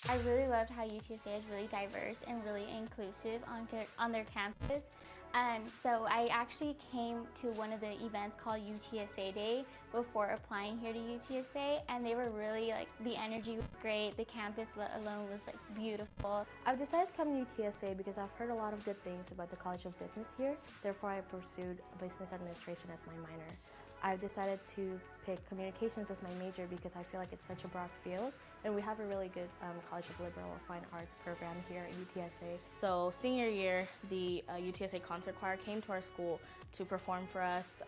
I really loved how UTSA is really diverse and really inclusive on their campus. So I actually came to one of the events called UTSA Day before applying here to UTSA, and they were really the energy was great, the campus alone was beautiful. I've decided to come to UTSA because I've heard a lot of good things about the College of Business here, therefore I pursued Business Administration as my minor. I've decided to pick Communications as my major because I feel like it's such a broad field, and we have a really good College of Liberal or Fine Arts program here at UTSA. So senior year, the UTSA Concert Choir came to our school to perform for us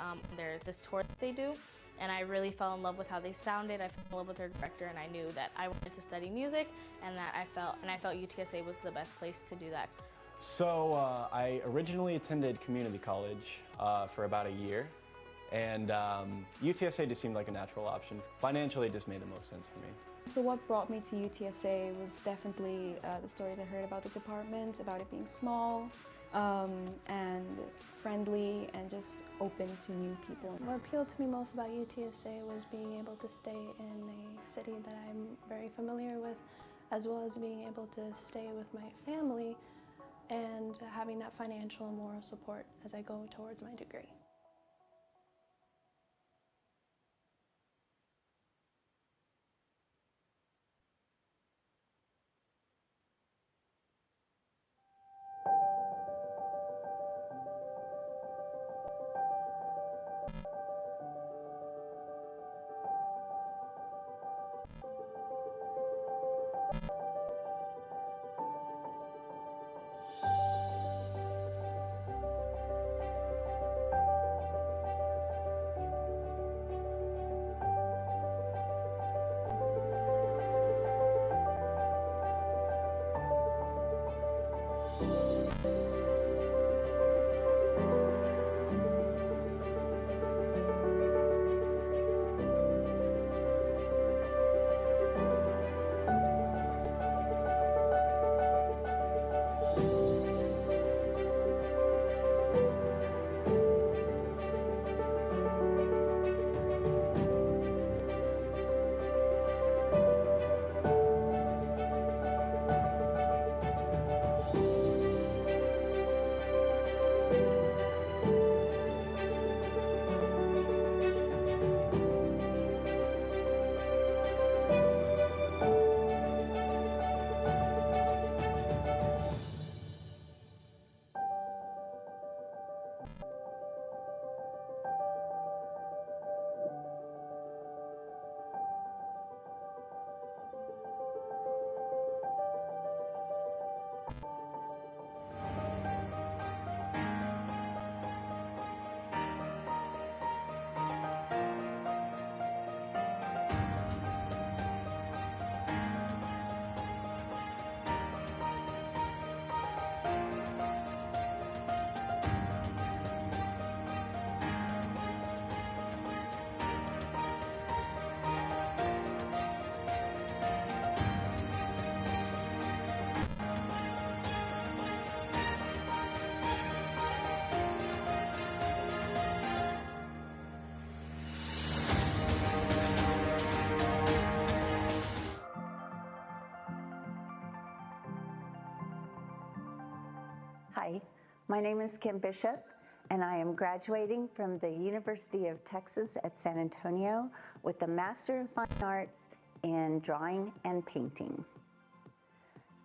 this tour that they do, and I really fell in love with how they sounded. I fell in love with their director, and I knew that I wanted to study music, and I felt UTSA was the best place to do that. So I originally attended community college for about a year. And UTSA just seemed like a natural option. Financially, it just made the most sense for me. So what brought me to UTSA was definitely the stories I heard about the department, about it being small and friendly and just open to new people. What appealed to me most about UTSA was being able to stay in a city that I'm very familiar with, as well as being able to stay with my family and having that financial and moral support as I go towards my degree. Hi, my name is Kim Bishop, and I am graduating from the University of Texas at San Antonio with a Master in Fine Arts in Drawing and Painting.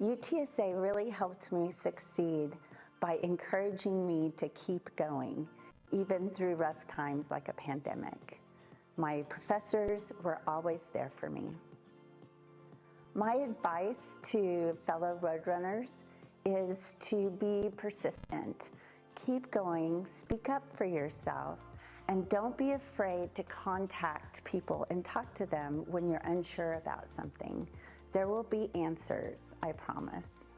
UTSA really helped me succeed by encouraging me to keep going, even through rough times like a pandemic. My professors were always there for me. My advice to fellow Roadrunners is to be persistent. Keep going, speak up for yourself, and don't be afraid to contact people and talk to them when you're unsure about something. There will be answers, I promise.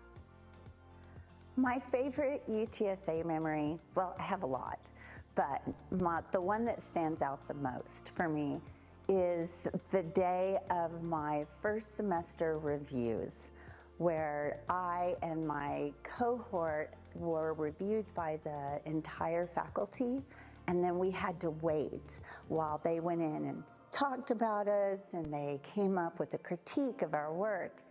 My favorite UTSA memory, well, I have a lot, but the one that stands out the most for me is the day of my first semester reviews, where I and my cohort were reviewed by the entire faculty, and then we had to wait while they went in and talked about us, and they came up with a critique of our work.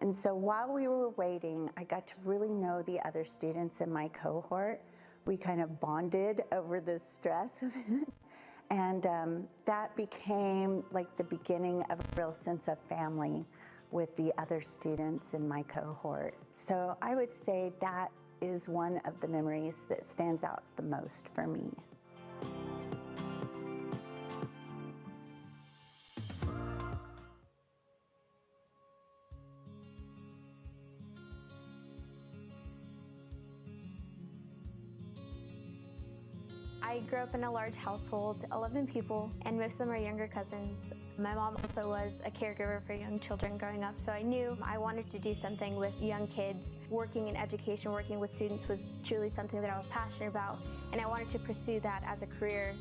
And so while we were waiting, I got to really know the other students in my cohort. We kind of bonded over the stress of it. And that became like the beginning of a real sense of family with the other students in my cohort. So I would say that is one of the memories that stands out the most for me. I grew up in a large household, 11 people, and most of them are younger cousins. My mom also was a caregiver for young children growing up, so I knew I wanted to do something with young kids. Working in education, working with students was truly something that I was passionate about, and I wanted to pursue that as a career.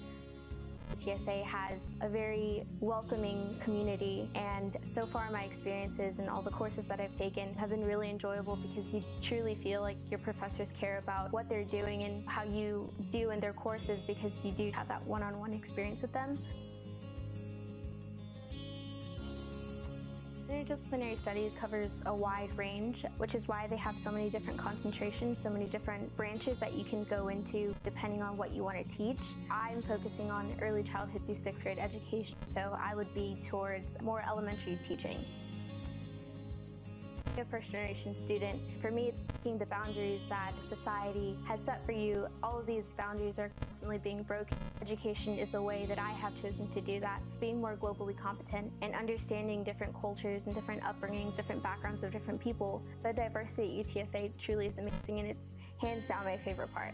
UTSA has a very welcoming community, and so far my experiences and all the courses that I've taken have been really enjoyable because you truly feel like your professors care about what they're doing and how you do in their courses because you do have that one-on-one experience with them. Interdisciplinary studies covers a wide range, which is why they have so many different concentrations, so many different branches that you can go into depending on what you want to teach. I'm focusing on early childhood through 6th grade education, so I would be towards more elementary teaching. A first-generation student, for me, it's breaking the boundaries that society has set for you. All of these boundaries are constantly being broken. Education is the way that I have chosen to do that. Being more globally competent and understanding different cultures and different upbringings, different backgrounds of different people. The diversity at UTSA truly is amazing, and it's hands down my favorite part.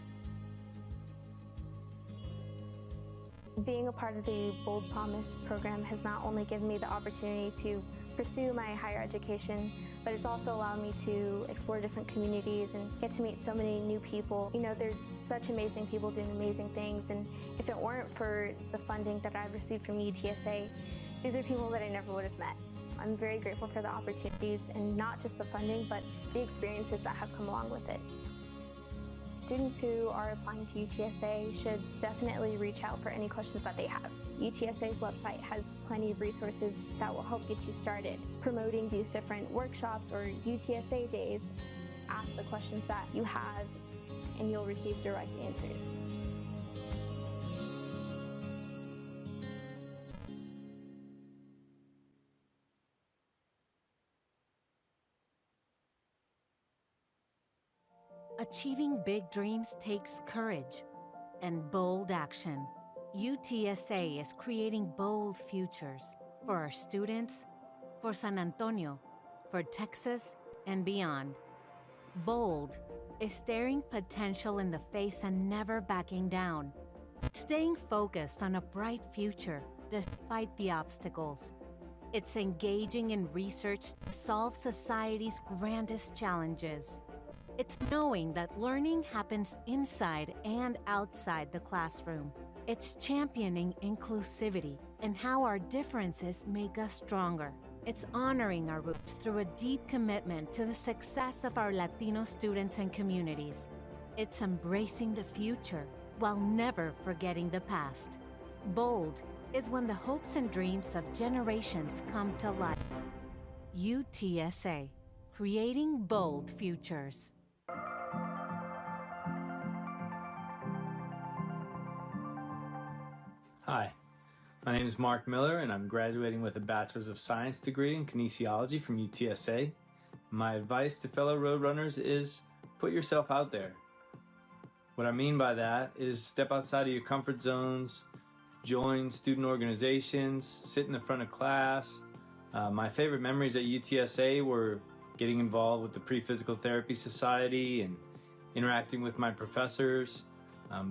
Being a part of the Bold Promise program has not only given me the opportunity to pursue my higher education, but it's also allowed me to explore different communities and get to meet so many new people. You know, there's such amazing people doing amazing things, and if it weren't for the funding that I've received from UTSA, these are people that I never would have met. I'm very grateful for the opportunities, and not just the funding, but the experiences that have come along with it. Students who are applying to UTSA should definitely reach out for any questions that they have. UTSA's website has plenty of resources that will help get you started. Promoting these different workshops or UTSA days, ask the questions that you have and you'll receive direct answers. Achieving big dreams takes courage and bold action. UTSA is creating bold futures for our students, for San Antonio, for Texas, and beyond. Bold is staring potential in the face and never backing down. Staying focused on a bright future despite the obstacles. It's engaging in research to solve society's grandest challenges. It's knowing that learning happens inside and outside the classroom. It's championing inclusivity and how our differences make us stronger. It's honoring our roots through a deep commitment to the success of our Latino students and communities. It's embracing the future while never forgetting the past. Bold is when the hopes and dreams of generations come to life. UTSA, creating bold futures. Hi, my name is Mark Miller, and I'm graduating with a Bachelor's of Science degree in Kinesiology from UTSA. My advice to fellow Roadrunners is put yourself out there. What I mean by that is step outside of your comfort zones, join student organizations, sit in the front of class. My favorite memories at UTSA were getting involved with the Pre-Physical Therapy Society and interacting with my professors.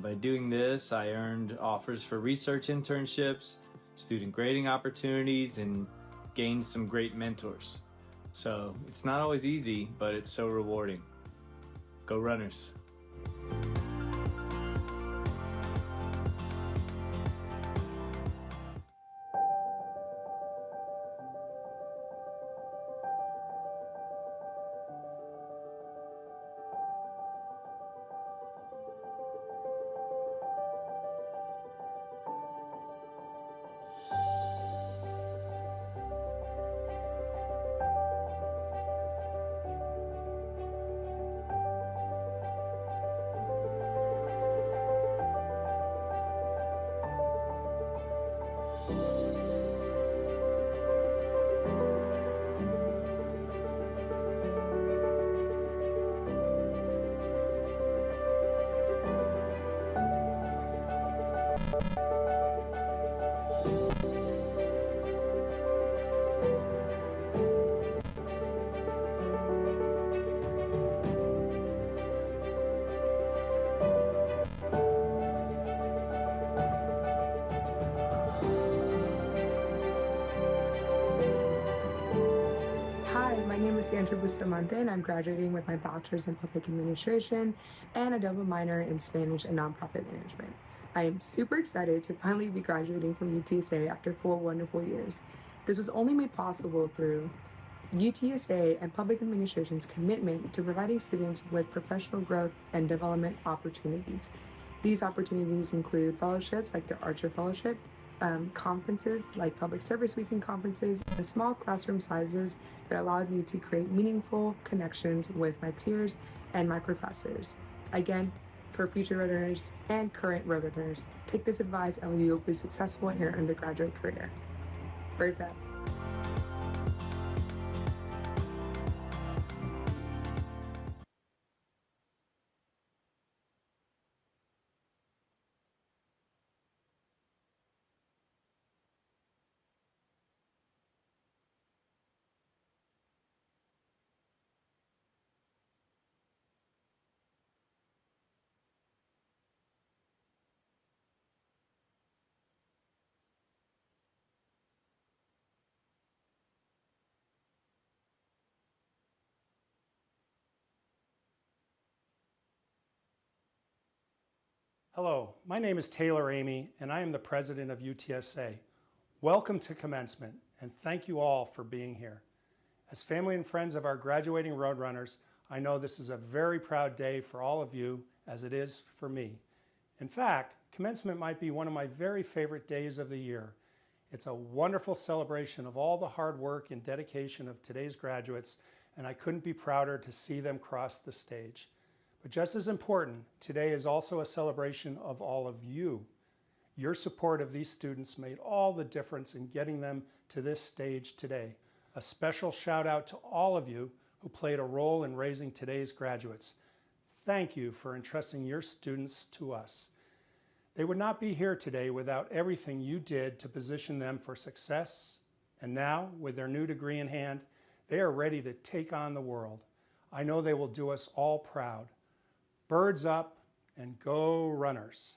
By doing this, I earned offers for research internships, student grading opportunities, and gained some great mentors. So it's not always easy, but it's so rewarding. Go Runners! Andrew Bustamante, and I'm graduating with my bachelor's in public administration and a double minor in Spanish and nonprofit management. I am super excited to finally be graduating from UTSA after 4 wonderful years. This was only made possible through UTSA and public administration's commitment to providing students with professional growth and development opportunities. These opportunities include fellowships like the Archer Fellowship, conferences like Public Service Weekend conferences, and small classroom sizes that allowed me to create meaningful connections with my peers and my professors. Again, for future Roadrunners and current Roadrunners, take this advice and you will be successful in your undergraduate career. Birds up. Hello, my name is Taylor Amy, and I am the president of UTSA. Welcome to Commencement, and thank you all for being here. As family and friends of our graduating Roadrunners, I know this is a very proud day for all of you, as it is for me. In fact, Commencement might be one of my very favorite days of the year. It's a wonderful celebration of all the hard work and dedication of today's graduates, and I couldn't be prouder to see them cross the stage. But just as important, today is also a celebration of all of you. Your support of these students made all the difference in getting them to this stage today. A special shout out to all of you who played a role in raising today's graduates. Thank you for entrusting your students to us. They would not be here today without everything you did to position them for success. And now, with their new degree in hand, they are ready to take on the world. I know they will do us all proud. Birds up and go Runners.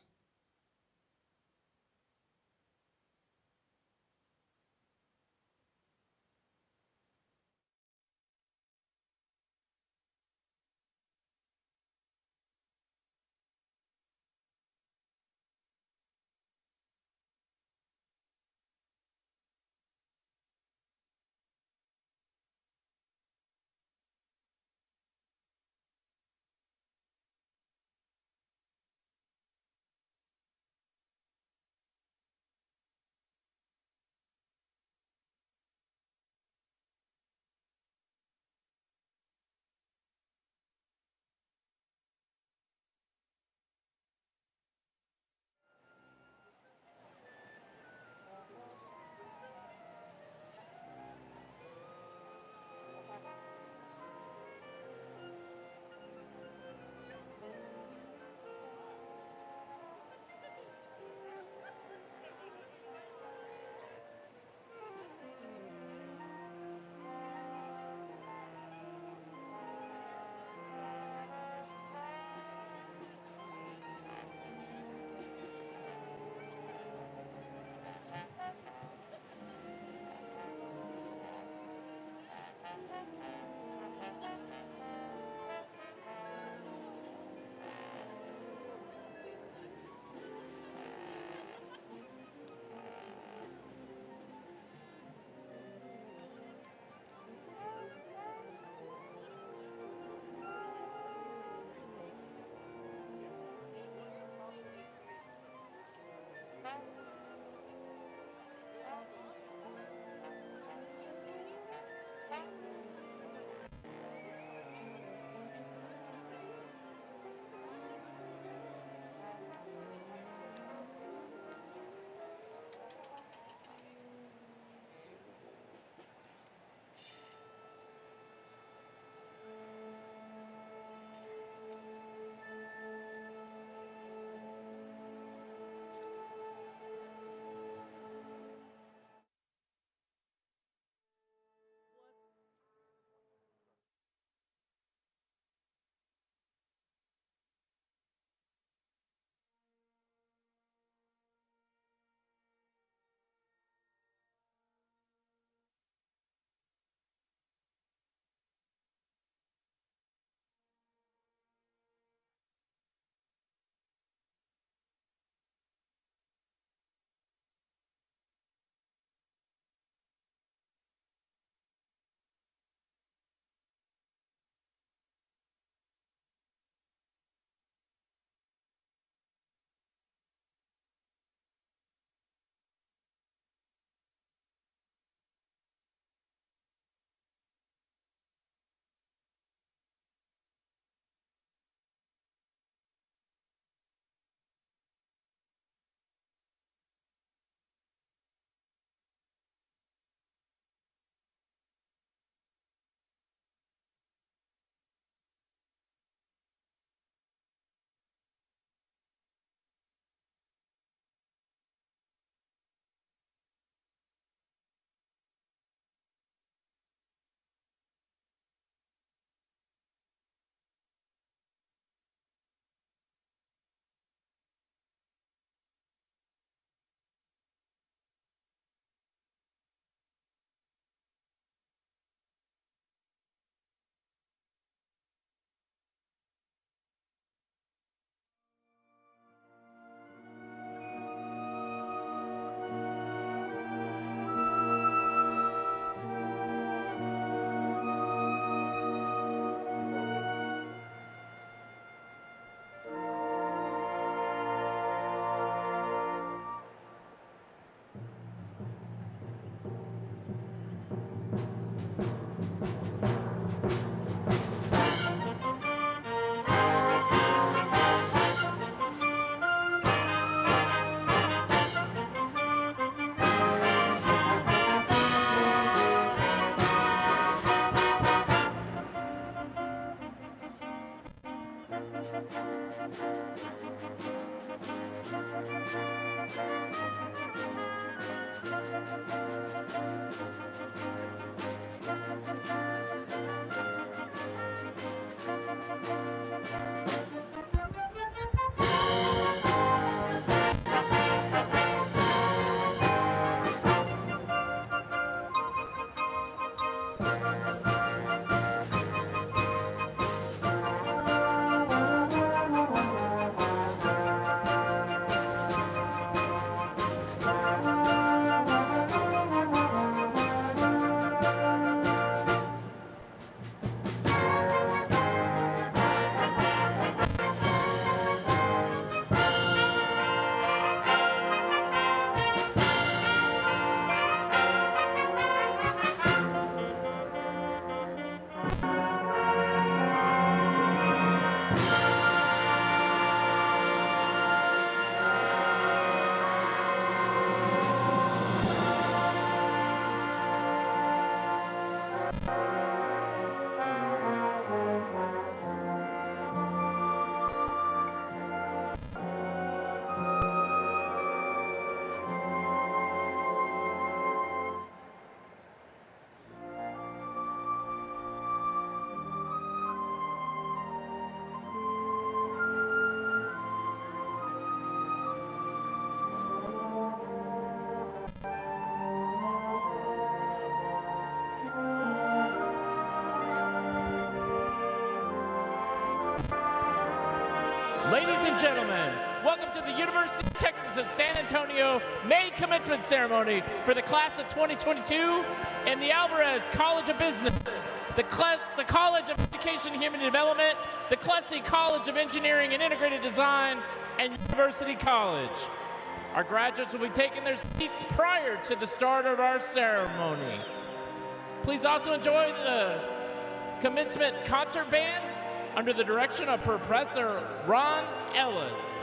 Ladies and gentlemen, welcome to the University of Texas at San Antonio May commencement ceremony for the class of 2022 in the Alvarez College of Business, the College of Education and Human Development, the Klesse College of Engineering and Integrated Design, and University College. Our graduates will be taking their seats prior to the start of our ceremony. Please also enjoy the commencement concert band under the direction of Professor Ron Ellis.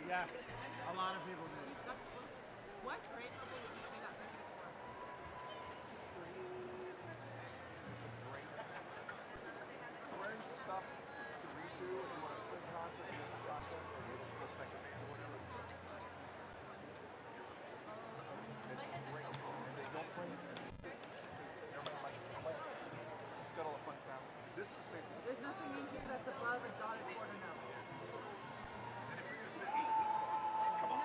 Yeah, a lot of people do. What grade level would you say that person is for? It's a great learn stuff to redo and want to split concept in the process or middle school, second band, or whatever. It's great. And they don't play everybody likes to play. It's got all the fun sounds. This is the same thing. There's nothing in here that's above a dotted border now. And if you're going to spend 8 weeks on it, come on.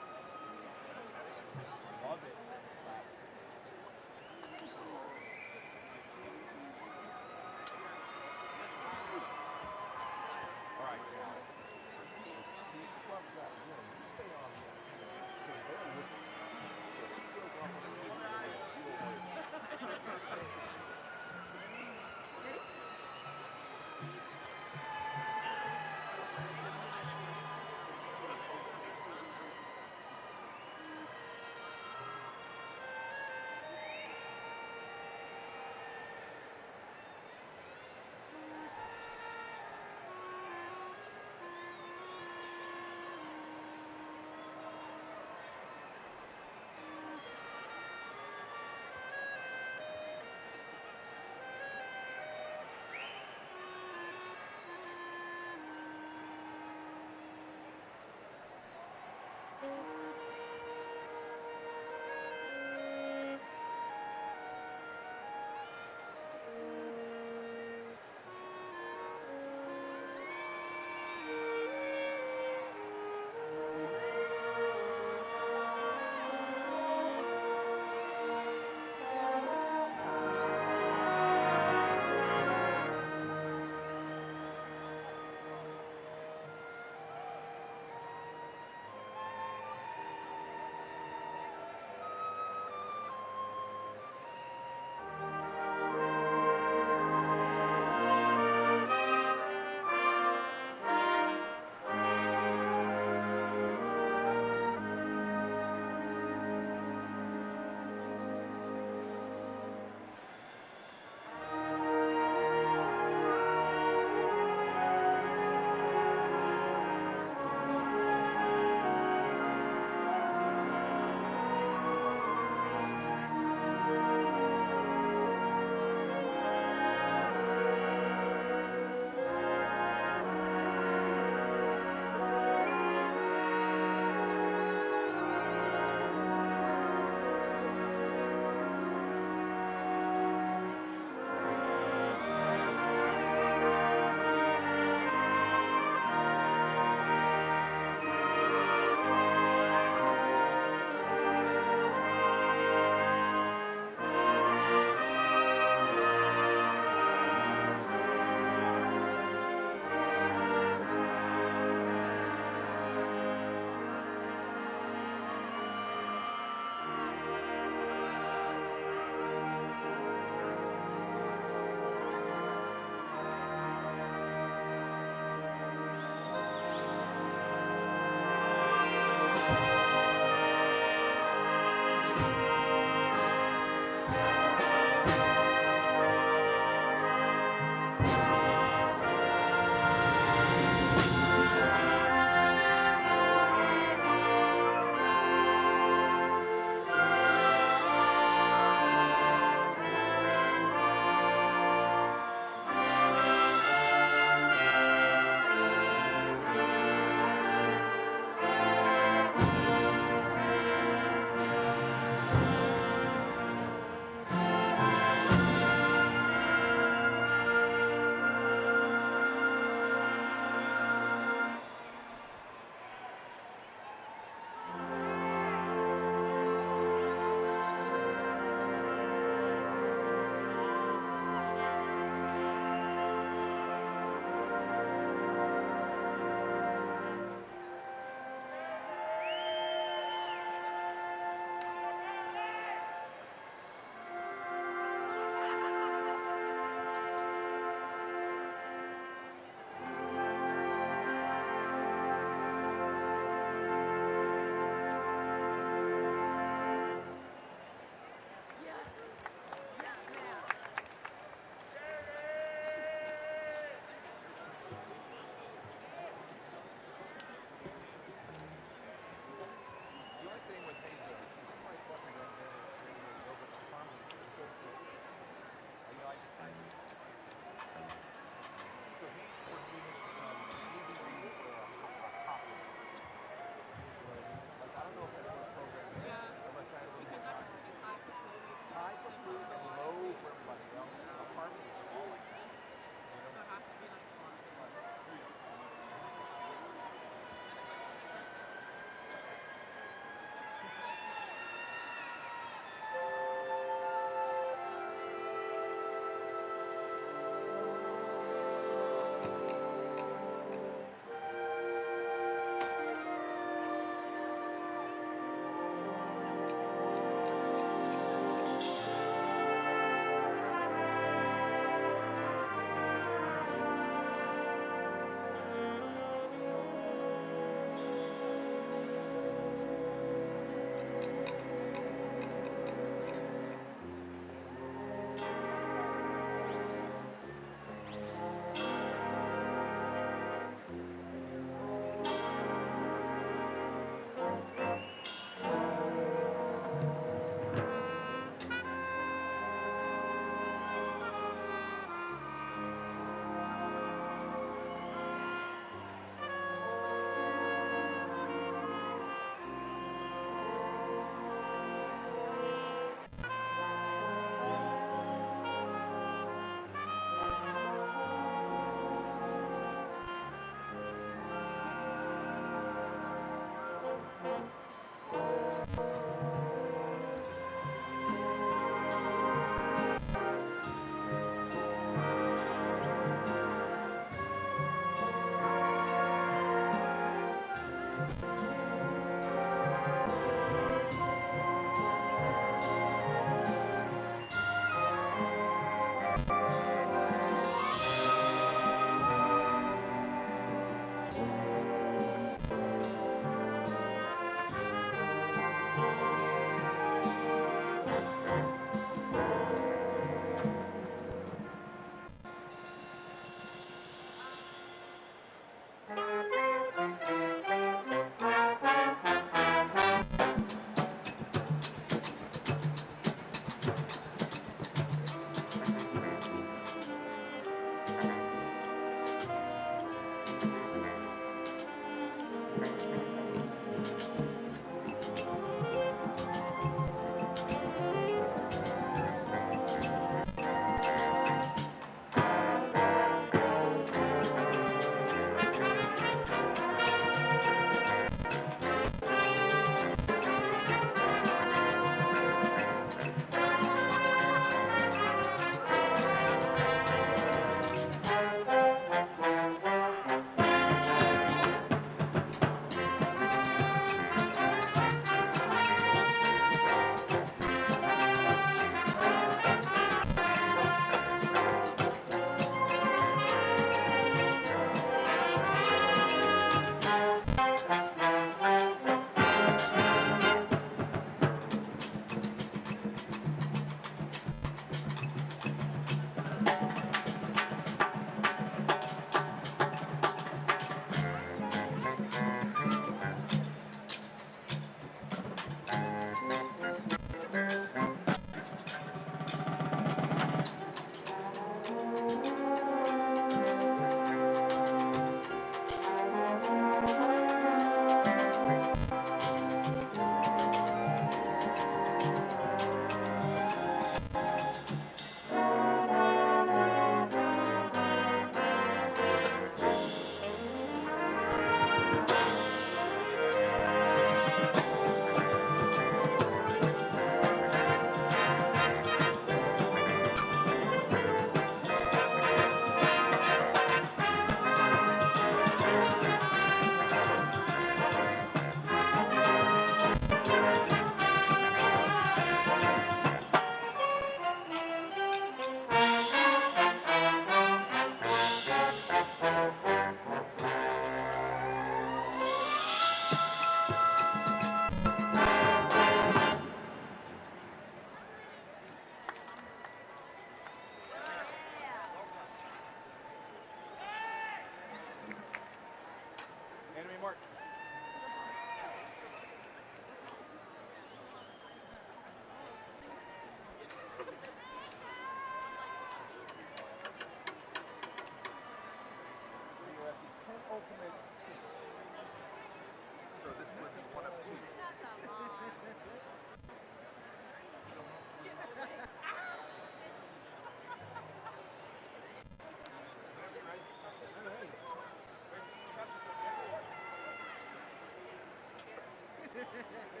it faster.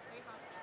Way faster.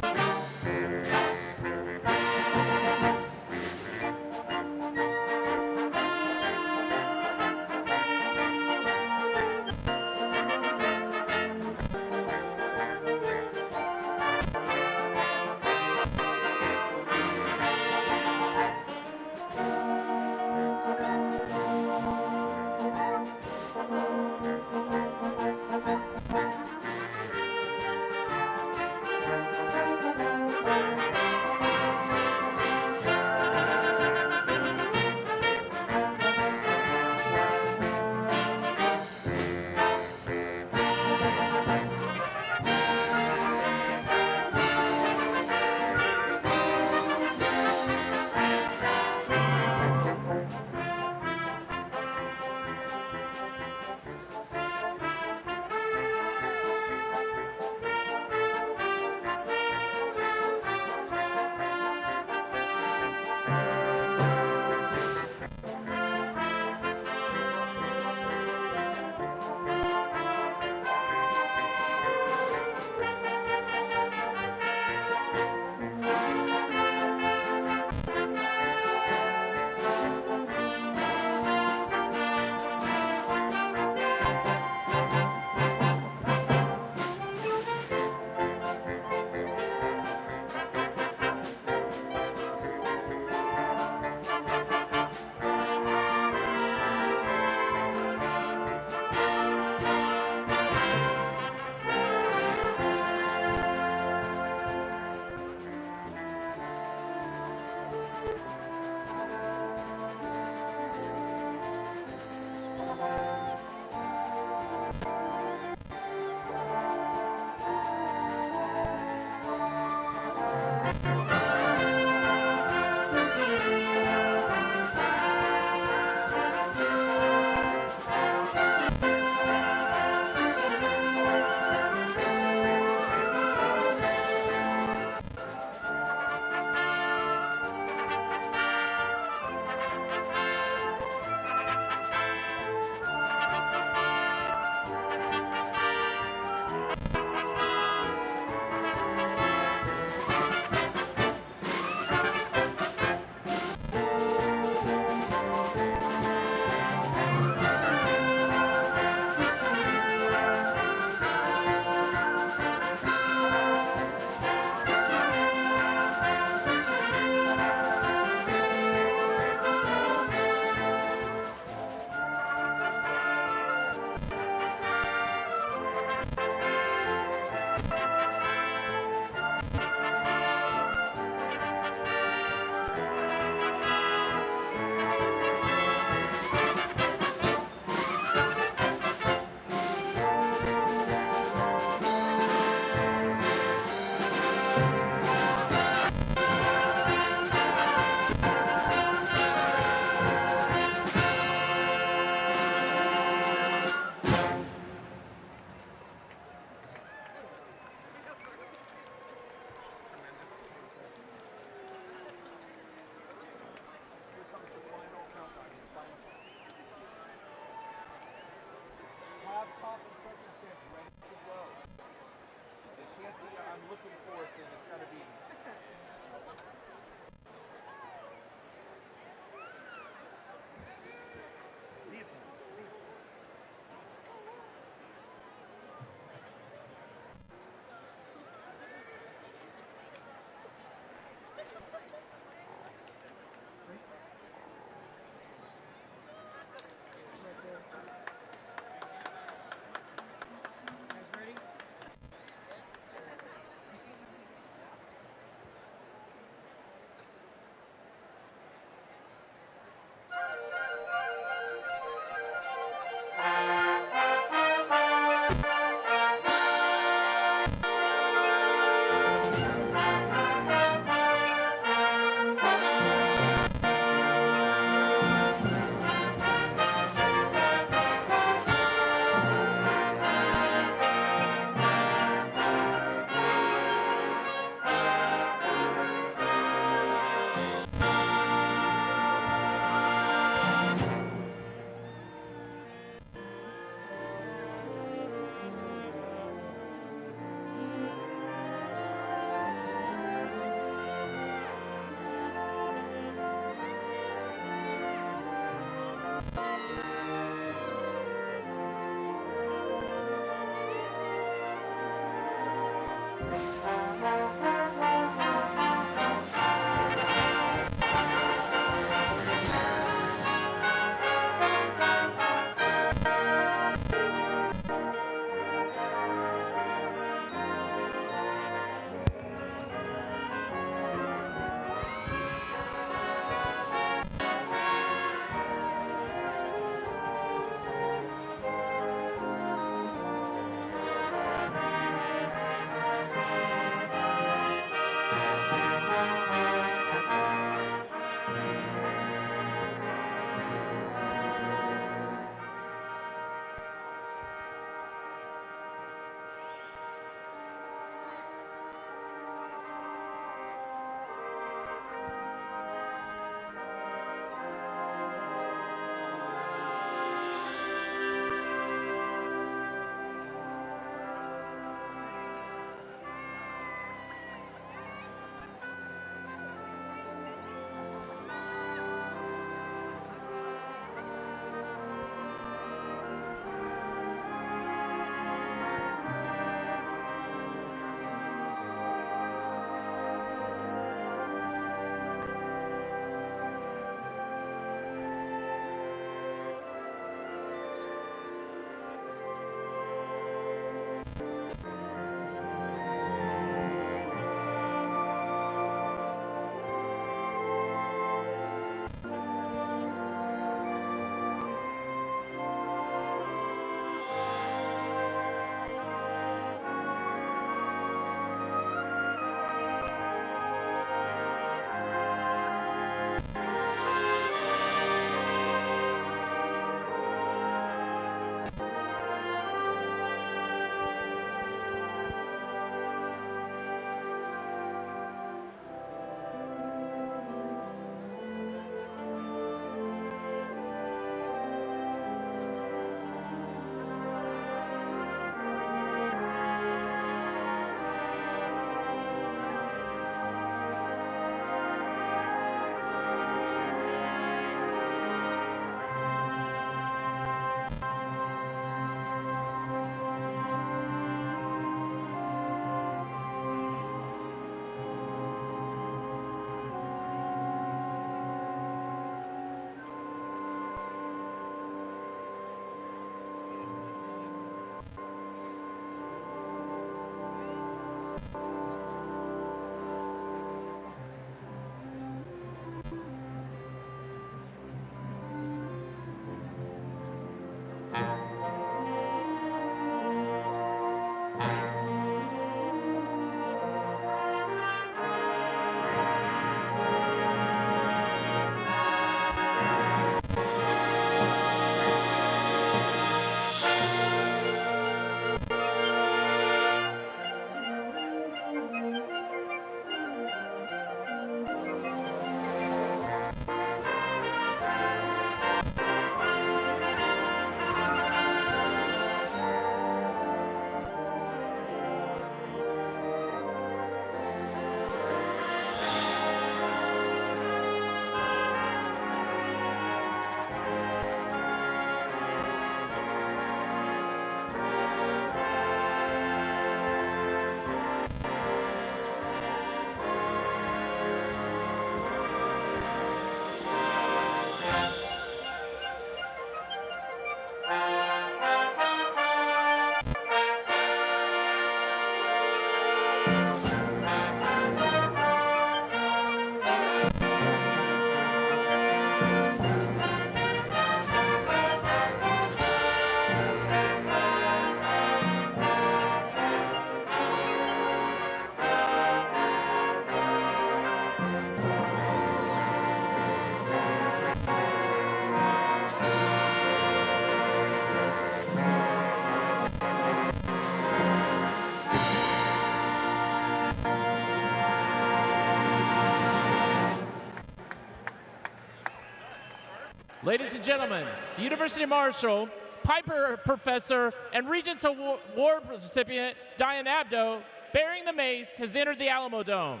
Ladies and gentlemen, the University of Marshall Piper Professor and Regents Award recipient Diane Abdo, bearing the mace, has entered the Alamo Dome.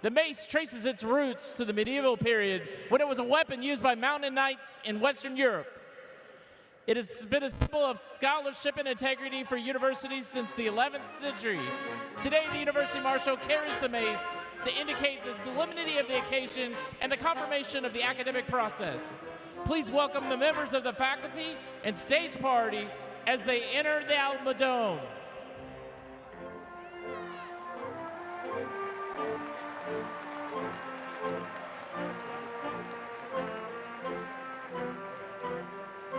The mace traces its roots to the medieval period when it was a weapon used by mountain knights in Western Europe. It has been a symbol of scholarship and integrity for universities since the 11th century. Today, the University of Marshall carries the mace to indicate the solemnity of the occasion and the confirmation of the academic process. Please welcome the members of the faculty and stage party as they enter the Alamo Dome.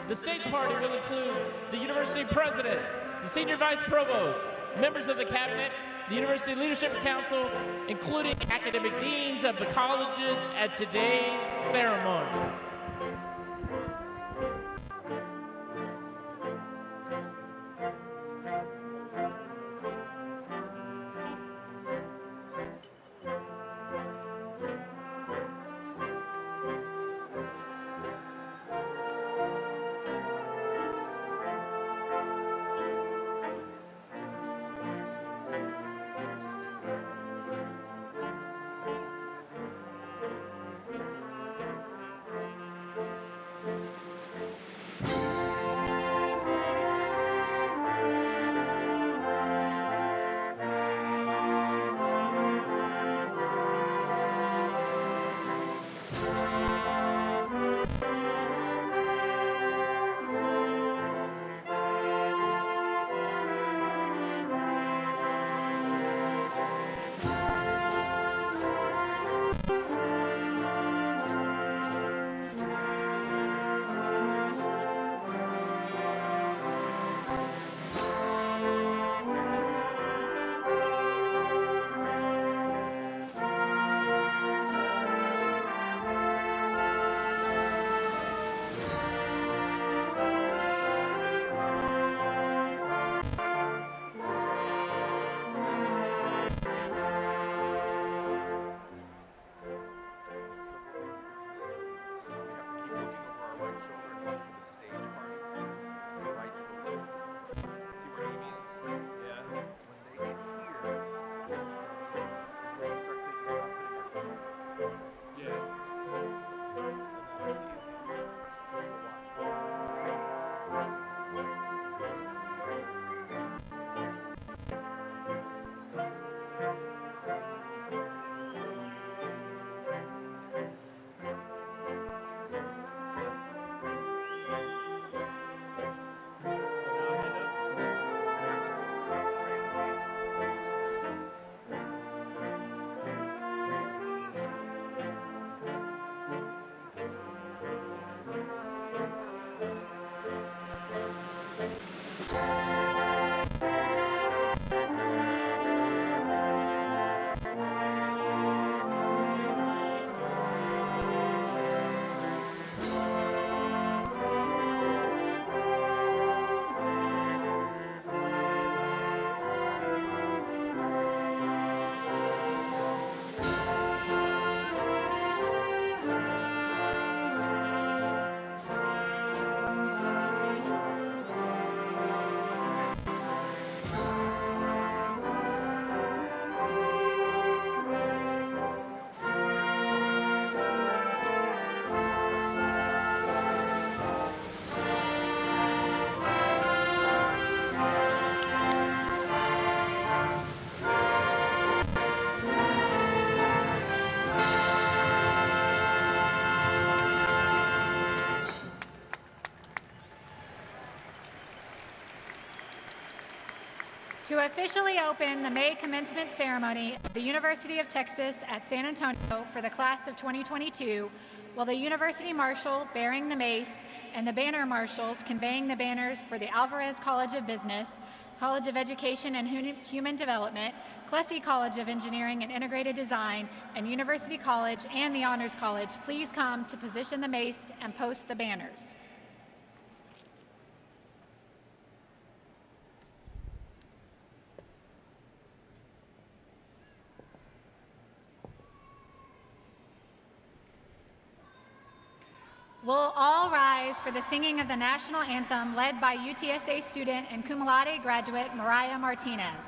The stage party will include the university president, the senior vice provost, members of the cabinet, the University Leadership Council, including academic deans of the colleges at today's ceremony. To officially open the May commencement ceremony of the University of Texas at San Antonio for the class of 2022, will the University Marshal bearing the mace and the banner marshals conveying the banners for the Alvarez College of Business, College of Education and Human Development, Klesse College of Engineering and Integrated Design, and University College and the Honors College please come to position the mace and post the banners. Will all rise for the singing of the national anthem led by UTSA student and cum laude graduate Mariah Martinez.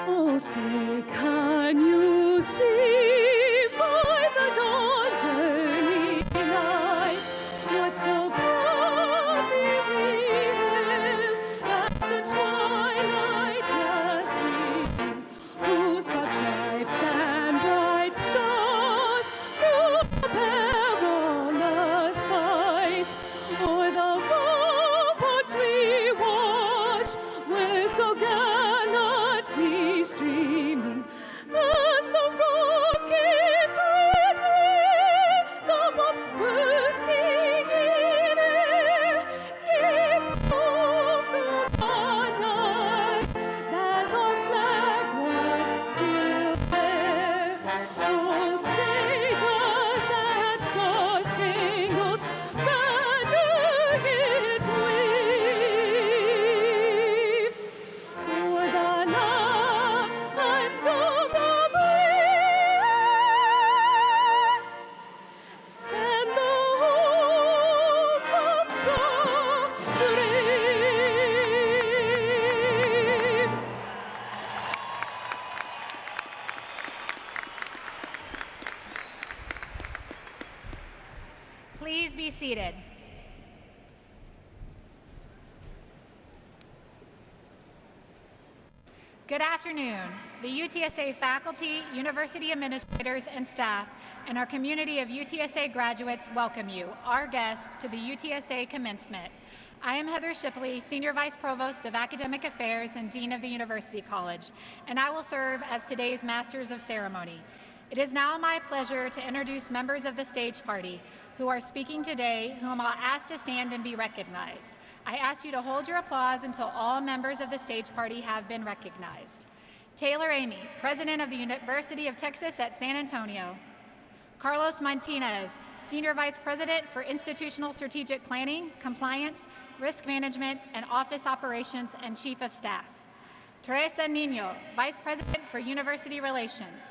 Oh, say, can you see by the dawn's early light what so proudly we hailed at the twilight's last gleam, whose broad stripes and bright stars through the perilous fight o'er the ramparts we watched were so gallantly streaming, and the rockets' red glare, the bombs bursting in air, gave proof through the night that our flag was still there. Oh, say does that star-spangled banner yet wave o'er the land of the free and the hope of the brave? Please be seated. Good afternoon. The UTSA faculty, university administrators, and staff, and our community of UTSA graduates welcome you, our guests, to the UTSA Commencement. I am Heather Shipley, Senior Vice Provost of Academic Affairs and Dean of the University College, and I will serve as today's Masters of Ceremony. It is now my pleasure to introduce members of the stage party who are speaking today, whom I'll ask to stand and be recognized. I ask you to hold your applause until all members of the stage party have been recognized. Taylor Amy, President of the University of Texas at San Antonio. Carlos Martinez, Senior Vice President for Institutional Strategic Planning, Compliance, Risk Management, and Office Operations and Chief of Staff. Teresa Nino, Vice President for University Relations.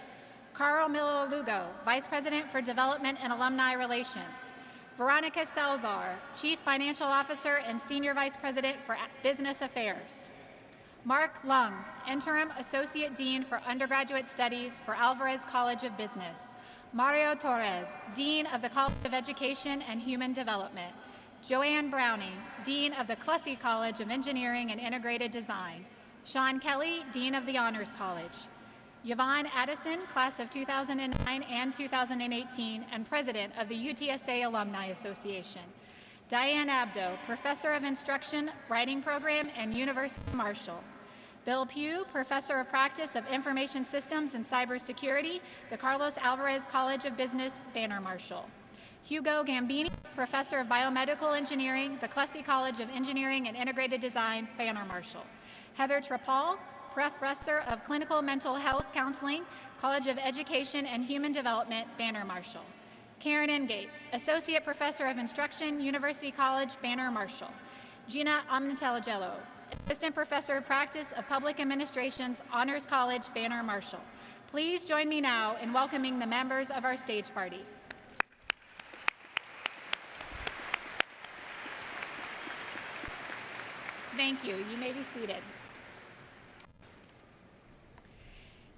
Carl Miller Lugo, Vice President for Development and Alumni Relations. Veronica Salzar, Chief Financial Officer and Senior Vice President for Business Affairs. Mark Lung, Interim Associate Dean for Undergraduate Studies for Alvarez College of Business. Mario Torres, Dean of the College of Education and Human Development. Joanne Browning, Dean of the Klesse College of Engineering and Integrated Design. Sean Kelly, Dean of the Honors College. Yvonne Addison, Class of 2009 and 2018, and President of the UTSA Alumni Association. Diane Abdo, Professor of Instruction, Writing Program, and University Marshall. Bill Pugh, Professor of Practice of Information Systems and Cybersecurity, the Carlos Alvarez College of Business, Banner Marshall. Hugo Gambini, Professor of Biomedical Engineering, the Klesse College of Engineering and Integrated Design, Banner Marshall. Heather Trapal, Professor of Clinical Mental Health Counseling, College of Education and Human Development, Banner Marshall. Karen Ingates, Associate Professor of Instruction, University College, Banner Marshall. Gina Omnitelligello, Assistant Professor of Practice of Public Administration's Honors College, Banner Marshall. Please join me now in welcoming the members of our stage party. Thank you. You may be seated.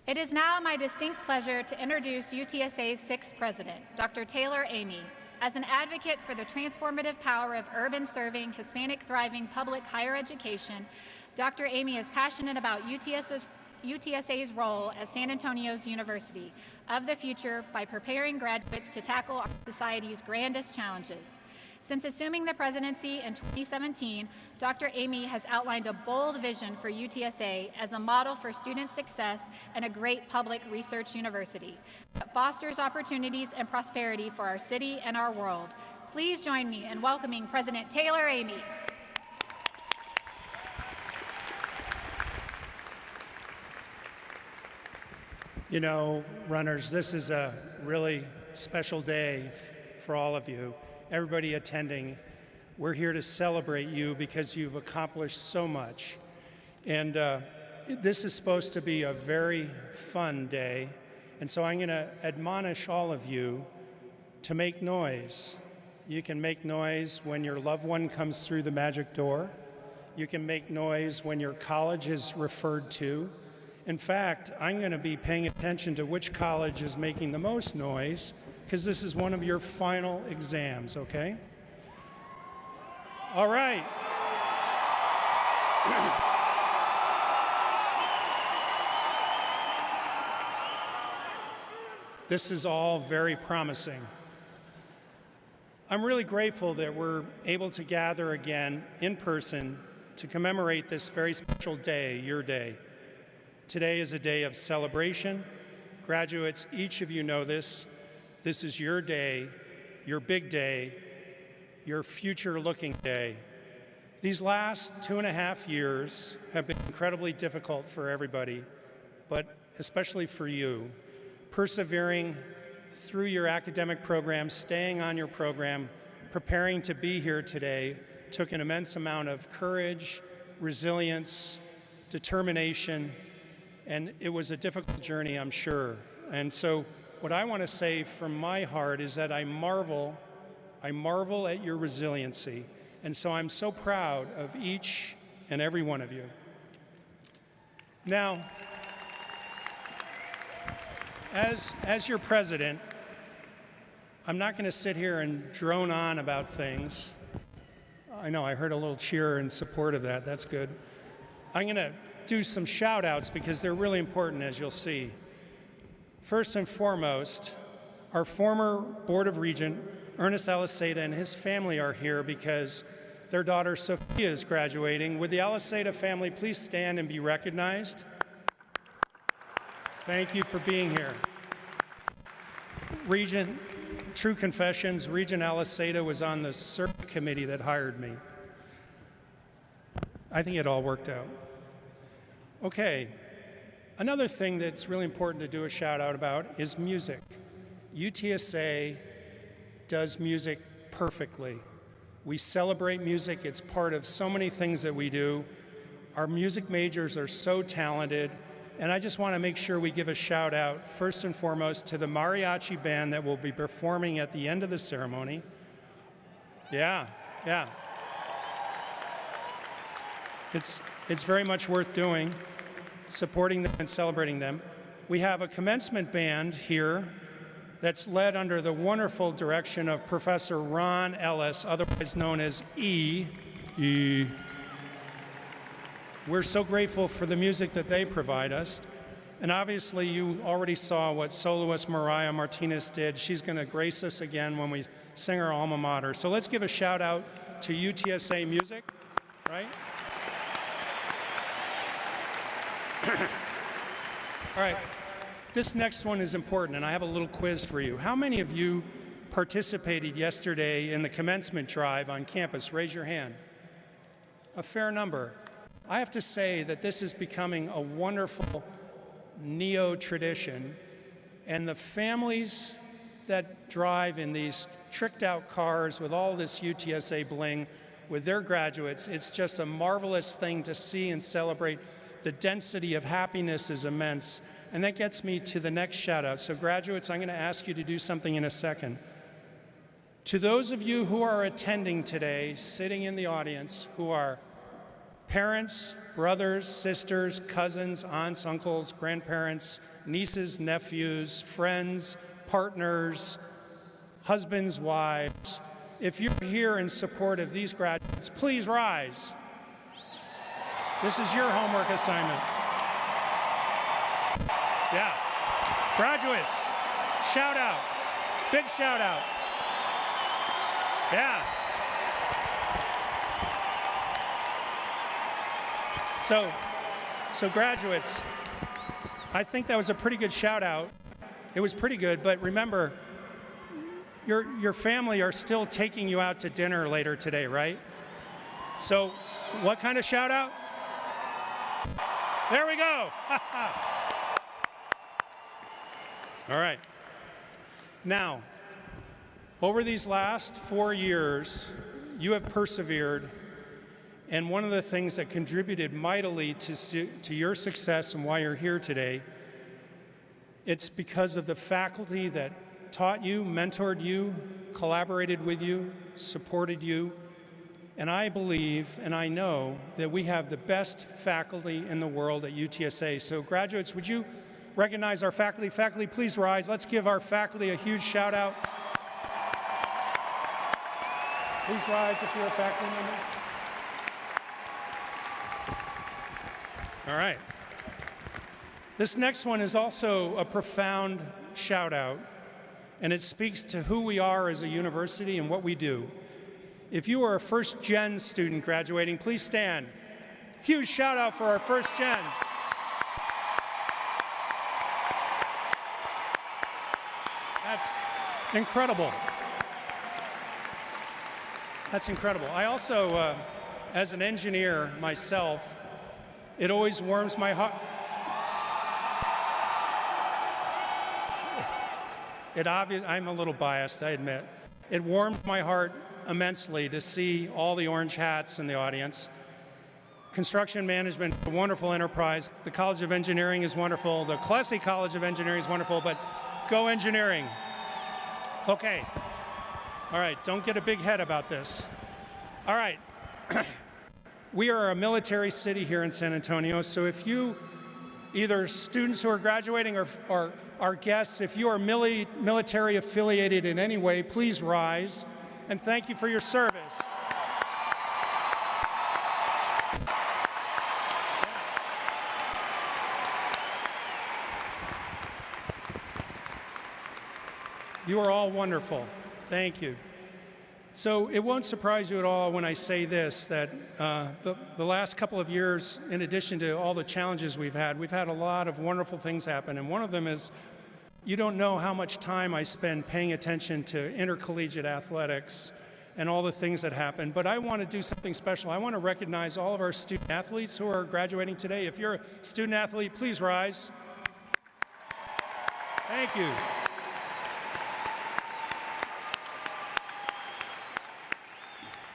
It is now my distinct pleasure to introduce UTSA's sixth president, Dr. Taylor Amy. As an advocate for the transformative power of urban serving, Hispanic thriving public higher education, Dr. Amy is passionate about UTSA's role as San Antonio's university of the future by preparing graduates to tackle our society's grandest challenges. Since assuming the presidency in 2017, Dr. Amy has outlined a bold vision for UTSA as a model for student success and a great public research university that fosters opportunities and prosperity for our city and our world. Please join me in welcoming President Taylor Amy. You know, runners, this is a really special day for all of you, everybody attending. We're here to celebrate you because you've accomplished so much. And this is supposed to be a very fun day. And so I'm going to admonish all of you to make noise. You can make noise when your loved one comes through the magic door. You can make noise when your college is referred to. In fact, I'm going to be paying attention to which college is making the most noise, because this is one of your final exams, okay? All right. This is all very promising. I'm really grateful that we're able to gather again in person to commemorate this very special day, your day. Today is a day of celebration. Graduates, each of you know this. This is your day, your big day, your future-looking day. These last 2.5 years have been incredibly difficult for everybody, but especially for you. Persevering through your academic program, staying on your program, preparing to be here today took an immense amount of courage, resilience, determination, and it was a difficult journey, I'm sure. And so what I want to say from my heart is that I marvel at your resiliency. And so I'm so proud of each and every one of you. Now, as your president, I'm not going to sit here and drone on about things. I know, I heard a little cheer in support of that. That's good. I'm going to do some shout outs because they're really important, as you'll see. First and foremost, our former Board of Regent, Ernest Aliseda, and his family are here because their daughter Sophia is graduating. Would the Aliseda family please stand and be recognized? Thank you for being here. Regent, true confessions, Regent Aliseda was on the search committee that hired me. I think it all worked out. Okay, another thing that's really important to do a shout out about is music. UTSA does music perfectly. We celebrate music. It's part of so many things that we do. Our music majors are so talented, and I just want to make sure we give a shout out first and foremost to the mariachi band that will be performing at the end of the ceremony. Yeah. It's very much worth doing, supporting them and celebrating them. We have a commencement band here that's led under the wonderful direction of Professor Ron Ellis, otherwise known as E. We're so grateful for the music that they provide us. And obviously you already saw what soloist Mariah Martinez did. She's going to grace us again when we sing our alma mater. So let's give a shout out to UTSA Music, right? All right, this next one is important, and I have a little quiz for you. How many of you participated yesterday in the commencement drive on campus? Raise your hand. A fair number. I have to say that this is becoming a wonderful neo-tradition, and the families that drive in these tricked-out cars with all this UTSA bling with their graduates, it's just a marvelous thing to see and celebrate. The density of happiness is immense. And that gets me to the next shout out. So graduates, I'm going to ask you to do something in a second. To those of you who are attending today, sitting in the audience, who are parents, brothers, sisters, cousins, aunts, uncles, grandparents, nieces, nephews, friends, partners, husbands, wives, if you're here in support of these graduates, please rise. This is your homework assignment. Yeah. Graduates, shout out. Big shout out. Yeah. So graduates, I think that was a pretty good shout out. It was pretty good, but remember, your family are still taking you out to dinner later today, right? So what kind of shout out? There we go. All right. Now, over these last 4 years, you have persevered, and one of the things that contributed mightily to your success and why you're here today, it's because of the faculty that taught you, mentored you, collaborated with you, supported you, and I believe and I know that we have the best faculty in the world at UTSA. So graduates, would you recognize our faculty? Faculty, please rise. Let's give our faculty a huge shout out. Please rise if you're a faculty member. All right. This next one is also a profound shout out, and it speaks to who we are as a university and what we do. If you are a first gen student graduating, please stand. Huge shout out for our first gens. That's incredible. That's incredible. I also, as an engineer myself, it always warms my heart. I'm a little biased, I admit. It warmed my heart immensely to see all the orange hats in the audience. Construction management, a wonderful enterprise. The College of Engineering is wonderful. The Klesse College of Engineering is wonderful, but go engineering. Okay. All right, don't get a big head about this. All right. We are a military city here in San Antonio, so if you, either students who are graduating or our guests, if you are military affiliated in any way, please rise, and thank you for your service. You are all wonderful. Thank you. So it won't surprise you at all when I say this, that the last couple of years, in addition to all the challenges we've had a lot of wonderful things happen. And one of them is, you don't know how much time I spend paying attention to intercollegiate athletics and all the things that happen. But I want to do something special. I want to recognize all of our student athletes who are graduating today. If you're a student athlete, please rise. Thank you.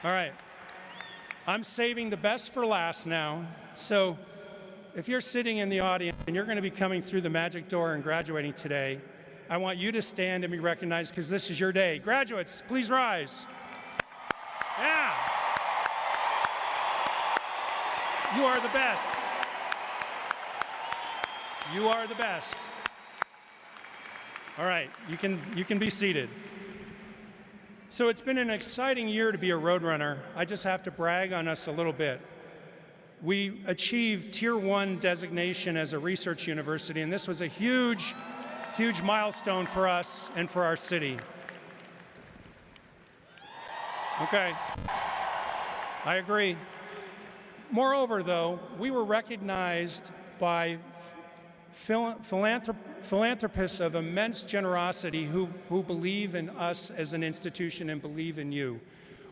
All right, I'm saving the best for last now. So if you're sitting in the audience and you're going to be coming through the magic door and graduating today, I want you to stand and be recognized because this is your day. Graduates, please rise. Yeah. You are the best. You are the best. All right, you can be seated. So it's been an exciting year to be a Roadrunner. I just have to brag on us a little bit. We achieved Tier 1 designation as a research university, and this was a huge, huge milestone for us and for our city. Okay, I agree. Moreover, though, we were recognized by philanthropists of immense generosity who believe in us as an institution and believe in you.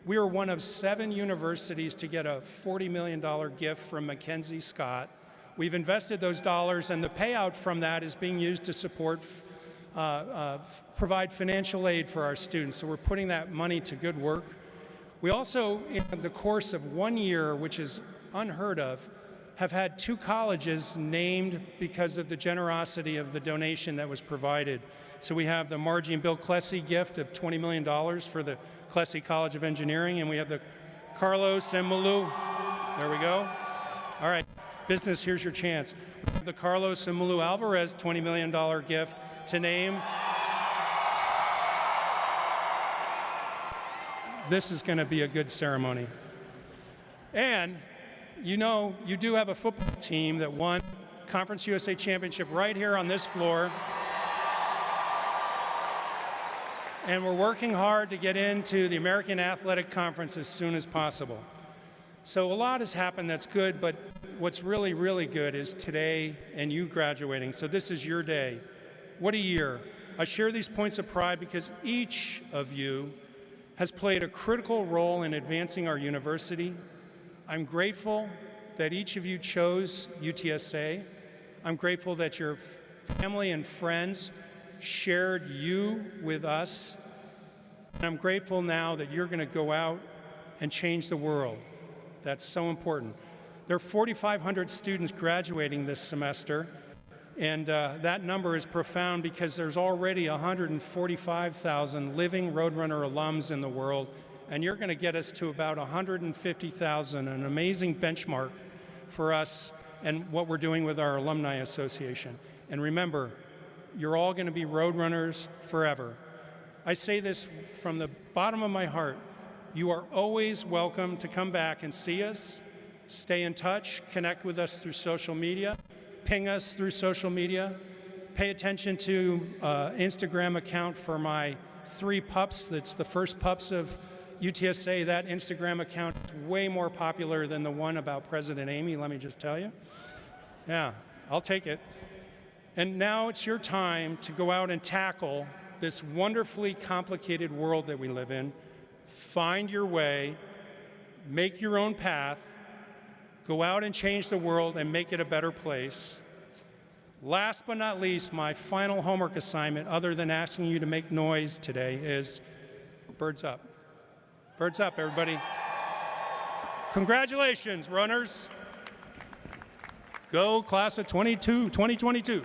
We are one of 7 universities to get a $40 million gift from Mackenzie Scott. We've invested those dollars, and the payout from that is being used to support, provide financial aid for our students. So we're putting that money to good work. We also, in the course of 1 year, which is unheard of, have had 2 colleges named because of the generosity of the donation that was provided. So we have the Margie and Bill Klesse gift of $20 million for the Klesse College of Engineering, and we have the Carlos and Malu. There we go. All right, business, here's your chance. We have the Carlos and Malu Alvarez $20 million gift to name. This is going to be a good ceremony. And you know, you do have a football team that won Conference USA Championship right here on this floor. And we're working hard to get into the American Athletic Conference as soon as possible. So a lot has happened that's good, but what's really, really good is today and you graduating. So this is your day. What a year. I share these points of pride because each of you has played a critical role in advancing our university. I'm grateful that each of you chose UTSA. I'm grateful that your family and friends shared you with us. And I'm grateful now that you're going to go out and change the world. That's so important. There are 4,500 students graduating this semester, and that number is profound because there's already 145,000 living Roadrunner alums in the world, and you're going to get us to about 150,000, an amazing benchmark for us and what we're doing with our Alumni Association. And remember, you're all going to be Roadrunners forever. I say this from the bottom of my heart. You are always welcome to come back and see us, stay in touch, connect with us through social media, ping us through social media, pay attention to Instagram account for my 3 pups. That's the first pups of UTSA. That Instagram account is way more popular than the one about President Amy, let me just tell you. Yeah, I'll take it. And now it's your time to go out and tackle this wonderfully complicated world that we live in. Find your way, make your own path, go out and change the world and make it a better place. Last but not least, my final homework assignment, other than asking you to make noise today, is birds up. Birds up, everybody. Congratulations, runners. Go, class of 2022.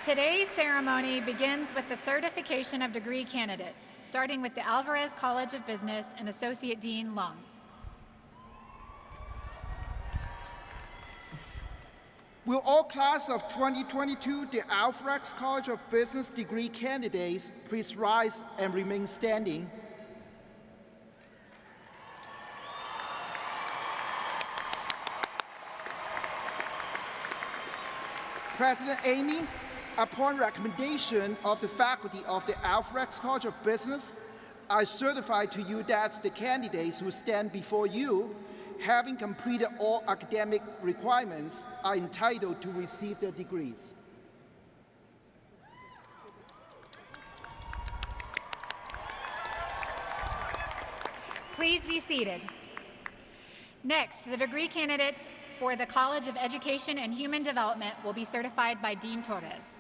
Today's ceremony begins with the certification of degree candidates, starting with the Alvarez College of Business and Associate Dean Lung. Will all class of 2022, the Alvarez College of Business degree candidates, please rise and remain standing. President Amy, upon recommendation of the faculty of the Alvarez College of Business, I certify to you that the candidates who stand before you, having completed all academic requirements, are entitled to receive their degrees. Please be seated. Next, the degree candidates for the College of Education and Human Development will be certified by Dean Torres.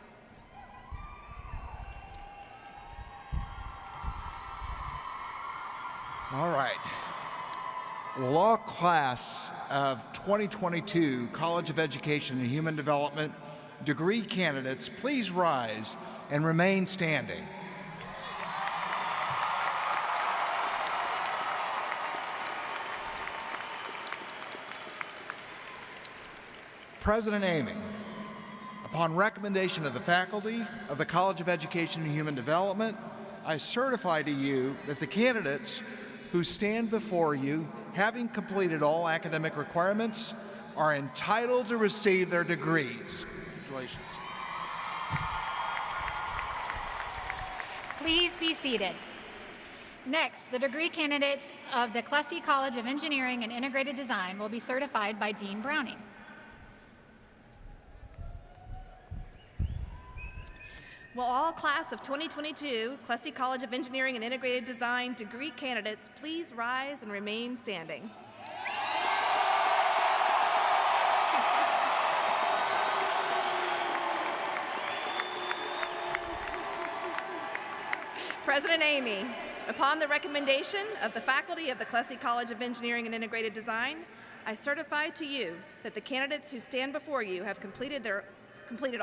All right. Will all class of 2022 College of Education and Human Development degree candidates please rise and remain standing. President Amy, upon recommendation of the faculty of the College of Education and Human Development, I certify to you that the candidates who stand before you, having completed all academic requirements, are entitled to receive their degrees. Congratulations. Please be seated. Next, the degree candidates of the Klesse College of Engineering and Integrated Design will be certified by Dean Browning. Will all class of 2022 Klesse College of Engineering and Integrated Design degree candidates please rise and remain standing? President Amy, upon the recommendation of the faculty of the Klesse College of Engineering and Integrated Design, I certify to you that the candidates who stand before you have completed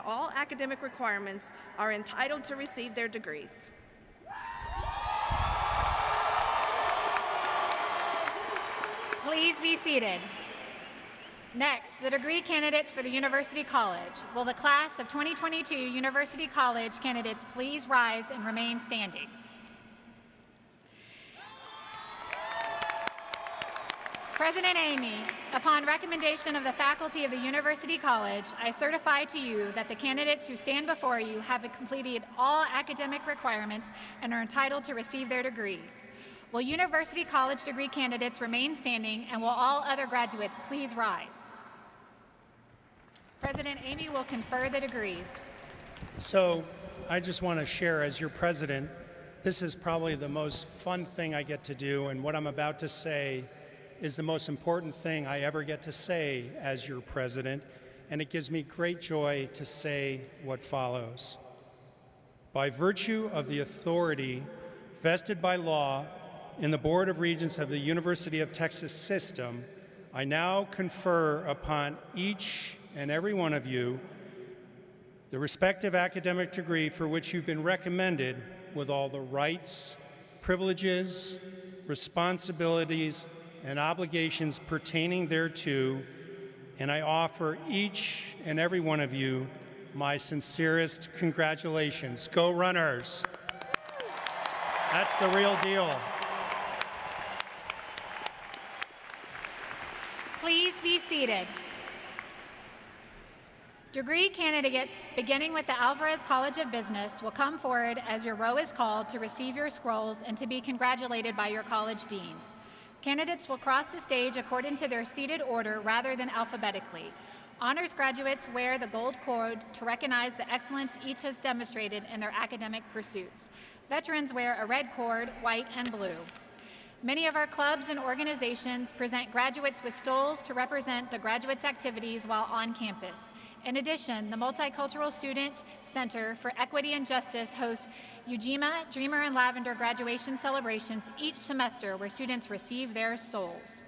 all academic requirements, are entitled to receive their degrees. Please be seated. Next, the degree candidates for the University College. Will the class of 2022 University College candidates please rise and remain standing? President Amy, upon recommendation of the faculty of the University College, I certify to you that the candidates who stand before you have completed all academic requirements and are entitled to receive their degrees. Will University College degree candidates remain standing, and will all other graduates please rise? President Amy will confer the degrees. So I just want to share, as your president, this is probably the most fun thing I get to do, and what I'm about to say is the most important thing I ever get to say as your president, and it gives me great joy to say what follows. By virtue of the authority vested by law in the Board of Regents of the University of Texas system, I now confer upon each and every one of you the respective academic degree for which you've been recommended, with all the rights, privileges, responsibilities, and obligations pertaining thereto, and I offer each and every one of you my sincerest congratulations. Go Runners! That's the real deal. Please be seated. Degree candidates, beginning with the Alvarez College of Business, will come forward as your row is called to receive your scrolls and to be congratulated by your college deans. Candidates will cross the stage according to their seated order rather than alphabetically. Honors graduates wear the gold cord to recognize the excellence each has demonstrated in their academic pursuits. Veterans wear a red cord, white and blue. Many of our clubs and organizations present graduates with stoles to represent the graduates' activities while on campus. In addition, the Multicultural Student Center for Equity and Justice hosts Ujima, Dreamer, and Lavender graduation celebrations each semester where students receive their stoles.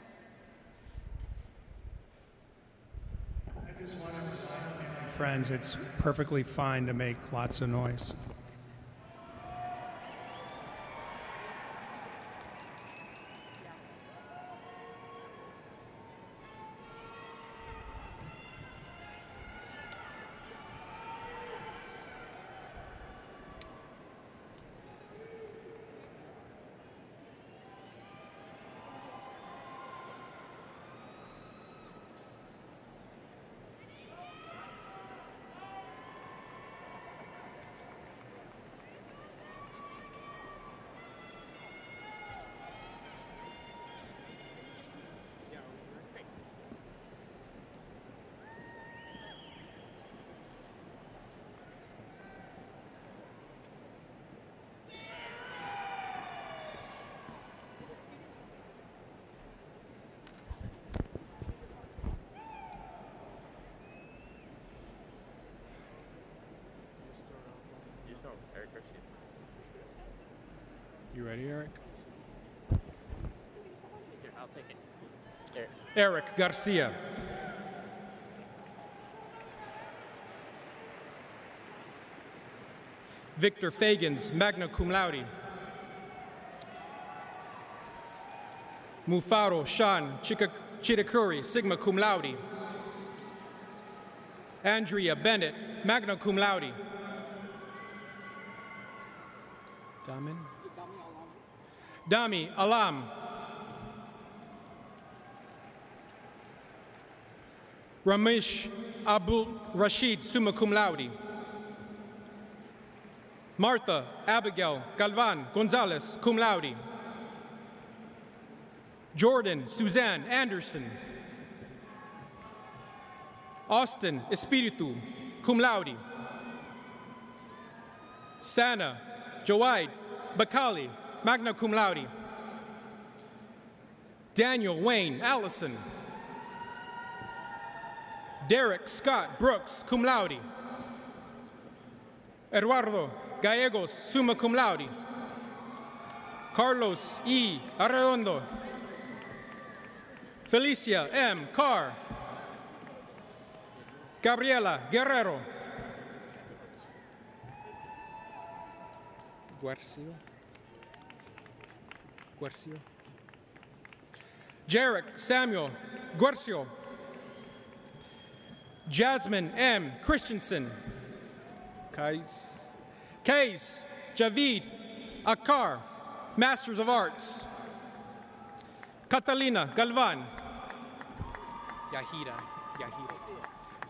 I just want to remind my friends, it's perfectly fine to make lots of noise. You ready, Eric? Here, I'll take it. There. Eric Garcia. Victor Fagans, magna cum laude. Mufaro Shan Chitakuri, sigma cum laude. Andrea Bennett, magna cum laude. Dami Alam. Ramesh Abul Rashid, summa cum laude. Martha Abigail Galvan Gonzalez, cum laude. Jordan Suzanne Anderson. Austin Espiritu, cum laude. Sana Joaid Bakali, magna cum laude. Daniel Wayne Allison. Derek Scott Brooks, cum laude. Eduardo Gallegos, summa cum laude. Carlos E. Arredondo. Felicia M. Carr. Gabriela Guerrero. Guercio. Jarek Samuel Guercio. Jasmine M. Christensen. Case Javid Akar, Masters of Arts. Catalina Galvan.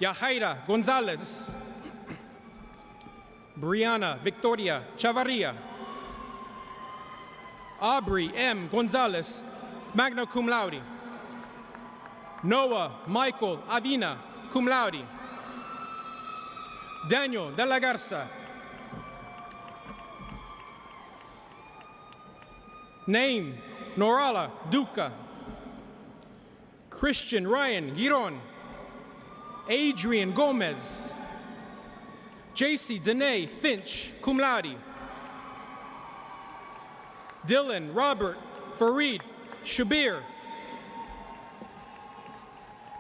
Yahaira Gonzalez. Brianna Victoria Chavarria. Aubrey M. Gonzalez, magna cum laude. Noah Michael Avina, cum laude. Daniel de la Garza. Name Norala Duca. Christian Ryan Giron, Adrian Gomez, JC Danae Finch, cum laude. Dylan Robert Farid Shabir,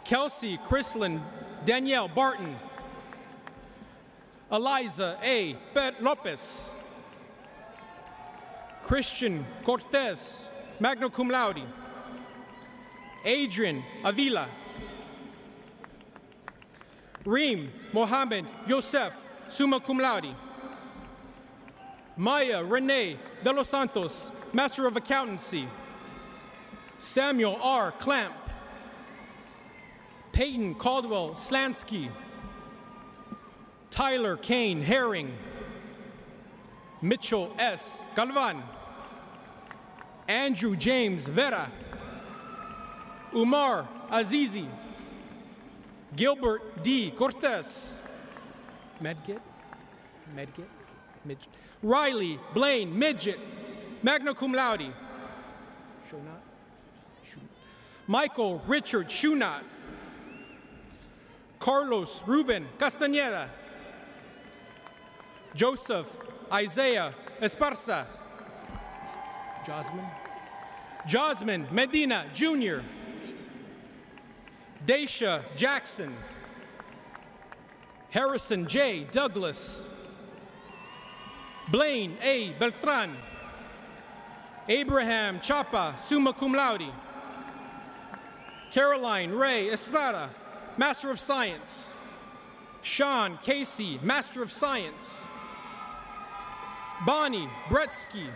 Kelsey Chrislyn Danielle Barton, Eliza A. Bet Lopez, Christian Cortez, magna cum laude. Adrian Avila, Reem Mohammed Yosef, summa cum laude. Maya Renee de los Santos, Master of Accountancy. Samuel R. Clamp, Peyton Caldwell Slansky, Tyler Kane Herring, Mitchell S. Galvan, Andrew James Vera, Umar Azizi, Gilbert D. Cortez, Midget, Riley Blaine Midget, magna cum laude. Michael Richard Shunat, Carlos Ruben Castañeda, Joseph Isaiah Esparza, Jasmine Medina Jr., Daisha Jackson, Harrison J. Douglas, Blaine A. Beltran, Abraham Chapa, summa cum laude. Caroline Ray Estrada, Master of Science. Sean Casey, Master of Science. Bonnie Bretsky,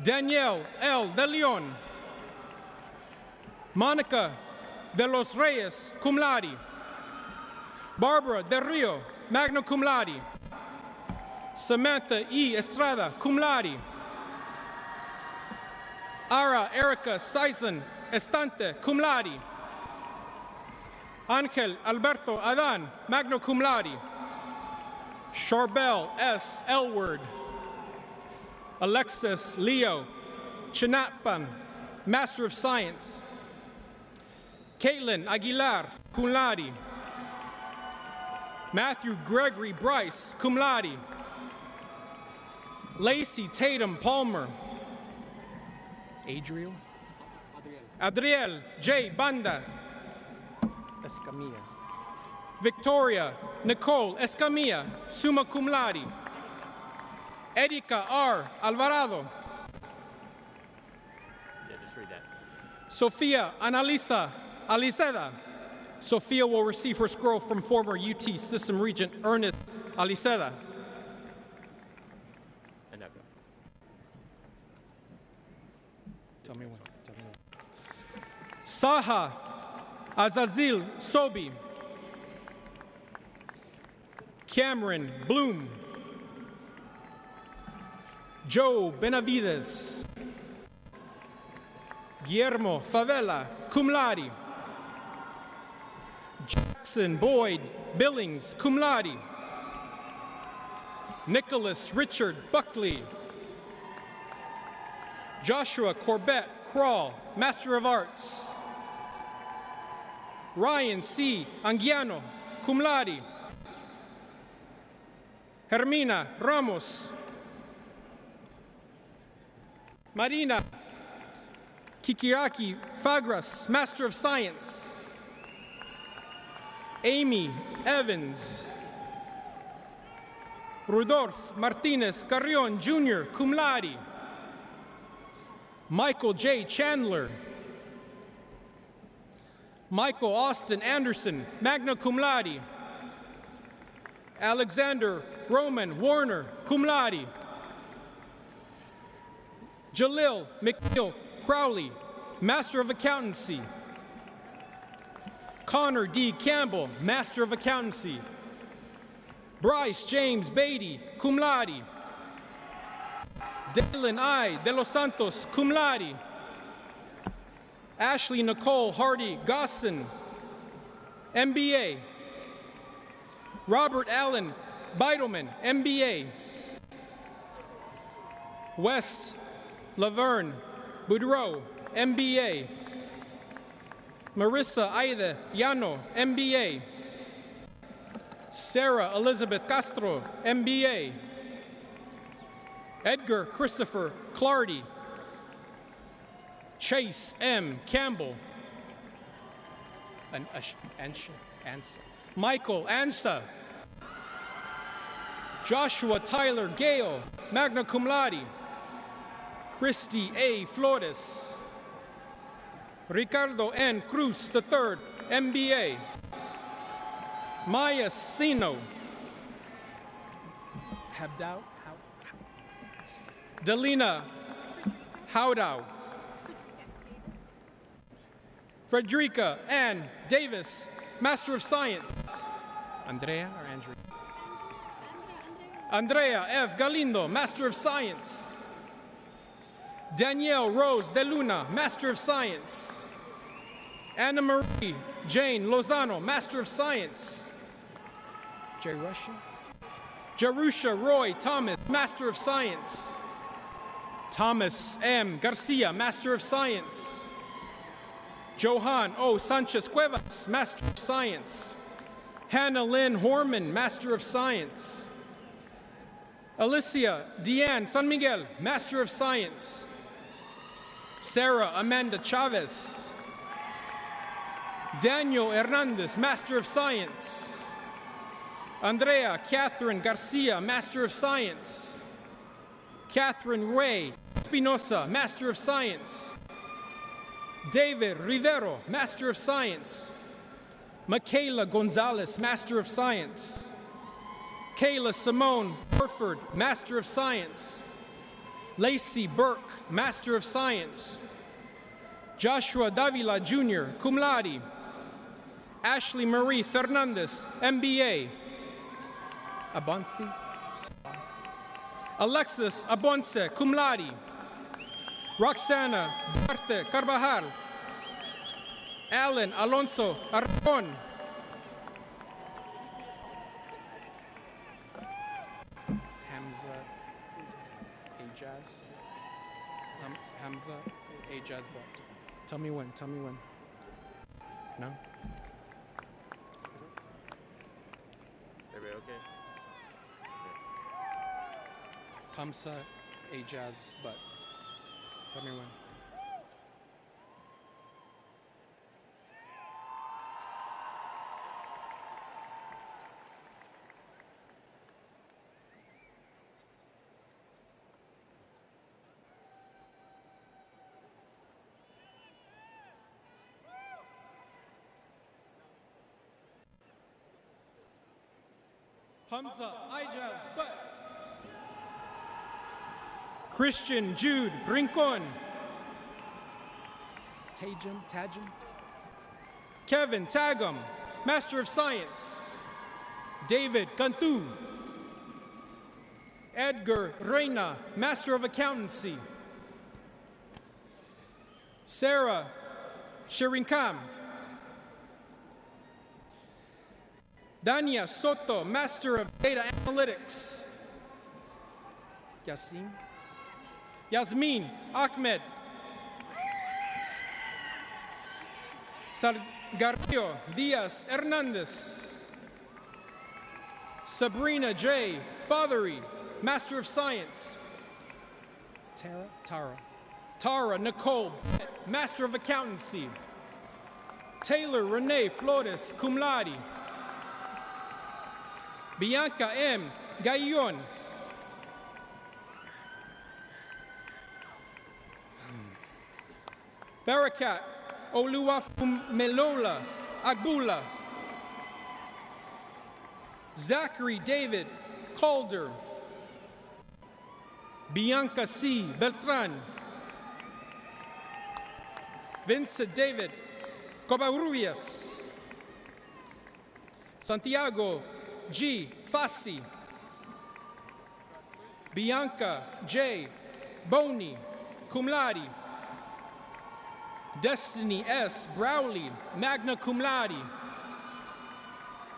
Danielle L. De Leon, Monica de los Reyes, cum laude. Barbara Del Rio, magna cum laude. Samantha E. Estrada, cum laude. Ara Erica Sison Estante, cum laude. Angel Alberto Adan, magna cum laude. Charbel S. Elward, Alexis Leo Chinatpan, Master of Science. Caitlin Aguilar, cum laude. Matthew Gregory Bryce, cum laude. Lacey Tatum Palmer. Adriel J. Banda. Escamilla. Victoria Nicole Escamilla, summa cum laude. Erika R. Alvarado. Yeah, just read that. Sofia Analisa Aliceda. Sophia will receive her scroll from former UT System Regent Ernest Aliceda. And now go. Tell me when. Saha Azazil Sobi. Cameron Bloom. Joe Benavides. Guillermo Favela, cum laude. Jackson Boyd Billings, cum laude. Nicholas Richard Buckley. Joshua Corbett Crawl, Master of Arts. Ryan C. Anguiano, cum laude. Hermina Ramos. Marina Kikiraki Fagras, Master of Science. Amy Evans. Rudolph Martinez Carrion Jr., cum laude. Michael J. Chandler. Michael Austin Anderson, magna cum laude. Alexander Roman Warner, cum laude. Jalil McNeil Crowley, Master of Accountancy. Connor D. Campbell, Master of Accountancy. Bryce James Beatty, cum laude. Dylan I. De Los Santos, cum laude. Ashley Nicole Hardy Gosson, MBA. Robert Allen Beidelman, MBA. Wes Laverne Boudreau, MBA. Marissa Aide Llano, MBA. Sarah Elizabeth Castro, MBA. Edgar Christopher Clardy. Chase M. Campbell. Michael Ansa. Joshua Tyler Gale, magna cum laude. Christy A. Flores. Ricardo N. Cruz III, MBA. Maya Sino. Habdow. Delina Howdow. Frederica Ann Davis, Master of Science. Andrea or Andrew? Andrea F. Galindo, Master of Science. Danielle Rose De Luna, Master of Science. Anna Marie Jane Lozano, Master of Science. Jerusha Roy Thomas, Master of Science. Thomas M. Garcia, Master of Science. Johan O. Sanchez Cuevas, Master of Science. Hannah Lynn Horman, Master of Science. Alicia Deanne San Miguel, Master of Science. Sarah Amanda Chavez. Daniel Hernandez, Master of Science. Andrea Catherine Garcia, Master of Science. Catherine Ray Espinosa, Master of Science. David Rivero, Master of Science. Michaela Gonzalez, Master of Science. Kayla Simone Burford, Master of Science. Lacey Burke, Master of Science. Joshua Davila Jr., cum laude. Ashley Marie Fernandez, MBA. Abonsi. Alexis Abonce, cum laude. Roxana Duarte Carvajal. Alan Alonso Arcon. Hamza Ajaz. Hamza Ajaz Butt. Tell me when. No? Everybody okay? Hamza Ajaz Butt. Tell me when. Hamza Ijaz Butt. Christian Jude Rincon. Tajam. Kevin Tagum, Master of Science. David Cantu. Edgar Reina, Master of Accountancy. Sarah Shirinkam. Dania Soto, Master of Data Analytics. Yasmin Ahmed. Sargario Diaz Hernandez. Sabrina J. Fothery, Master of Science. Tara Nicole, Master of Accountancy. Taylor Renee Flores, cum laude. Bianca M. Gaillon. Barakat Oluwafumelola Agbula. Zachary David Calder. Bianca C. Beltran. Vincent David Covarrubias. Santiago G. Fassi. Bianca J. Boni, cum laude. Destiny S. Browley, magna cum laude.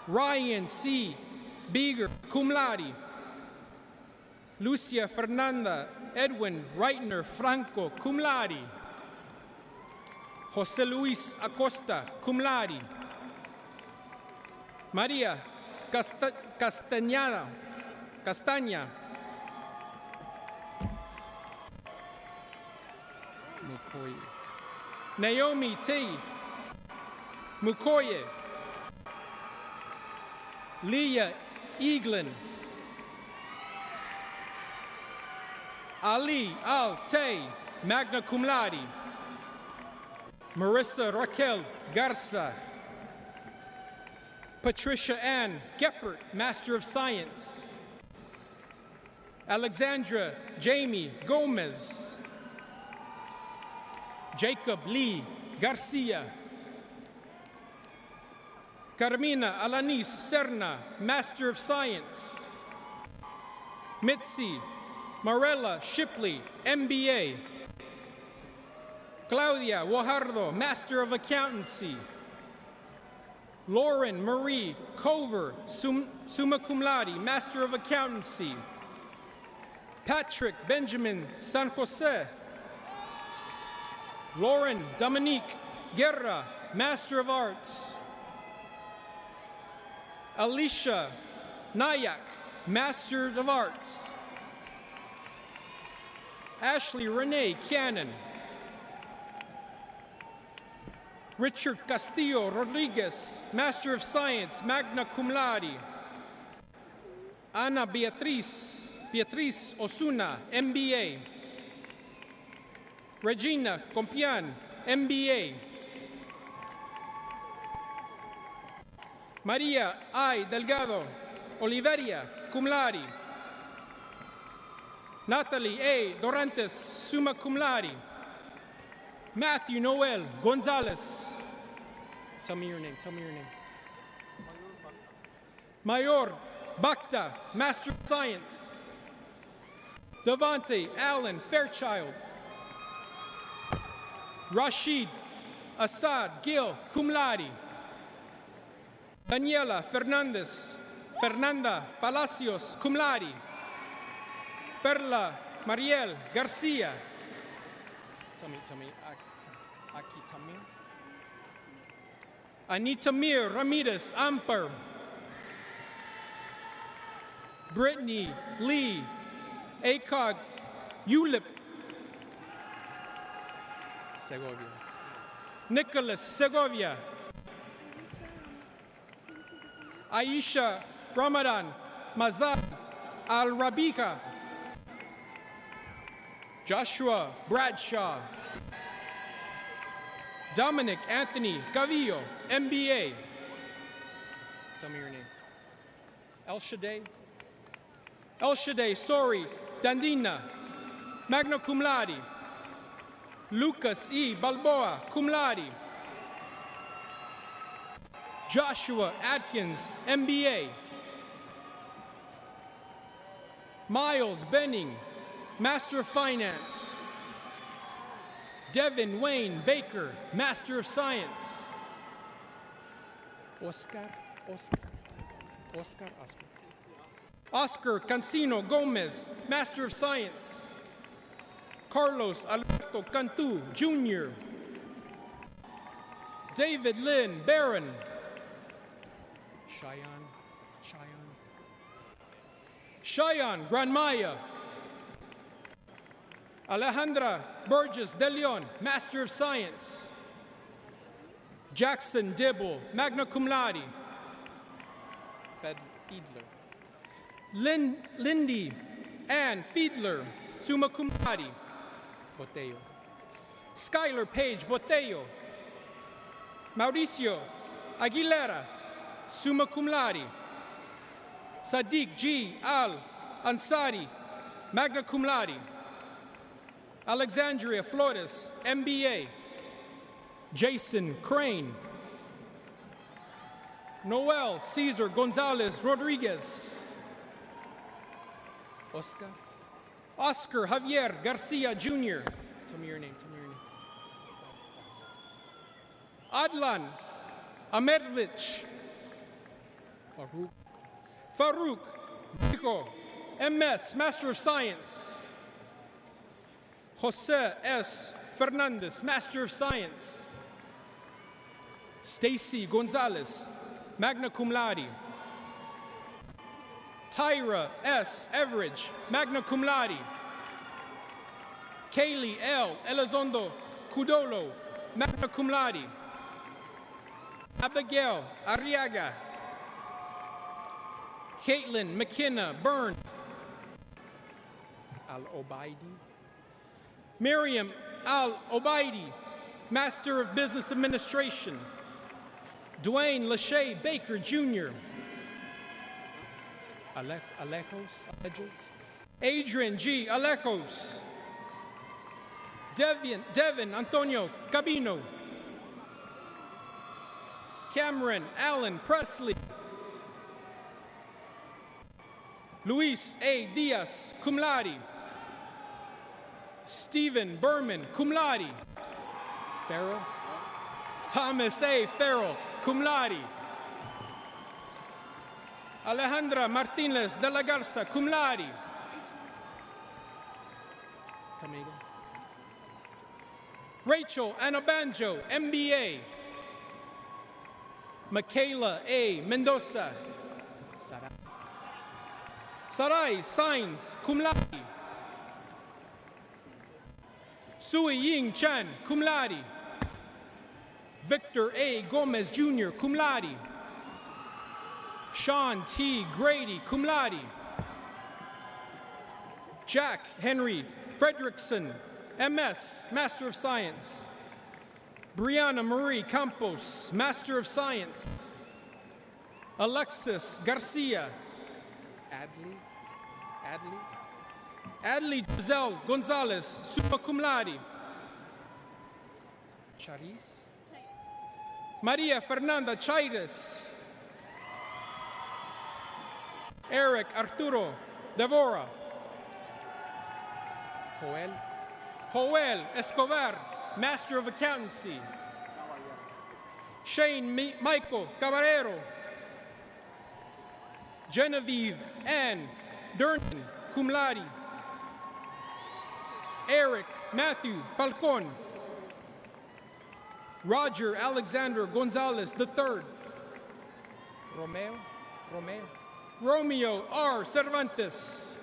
Ryan C. Beeger, cum laude. Lucia Fernanda Edwin Reitner Franco, cum laude. Jose Luis Acosta, cum laude. Maria Castaña. Mukoye. Naomi T. Mukoye. Leah Eaglin. Ali Al-Tay, magna cum laude. Marissa Raquel Garza. Patricia Ann Geppert, Master of Science. Alexandra Jamie Gomez. Jacob Lee Garcia. Carmina Alanis Serna, Master of Science. Mitzi Marella Shipley, MBA. Claudia Guajardo, Master of Accountancy. Lauren Marie Cover, summa cum laude, Master of Accountancy. Patrick Benjamin San Jose. Lauren Dominique Guerra, Master of Arts. Alicia Nayak, Master of Arts. Ashley Renee Cannon. Richard Castillo Rodriguez, Master of Science, magna cum laude. Ana Beatriz Osuna, MBA. Regina Compian, MBA. Maria I. Delgado Oliveria, cum laude. Natalie A. Dorantes, summa cum laude. Matthew Noel Gonzalez. Tell me your name. Mayor Bakta, Master of Science. Devante Allen Fairchild. Rashid Assad Gil, cum laude. Daniela Fernanda Palacios, cum laude. Perla Mariel Garcia. Tell me, Aki Tamir. Anita Mir Ramirez Amper. Brittany Lee Acog Ulip Segovia. Nicholas Segovia. Aisha Ramadan Mazad Al-Rabiqa. Joshua Bradshaw. Dominic Anthony Gavillo, MBA. Tell me your name. El Shaddai Sori Dandina, magna cum laude. Lucas E. Balboa, cum laude. Joshua Atkins, MBA. Miles Benning, Master of Finance. Devin Wayne Baker, Master of Science. Oscar Cancino Gomez, Master of Science. Carlos Alberto Cantu, Jr. David Lynn Barron. Cheyenne Granmaya. Alejandra Burgess De Leon, Master of Science. Jackson Dibble, magna cum laude. Fiedler. Lindy Ann Fiedler, summa cum laude. Botello. Skylar Page Botello. Mauricio Aguilera, summa cum laude. Sadiq G. Al Ansari, magna cum laude. Alexandria Flores, MBA. Jason Crane. Noel Cesar Gonzalez Rodriguez. Oscar Javier Garcia Jr. Tell me your name. Adlan Amervich. Farouk Dijo, MS, Master of Science. Jose S. Fernandez, Master of Science. Stacy Gonzalez, magna cum laude. Tyra S. Everidge, magna cum laude. Kaylee L. Elizondo Cudolo, magna cum laude. Abigail Arriaga. Caitlin McKenna Byrne. Al-Obaidi. Miriam Al-Obaidi, Master of Business Administration. Dwayne Lachey Baker, Jr. Alejos. Adrian G. Alejos. Devin Antonio Cabino. Cameron Allen Presley. Luis A. Diaz, cum laude. Stephen Berman, cum laude. Farrell. Thomas A. Farrell, cum laude. Alejandra Martinez de la Garza, cum laude. Tomato. Rachel Anabanjo, MBA. Michaela A. Mendoza. Sarai Sainz, cum laude. Sui Ying Chen, cum laude. Victor A. Gomez Jr., cum laude. Sean T. Grady, cum laude. Jack Henry Fredrickson, MS, Master of Science. Brianna Marie Campos, Master of Science. Alexis Garcia. Adley Giselle Gonzalez, summa cum laude. Charis. Maria Fernanda Chaires. Eric Arturo Devora. Joel Escobar, Master of Accountancy. Shane Michael Caballero. Genevieve Ann Durnan, cum laude. Eric Matthew Falcon. Roger Alexander Gonzalez III. Romeo R. Cervantes.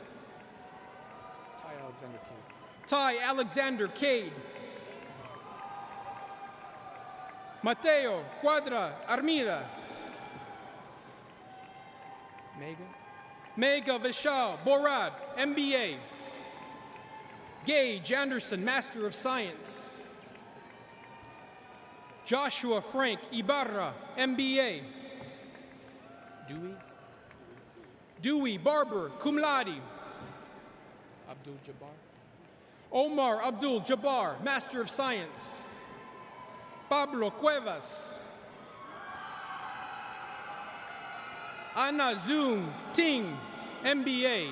Ty Alexander Cade. Mateo Cuadra Armida. Mega Vishal Borad, MBA. Gage Anderson, Master of Science. Joshua Frank Ibarra, MBA. Dewey Barber, cum laude. Omar Abdul Jabbar, Master of Science. Pablo Cuevas. Anna Zoom Ting, MBA.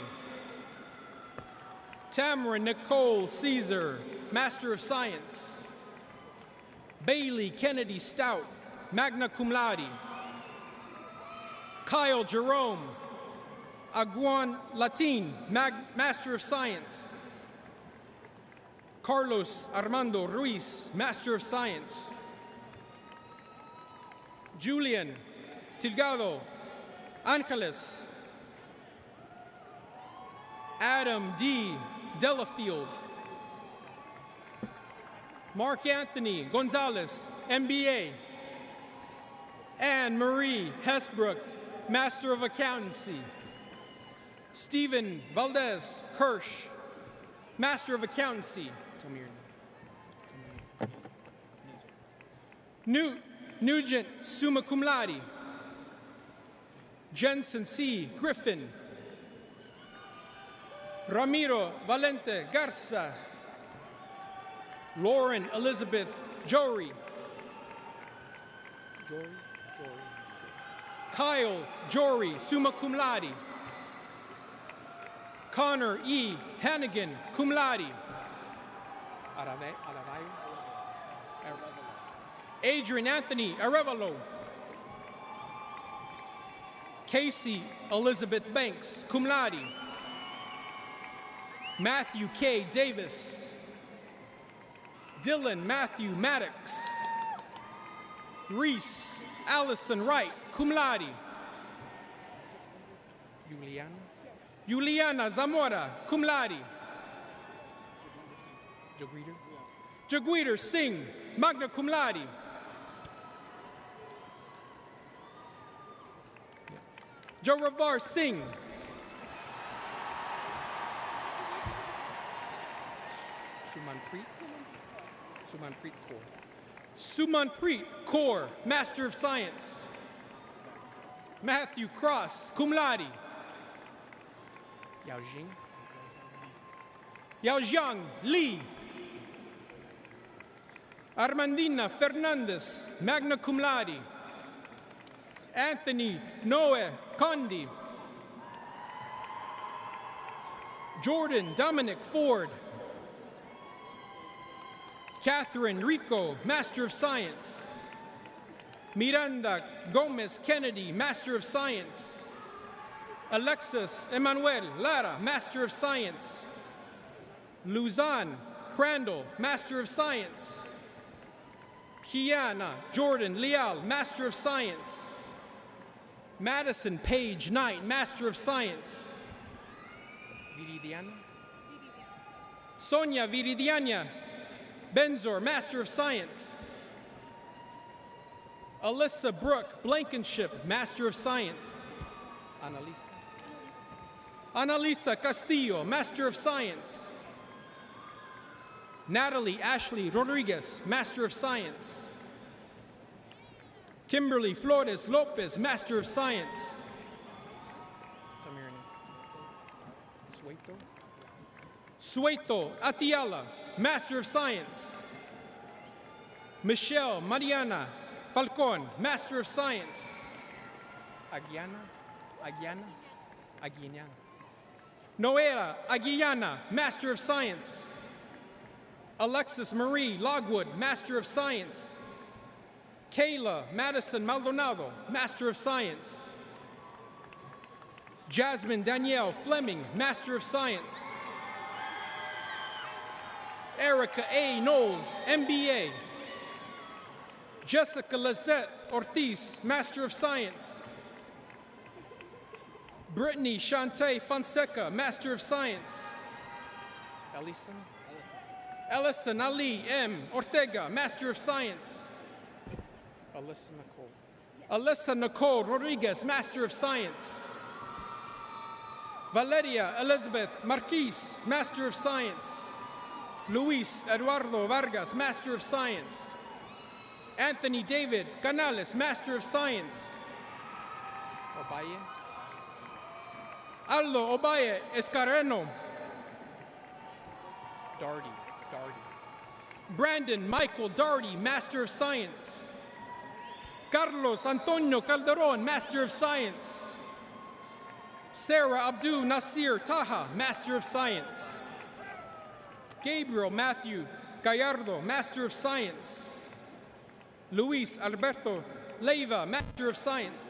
Tamara Nicole Caesar, Master of Science. Bailey Kennedy Stout, magna cum laude. Kyle Jerome Aguan Latin, Master of Science. Carlos Armando Ruiz, Master of Science. Julian Tilgado Angeles. Adam D. Delafield. Mark Anthony Gonzalez, MBA. Anne Marie Hesbrook, Master of Accountancy. Stephen Valdez Kirsch, Master of Accountancy. Tell me your name. Nugent, summa cum laude. Jensen C. Griffin. Ramiro Valente Garza. Lauren Elizabeth Jory. Kyle Jory, summa cum laude. Connor E. Hannigan, cum laude. Adrian Anthony Arevalo. Casey Elizabeth Banks, cum laude. Matthew K. Davis. Dylan Matthew Maddox. Reese Allison Wright, cum laude. Juliana Zamora, cum laude. Jagweeder Singh, magna cum laude. Joravar Singh. Sumanpreet Kaur, Master of Science. Matthew Cross, cum laude. Yaojiang Li. Armandina Fernandez, magna cum laude. Anthony Noe Condi. Jordan Dominic Ford. Catherine Rico, Master of Science. Miranda Gomez Kennedy, Master of Science. Alexis Emmanuel Lara, Master of Science. Luzanne Crandall, Master of Science. Kiana Jordan Leal, Master of Science. Madison Page Knight, Master of Science. Sonia Viridiana Benzor, Master of Science. Alyssa Brooke Blankenship, Master of Science. Annalisa Castillo, Master of Science. Natalie Ashley Rodriguez, Master of Science. Kimberly Flores Lopez, Master of Science. Sueto Atiala, Master of Science. Michelle Mariana Falcon, Master of Science. Aguiana. Noela Aguiana, Master of Science. Alexis Marie Logwood, Master of Science. Kayla Madison Maldonado, Master of Science. Jasmine Danielle Fleming, Master of Science. Erica A. Knowles, MBA. Jessica Lizette Ortiz, Master of Science. Brittany Shante Fonseca, Master of Science. Ellison Ali M. Ortega, Master of Science. Alyssa Nicole Rodriguez, Master of Science. Valeria Elizabeth Marquise, Master of Science. Luis Eduardo Vargas, Master of Science. Anthony David Canales, Master of Science. Aldo Obaye Escareno. Darty. Brandon Michael Darty, Master of Science. Carlos Antonio Calderon, Master of Science. Sarah Abdul Nasir Taha, Master of Science. Gabriel Matthew Gallardo, Master of Science. Luis Alberto Leiva, Master of Science.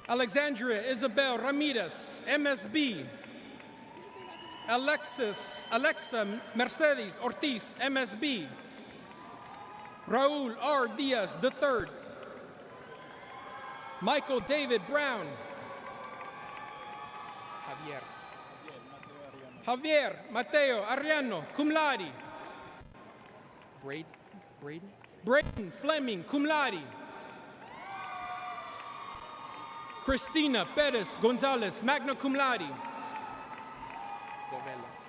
Alexandria Isabel Ramirez, MSB. Alexa Mercedes Ortiz, MSB. Raul R. Diaz III. Michael David Brown. Javier Mateo Ariano, cum laude. Braden Fleming, cum laude. Christina Perez Gonzalez, magna cum laude.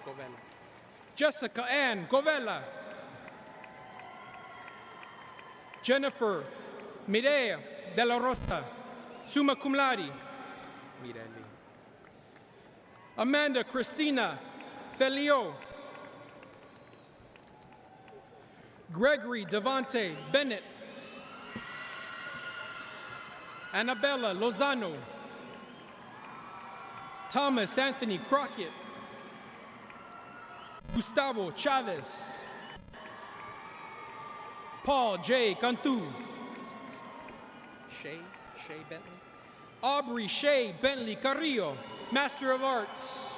Govella. Jessica Ann Govella. Jennifer Mireya de la Rosa, summa cum laude. Amanda Christina Felio. Gregory Devante Bennett. Annabella Lozano. Thomas Anthony Crockett. Gustavo Chavez. Paul J. Cantu. Shay Bentley. Aubrey Shea Bentley Carrillo, Master of Arts.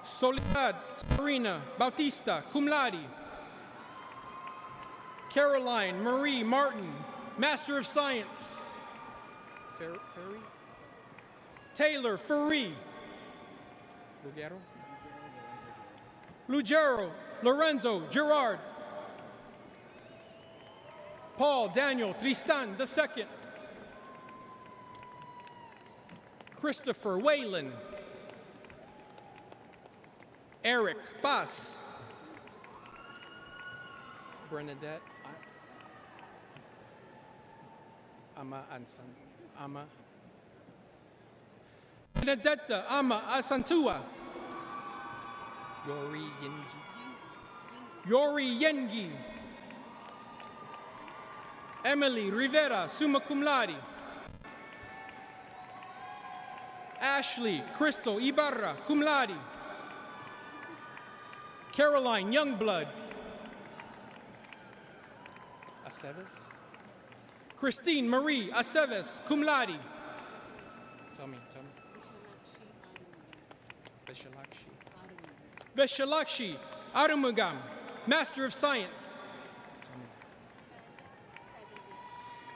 Soledad Serena Bautista, cum laude. Caroline Marie Martin, Master of Science. Ferry? Taylor Ferry. Lugero Lorenzo Gerard. Paul Daniel Tristan II. Christopher Whalen. Eric Bass. Bernadette Ama Ansan. Ama. Benedetta Ama Asantua. Yori Yengi. Emily Rivera, summa cum laude. Ashley Crystal Ibarra, cum laude. Caroline Youngblood. Aceves. Christine Marie Aceves, cum laude. Tell me. Veshalakshi Arumugam, Master of Science.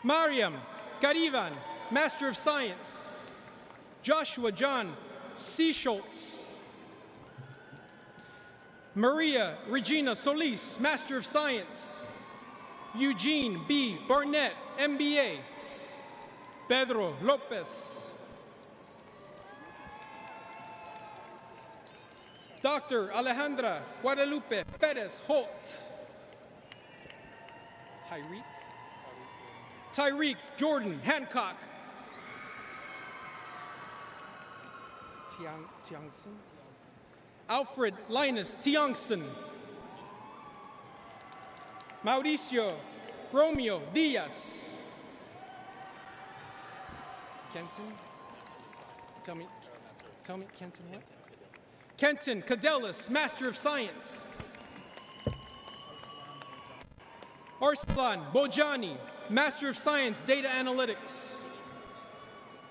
Mariam Garivan, Master of Science. Joshua John C. Schultz. Maria Regina Solis, Master of Science. Eugene B. Barnett, MBA. Pedro Lopez. Dr. Alejandra Guadalupe Perez Holt. Tyreek Jordan Hancock. Tiangson. Alfred Linus Tiangson. Mauricio Romeo Diaz. Kenton. Tell me, Kenton what? Kenton Cadelis, Master of Science. Arslan Bojani, Master of Science, Data Analytics.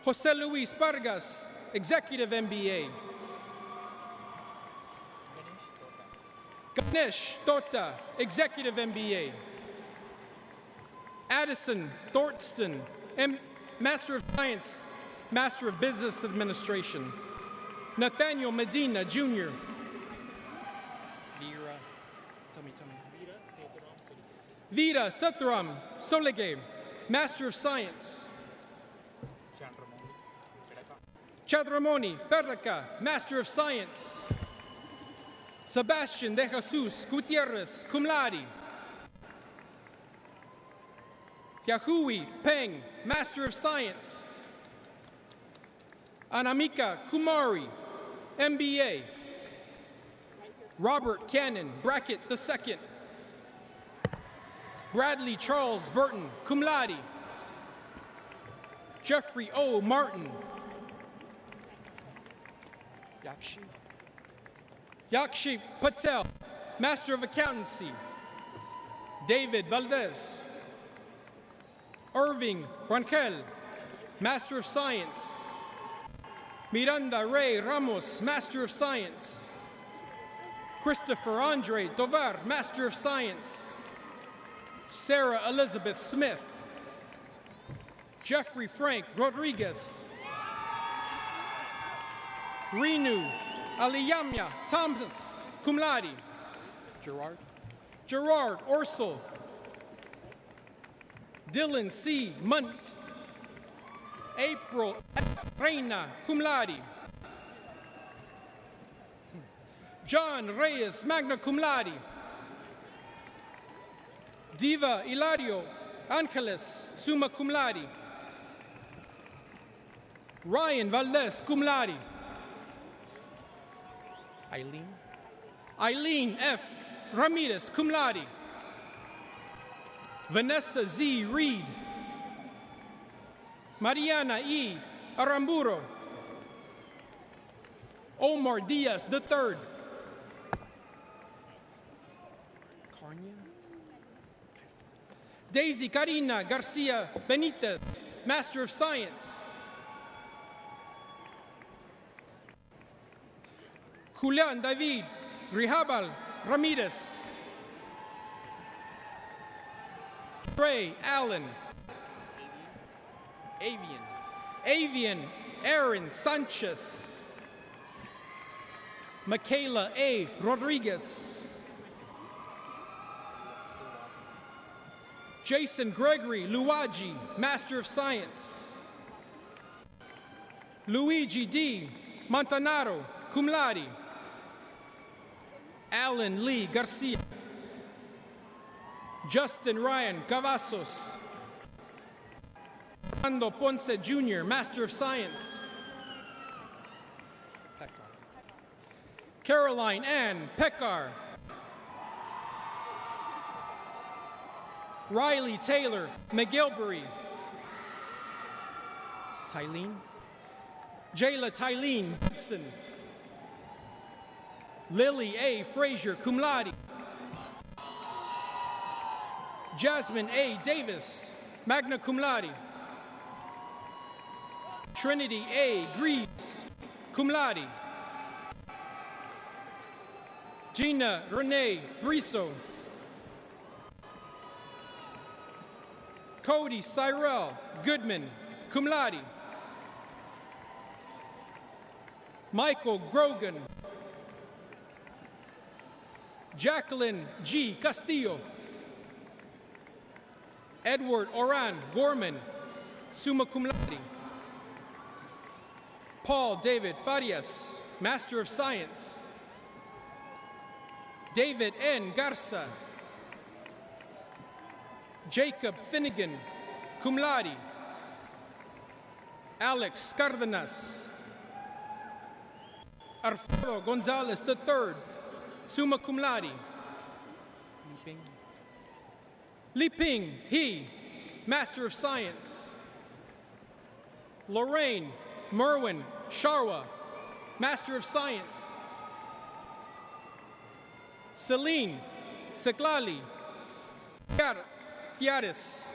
Jose Luis Vargas, Executive MBA. Ganesh Tota, Executive MBA. Addison Thornton, Master of Science, Master of Business Administration. Nathaniel Medina, Jr. Vira Satram Solegay, Master of Science. Chadramoni Perraca, Master of Science. Sebastian de Jesus Gutierrez, cum laude. Yahui Peng, Master of Science. Anamika Kumari, MBA. Robert Cannon, Brackett II. Bradley Charles Burton, cum laude. Jeffrey O. Martin. Yakshi Patel, Master of Accountancy. David Valdez. Irving Juanquel, Master of Science. Miranda Ray Ramos, Master of Science. Christopher Andre Tovar, Master of Science. Sarah Elizabeth Smith. Jeffrey Frank Rodriguez. Renu Aliyamya Thomas, cum laude. Gerard Orsel. Dylan C. Munt. April S. Reina, cum laude. John Reyes, magna cum laude. Diva Hilario Angeles, summa cum laude. Ryan Valdez, cum laude. Eileen F. Ramirez, cum laude. Vanessa Z. Reed. Mariana E. Aramburo. Omar Diaz III. Daisy Karina Garcia Benitez, Master of Science. Julian David Rihabal Ramirez. Trey Allen. Avian Aaron Sanchez. Michaela A. Rodriguez. Jason Gregory Luwaji, Master of Science. Luigi D. Montanaro, cum laude. Alan Lee Garcia. Justin Ryan Cavazos. Fernando Ponce Jr., Master of Science. Caroline Ann Pekar. Riley Taylor McGilbury. Jayla Tylene Gibson. Lily A. Frazier, cum laude. Jasmine A. Davis, magna cum laude. Trinity A. Greaves, cum laude. Gina Renee Briso. Cody Cyrell Goodman, cum laude. Michael Grogan. Jacqueline G. Castillo. Edward Oran Gorman, summa cum laude. Paul David Farias, Master of Science. David N. Garza. Jacob Finnegan, cum laude. Alex Cardenas. Alfredo Gonzalez III, summa cum laude. Li Ping He, Master of Science. Lorraine Merwin Sharwa, Master of Science. Celine Seglali Fiares.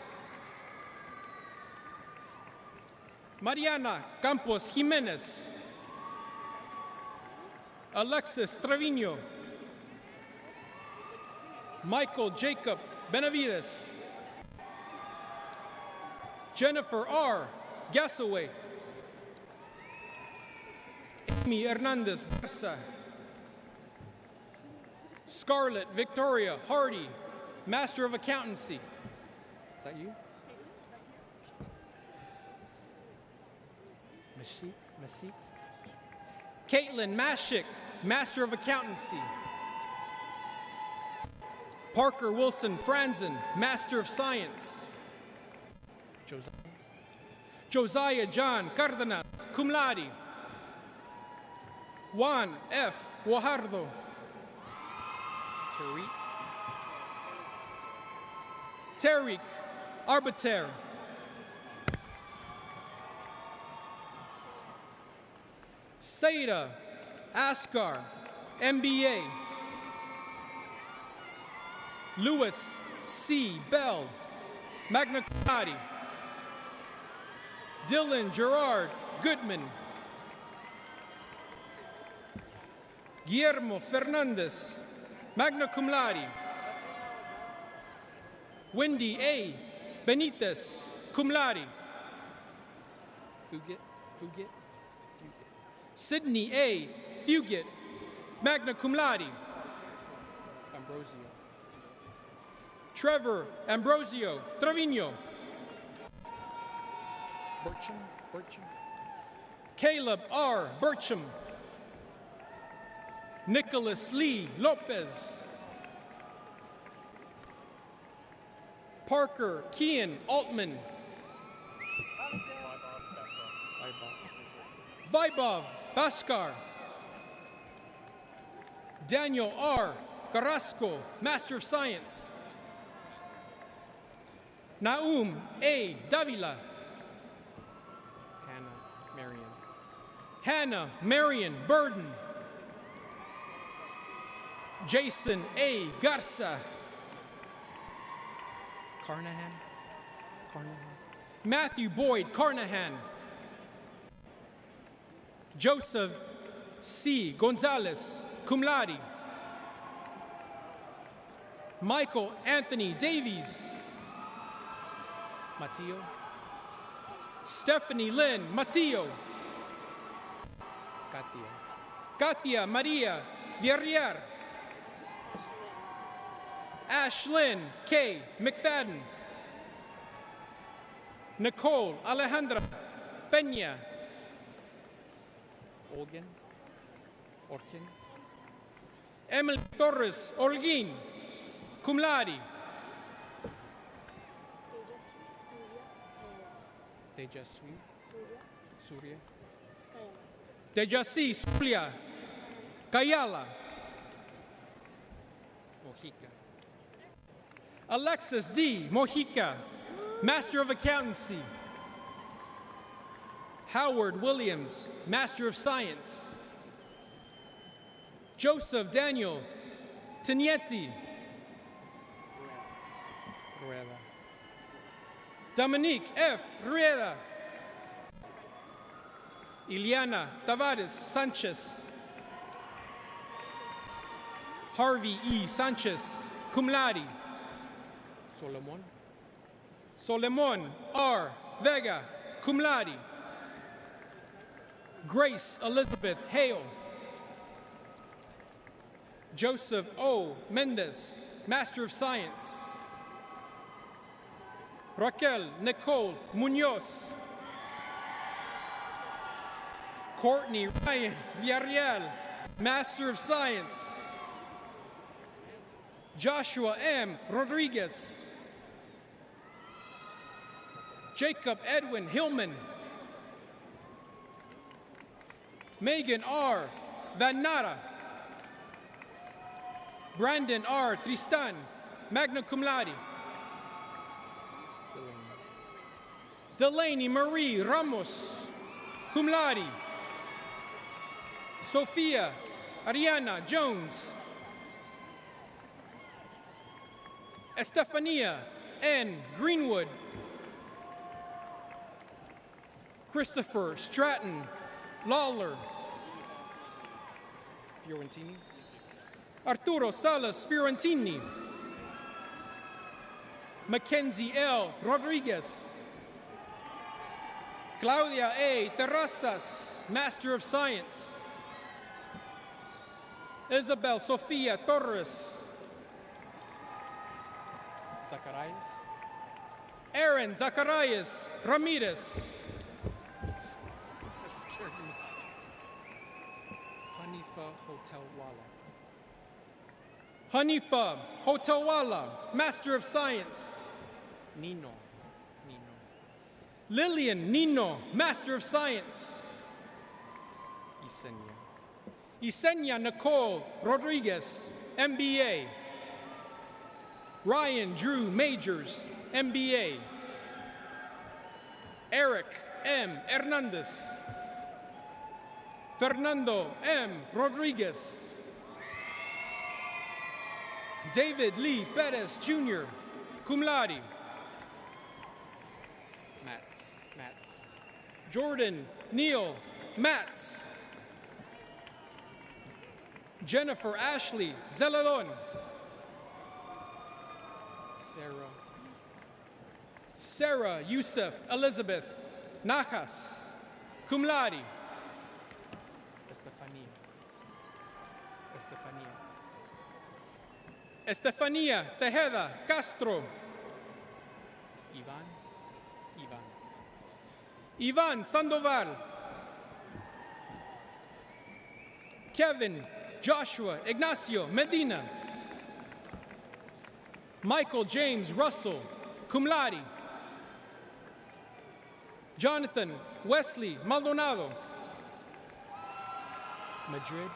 Mariana Campos Jimenez. Alexis Trevino. Michael Jacob Benavides. Jennifer R. Gasaway. Amy Hernandez Garza. Scarlett Victoria Hardy, Master of Accountancy. Is that you? Mashik. Caitlin Mashik, Master of Accountancy. Parker Wilson Franzen, Master of Science. Josiah John Cardenas, cum laude. Juan F. Guajardo. Tariq Arbiter. Seda Askar, MBA. Louis C. Bell, magna cum laude. Dylan Gerard Goodman. Guillermo Fernandez, magna cum laude. Wendy A. Benitez, cum laude. Fugit. Sydney A. Fugit, magna cum laude. Trevor Ambrosio Trevino. Burcham. Caleb R. Burcham. Nicholas Lee Lopez. Parker Kian Altman. Vaibhav Bhaskar. Daniel R. Carrasco, Master of Science. Naum A. Davila. Hannah Marion Burden. Jason A. Garza. Carnahan. Matthew Boyd Carnahan. Joseph C. Gonzalez, cum laude. Michael Anthony Davies. Matteo. Stephanie Lynn Matteo. Katia Maria Villarreal. Ashlyn K. McFadden. Nicole Alejandra Peña. Orkin. Emily Torres Olguin, cum laude. Tejasvi Surya. Tejasvi Surya Kayala. Mojica. Alexis D. Mojica, Master of Accountancy. Howard Williams, Master of Science. Joseph Daniel Tenienti. Rueda. Dominique F. Rueda. Ileana Tavares Sanchez. Harvey E. Sanchez, cum laude. Solemon R. Vega, cum laude. Grace Elizabeth Hale. Joseph O. Mendez, Master of Science. Raquel Nicole Munoz. Courtney Ryan Villarreal, Master of Science. Joshua M. Rodriguez. Jacob Edwin Hillman. Megan R. Van Nara. Brandon R. Tristan, magna cum laude. Delaney Marie Ramos, cum laude. Sophia Ariana Jones. Estefania N. Greenwood. Christopher Stratton Lawler. Fiorentini. Arturo Salas Fiorentini. Mackenzie L. Rodriguez. Claudia A. Terrazas, Master of Science. Isabel Sofia Torres. Zacharias. Aaron Zacharias Ramirez. That scared me. Hanifa Hotelwala. Hanifa Hotelwala, Master of Science. Nino. Lillian Nino, Master of Science. Yesenia Nicole Rodriguez, MBA. Ryan Drew Majors, MBA. Eric M. Hernandez. Fernando M. Rodriguez. David Lee Perez Jr., cum laude. Mats. Jordan Neal Mats. Jennifer Ashley Zeladon. Sarah Yusuf Elizabeth Najas, cum laude. Estefania Tejeda Castro. Ivan Sandoval. Kevin Joshua Ignacio Medina. Michael James Russell, cum laude. Jonathan Wesley Maldonado. Madrid.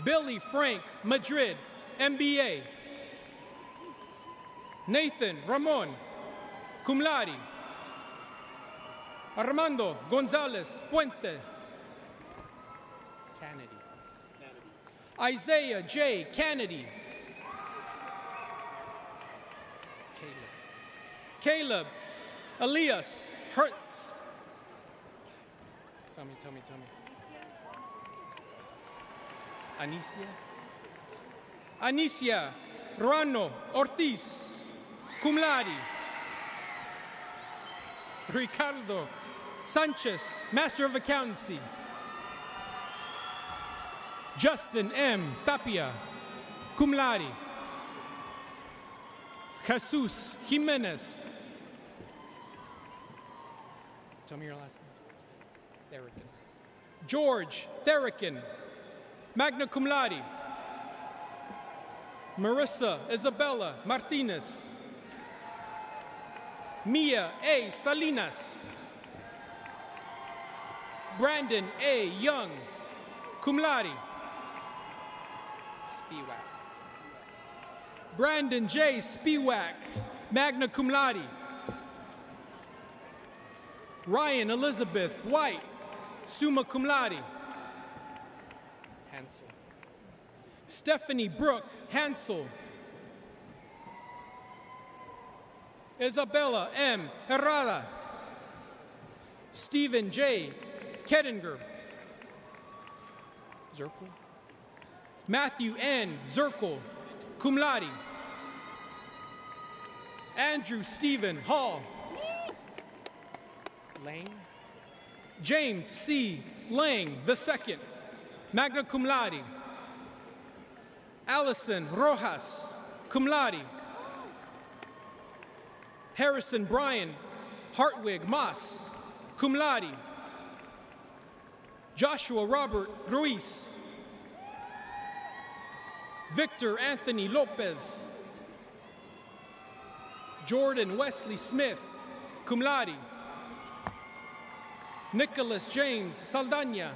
Billy Frank Madrid, MBA. Nathan Ramon, cum laude. Armando Gonzalez Puente. Isaiah J. Kennedy. Caleb Elias Hertz. Tell me. Anicia Ruano Ortiz, cum laude. Ricardo Sanchez, Master of Accountancy. Justin M. Tapia, cum laude. Jesus Jimenez. Tell me your last name. Therikin. George Therikin, magna cum laude. Marissa Isabella Martinez. Mia A. Salinas. Brandon A. Young, cum laude. Spiewak. Brandon J. Spiewak, magna cum laude. Ryan Elizabeth White, summa cum laude. Hansel. Stephanie Brooke Hansel. Isabella M. Herrada. Stephen J. Kettinger. Zirkel. Matthew N. Zirkel, cum laude. Andrew Stephen Hall. Lang. James C. Lang II, magna cum laude. Allison Rojas, cum laude. Harrison Brian Hartwig Moss, cum laude. Joshua Robert Ruiz. Victor Anthony Lopez. Jordan Wesley Smith, cum laude. Nicholas James Saldana.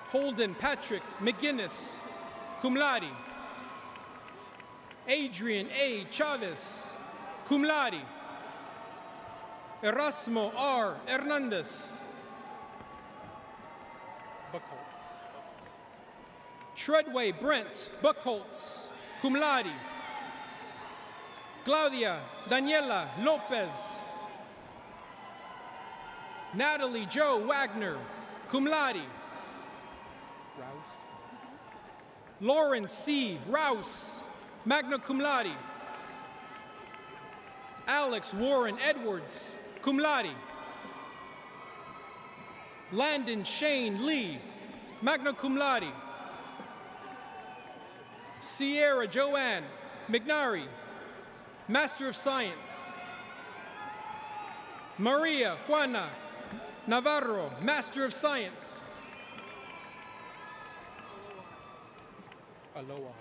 Holden Patrick McGinnis, cum laude. Adrian A. Chavez, cum laude. Erasmo R. Hernandez. Buckholz. Treadway Brent Buckholz, cum laude. Claudia Daniela Lopez. Natalie Jo Wagner, cum laude. Lauren C. Rouse, magna cum laude. Alex Warren Edwards, cum laude. Landon Shane Lee, magna cum laude. Sierra Joanne McNary, Master of Science. Maria Juana Navarro, Master of Science. Aloha.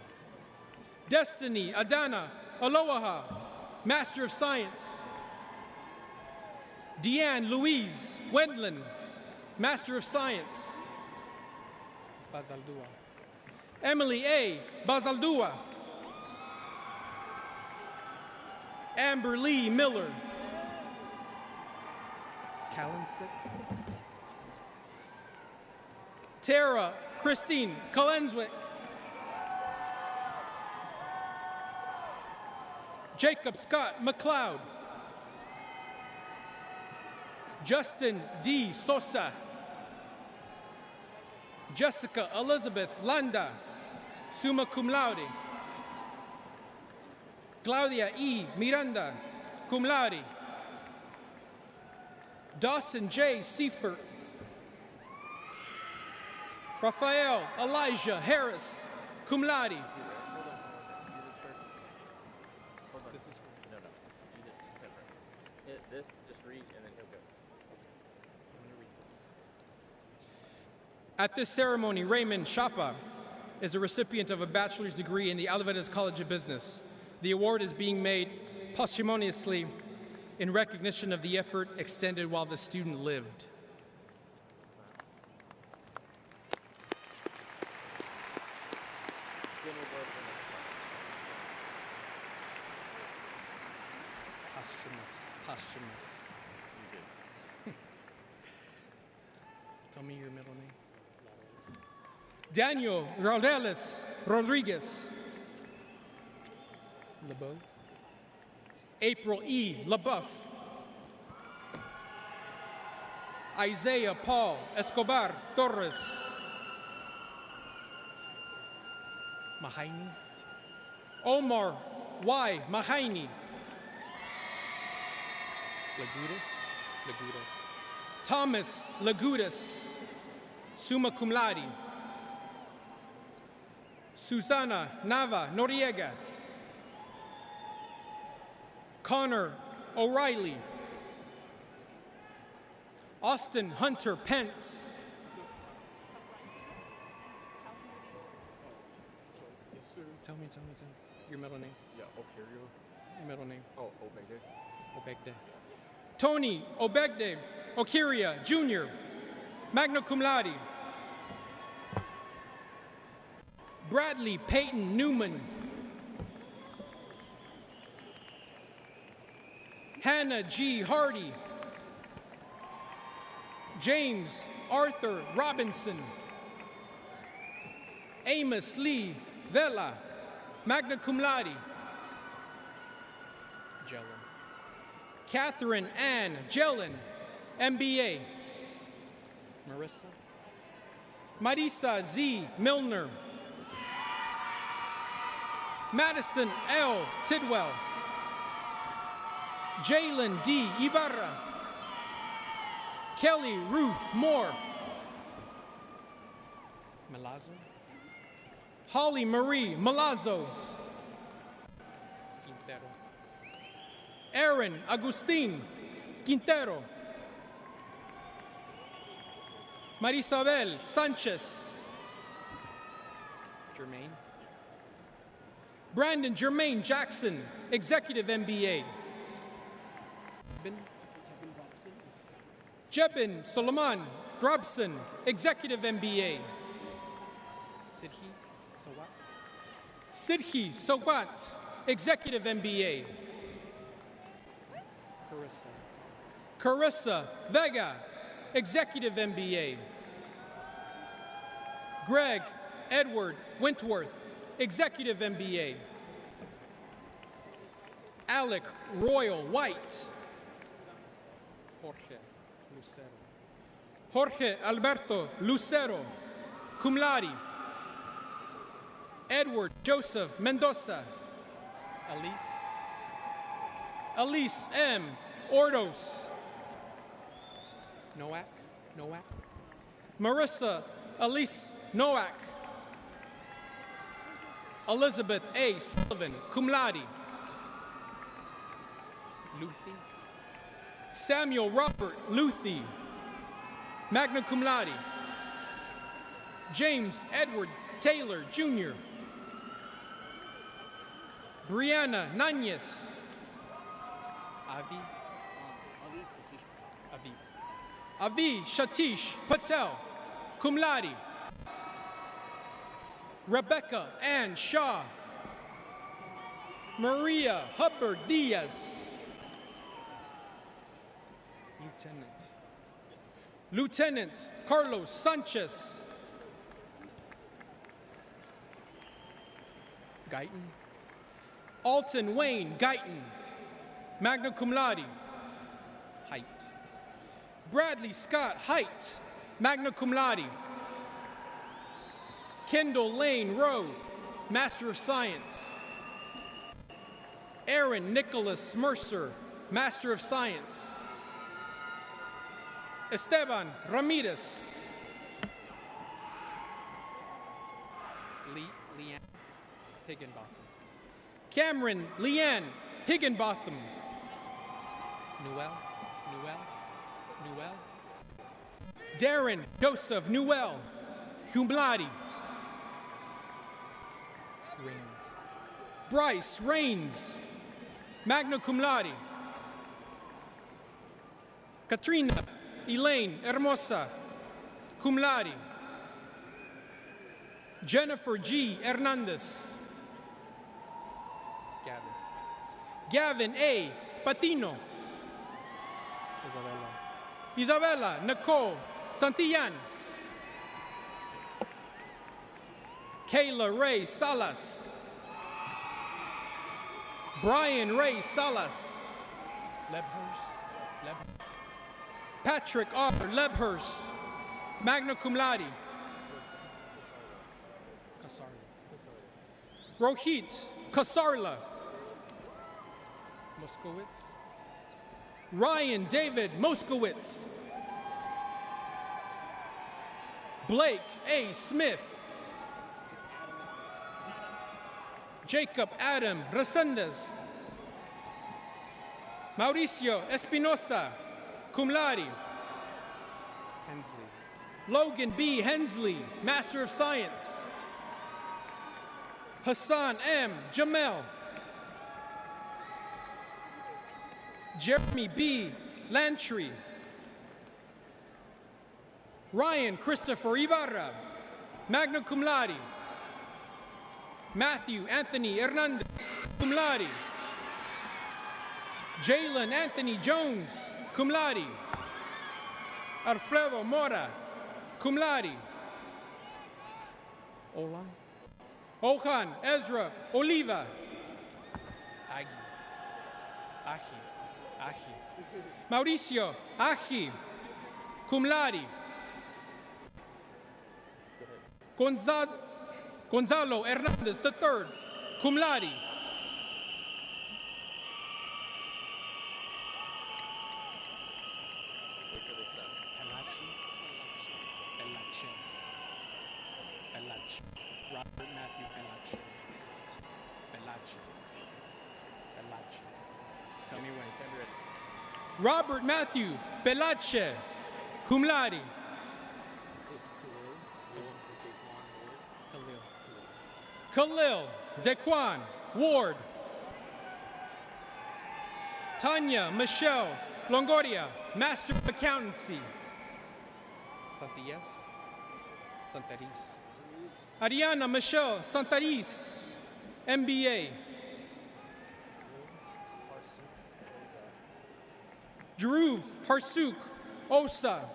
Destiny Adana Aloha, Master of Science. Deanne Louise Wendland, Master of Science. Bazaldua. Emily A. Bazaldua. Amber Lee Miller. Kalensick. Tara Christine Kalenswick. Jacob Scott McLeod. Justin D. Sosa. Jessica Elizabeth Landa, summa cum laude. Claudia E. Miranda, cum laude. Dawson J. Seifert. Rafael Elijah Harris, cum laude. This is no. You just separate. This just read and then he'll go. I'm gonna read this. At this ceremony, Raymond Chapa is a recipient of a bachelor's degree in the Alvarez College of Business. The award is being made posthumously in recognition of the effort extended while the student lived. Posthumous. Tell me your middle name. Daniel Raudelis Rodriguez. LeBeau. April E. LaBeouf. Isaiah Paul Escobar Torres. Mahaini. Omar Y. Mahaini. Lagudis. Thomas Lagudis, summa cum laude. Susana Nava Noriega. Connor O'Reilly. Austin Hunter Pence. Tell me. Your middle name. Yeah, Okirio. Your middle name. Oh, Obegde. Obegde. Tony Obegde Okiria, Jr., magna cum laude. Bradley Peyton Newman. Hannah G. Hardy. James Arthur Robinson. Amos Lee Vela, magna cum laude. Jellin. Catherine Ann Jellin, MBA. Marisa Z. Milner. Madison L. Tidwell. Jalen D. Ibarra. Kelly Ruth Moore. Malazzo. Holly Marie Malazzo. Quintero. Aaron Agustin Quintero. Marisabel Sanchez. Jermaine. Brandon Jermaine Jackson, Executive MBA. Jebin Solomon Grobson, Executive MBA. Sidhi Sawat, Executive MBA. Carissa Vega, Executive MBA. Greg Edward Wentworth, Executive MBA. Alec Royal White. Jorge Alberto Lucero, cum laude. Edward Joseph Mendoza. Elise M. Ordos. Nowak. Marissa Elise Nowak. Elizabeth A. Sullivan, cum laude. Luthi. Samuel Robert Luthi, magna cum laude. James Edward Taylor, Jr. Brianna Nunez. Avi Shatish Patel, cum laude. Rebecca Ann Shaw. Maria Hubbard Diaz. Lieutenant Carlos Sanchez. Guyton. Alton Wayne Guyton, magna cum laude. Height. Bradley Scott Height, magna cum laude. Kendall Lane Rowe, Master of Science. Aaron Nicholas Mercer, Master of Science. Esteban Ramirez. Leanne Higginbotham. Cameron Leanne Higginbotham. Newell. Darren Joseph Newell, cum laude. Bryce Rains, magna cum laude. Katrina Elaine Hermosa, cum laude. Jennifer G. Hernandez. Gavin A. Patino. Isabella Nicole Santillan. Kayla Ray Salas. Brian Ray Salas. Patrick R. Lebhurst, magna cum laude. Rohit Kasarla. Ryan David Moskowitz. Blake A. Smith. Jacob Adam Resendez. Mauricio Espinosa, cum laude. Hensley. Logan B. Hensley, Master of Science. Hassan M. Jamel. Jeremy B. Lantry. Ryan Christopher Ibarra, magna cum laude. Matthew Anthony Hernandez, cum laude. Jalen Anthony Jones, cum laude. Alfredo Mora, cum laude. Ohan Ezra Oliva. Aji. Mauricio Aji, cum laude. Gonzalo Hernandez III, cum laude. Robert Matthew Pelache. Tell me when. Robert Matthew Pelache, cum laude. Khalil Dequan Ward. Tanya Michelle Longoria, Master of Accountancy. Santaris. Ariana Michelle Santaris, MBA. Dhruv Harsuk Osa,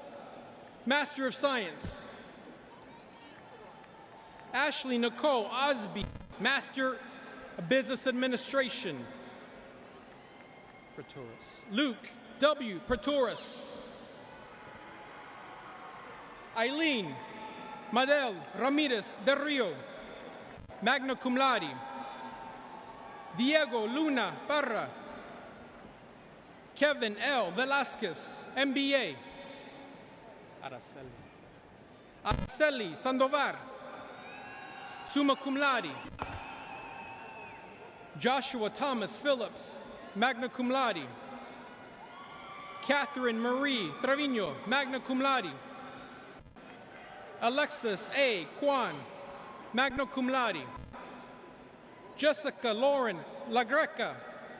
Master of Science. Ashley Nicole Osby, Master of Business Administration. Pretorius. Luke W. Pretorius. Eileen Madel Ramirez del Rio, magna cum laude. Diego Luna Parra. Kevin L. Velasquez, MBA. Araceli Sandovar, summa cum laude. Joshua Thomas Phillips, magna cum laude. Catherine Marie Trevino, magna cum laude. Alexis A. Kwan, magna cum laude. Jessica Lauren Lagreca,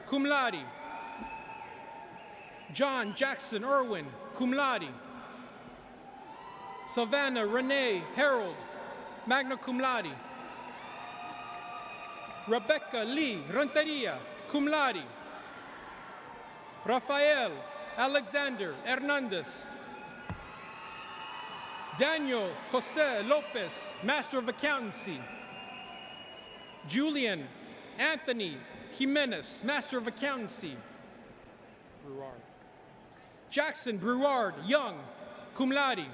cum laude. John Jackson Irwin, cum laude. Savannah Renee Harold, magna cum laude. Rebecca Lee Renteria, cum laude. Rafael Alexander Hernandez. Daniel Jose Lopez, Master of Accountancy. Julian Anthony Jimenez, Master of Accountancy. Brewer. Jackson Breward Young, cum laude.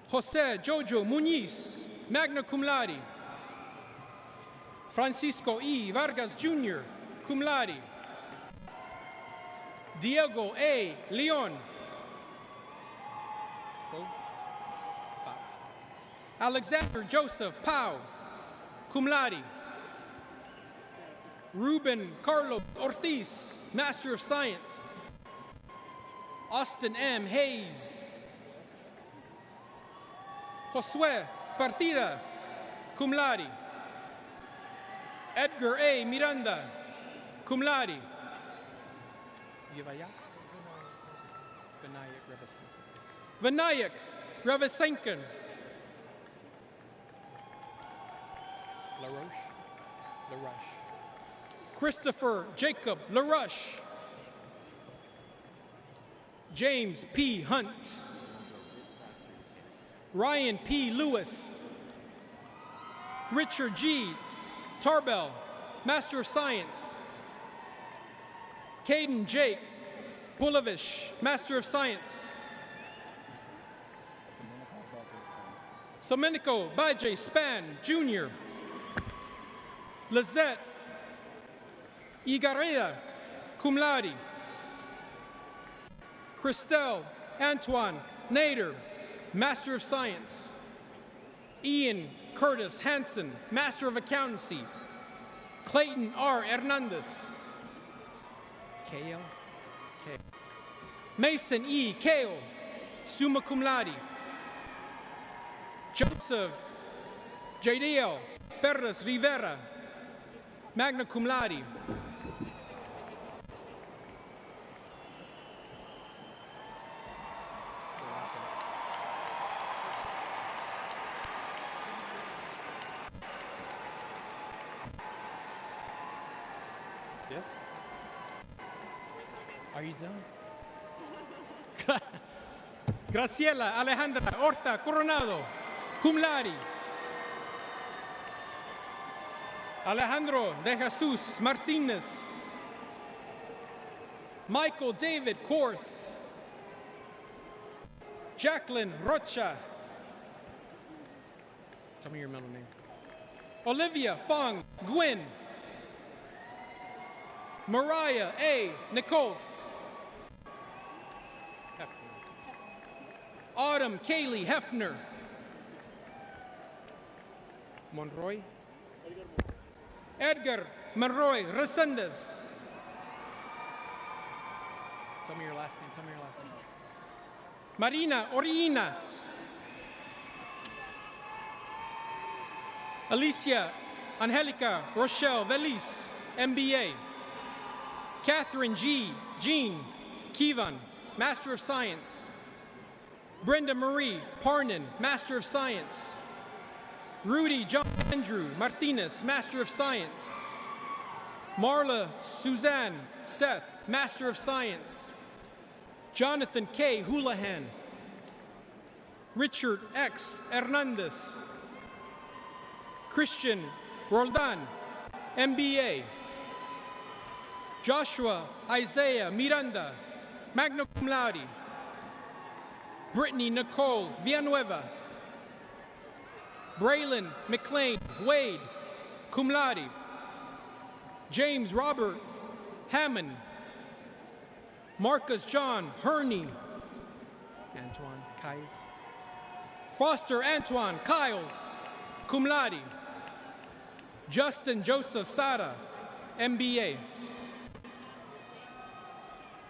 Jose Jojo Muniz, magna cum laude. Francisco E. Vargas Jr., cum laude. Diego A. Leon. Alexander Joseph Pau, cum laude. Ruben Carlos Ortiz, Master of Science. Austin M. Hayes. Josue Partida, cum laude. Edgar A. Miranda, cum laude. Vinayak Ravisenkan. LaRoche. Christopher Jacob LaRoche. James P. Hunt. Ryan P. Lewis. Richard G. Tarbell, Master of Science. Caden Jake Bulovish, Master of Science. Domenico Bajay Span, Jr. Lizette Igareda, cum laude. Christelle Antoine Nader, Master of Science. Ian Curtis Hansen, Master of Accountancy. Clayton R. Hernandez. Kale. K. Mason E. Kale, summa cum laude. Joseph Jadiel Perez Rivera, magna cum laude. Yes? Are you done? Graciela Alejandra Horta Coronado, cum laude. Alejandro de Jesus Martinez. Michael David Korth. Jacqueline Rocha. Tell me your middle name. Olivia Fong Gwyn. Mariah A. Nichols. Autumn Kaylee Hefner. Monroy. Edgar Monroy Resendez. Tell me your last name. Tell me your last name. Marina Orina. Alicia Angelica Rochelle Velis, MBA. Catherine Jean Kivan, Master of Science. Brenda Marie Parnan, Master of Science. Rudy John Andrew Martinez, Master of Science. Marla Suzanne Seth, Master of Science. Jonathan K. Houlihan. Richard X. Hernandez. Christian Roldan, MBA. Joshua Isaiah Miranda, magna cum laude. Brittany Nicole Villanueva. Braylon McLean Wade, cum laude. James Robert Hammond. Marcus John Herney. Antoine Kais. Foster Antoine Kiles, cum laude. Justin Joseph Sada, MBA.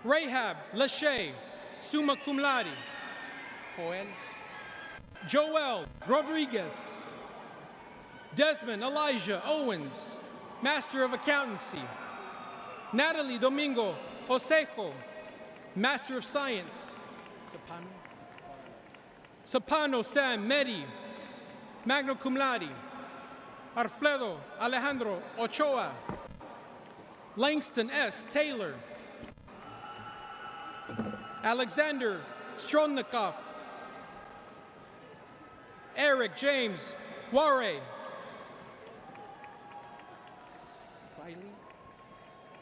Rahab Lachey, summa cum laude. Joel Rodriguez. Desmond Elijah Owens, Master of Accountancy. Natalie Domingo Osejo, Master of Science. Sapano Sam Medi, magna cum laude. Alfredo Alejandro Ochoa. Langston S. Taylor. Alexander Stronnikov. Eric James Ware.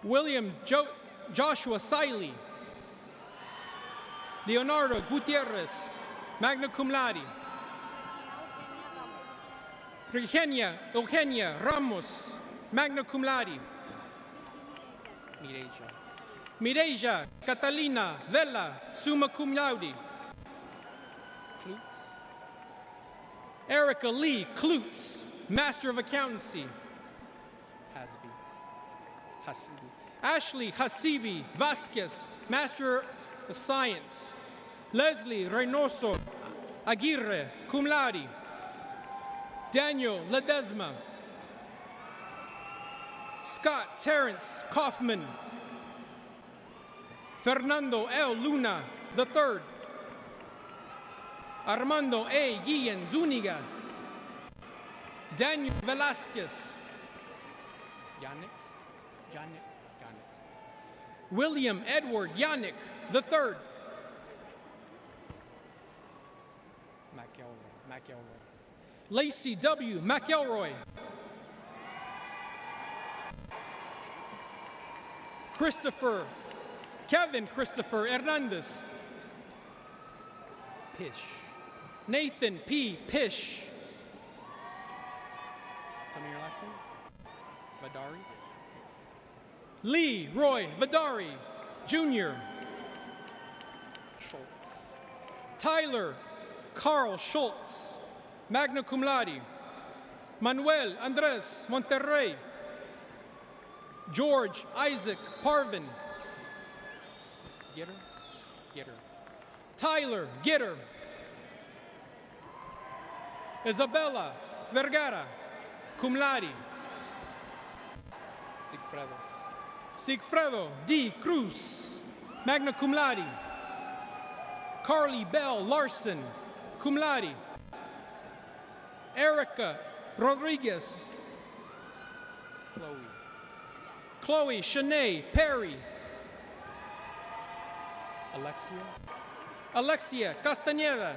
William Joshua Siley. Leonardo Gutierrez, magna cum laude. Eugenia Ramos, magna cum laude. Mireja Catalina Vela, summa cum laude. Klutz. Erica Lee Klutz, Master of Accountancy. Hasibi. Ashley Hasibi Vasquez, Master of Science. Leslie Reynoso Aguirre, cum laude. Daniel Ledesma. Scott Terrence Kaufman. Fernando L. Luna III. Armando A. Guillen Zuniga. Daniel Velasquez. Yannick. William Edward Yannick III. McElroy. Lacey W. McElroy. Kevin Christopher Hernandez. Pish. Nathan P. Pish. Tell me your last name. Vadari. Lee Roy Vadari, Jr. Schultz. Tyler Carl Schultz, magna cum laude. Manuel Andres Monterrey. George Isaac Parvin. Gitter. Tyler Gitter. Isabella Vergara, cum laude. Sigfredo D. Cruz, magna cum laude. Carly Bell Larson, cum laude. Erica Rodriguez. Chloe Shanae Perry. Alexia Castañeda.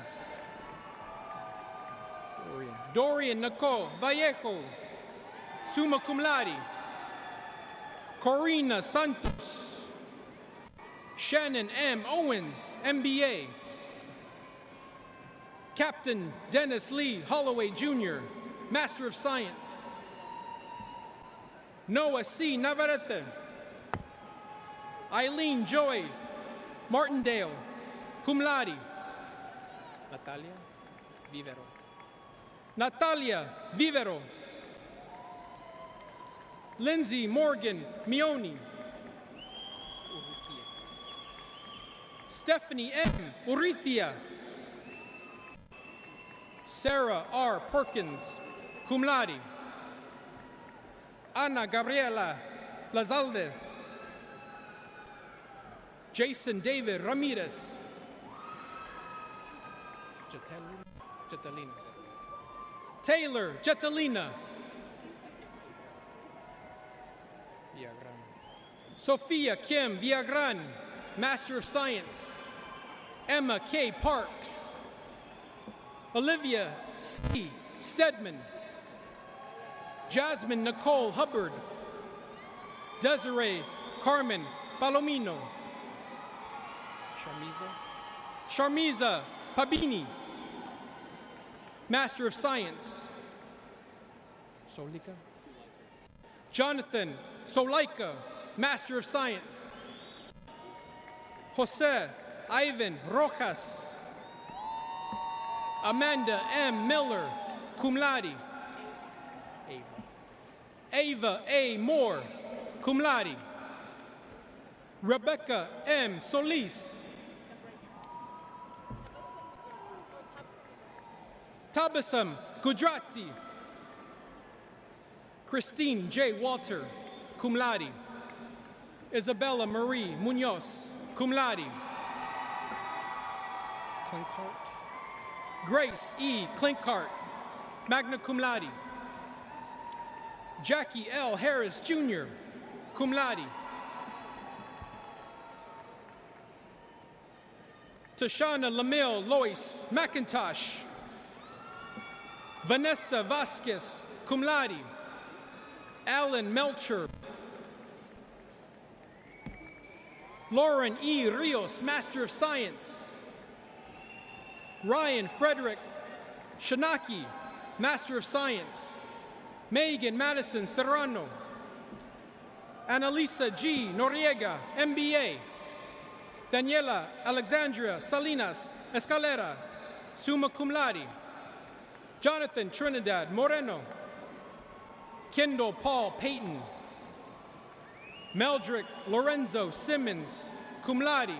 Dorian Nicole Vallejo, summa cum laude. Corina Santos. Shannon M. Owens, MBA. Captain Dennis Lee Holloway Jr., Master of Science. Noah C. Navarrete. Eileen Joy Martindale, cum laude. Natalia Vivero. Lindsay Morgan Mioni. Stephanie M. Urrutia. Sarah R. Perkins, cum laude. Ana Gabriela Lazalde. Jason David Ramirez. Taylor Jetalina. Sophia Kim Viagran, Master of Science. Emma K. Parks. Olivia C. Stedman. Jasmine Nicole Hubbard. Desiree Carmen Palomino. Sharmiza Pabini, Master of Science. Solika. Jonathan Solaika, Master of Science. Jose Ivan Rojas. Amanda M. Miller, cum laude. Ava A. Moore, cum laude. Rebecca M. Solis. Tabasum Gujarati. Christine J. Walter, cum laude. Isabella Marie Munoz, cum laude. Clinkhart. Grace E. Clinkhart, magna cum laude. Jackie L. Harris Jr., cum laude. Tashana Lamille Lois McIntosh. Vanessa Vasquez, cum laude. Alan Melcher. Lauren E. Rios, Master of Science. Ryan Frederick Shanaki, Master of Science. Megan Madison Serrano. Annalisa G. Noriega, MBA. Daniela Alexandria Salinas Escalera, summa cum laude. Jonathan Trinidad Moreno. Kendall Paul Payton. Meldrick Lorenzo Simmons, cum laude.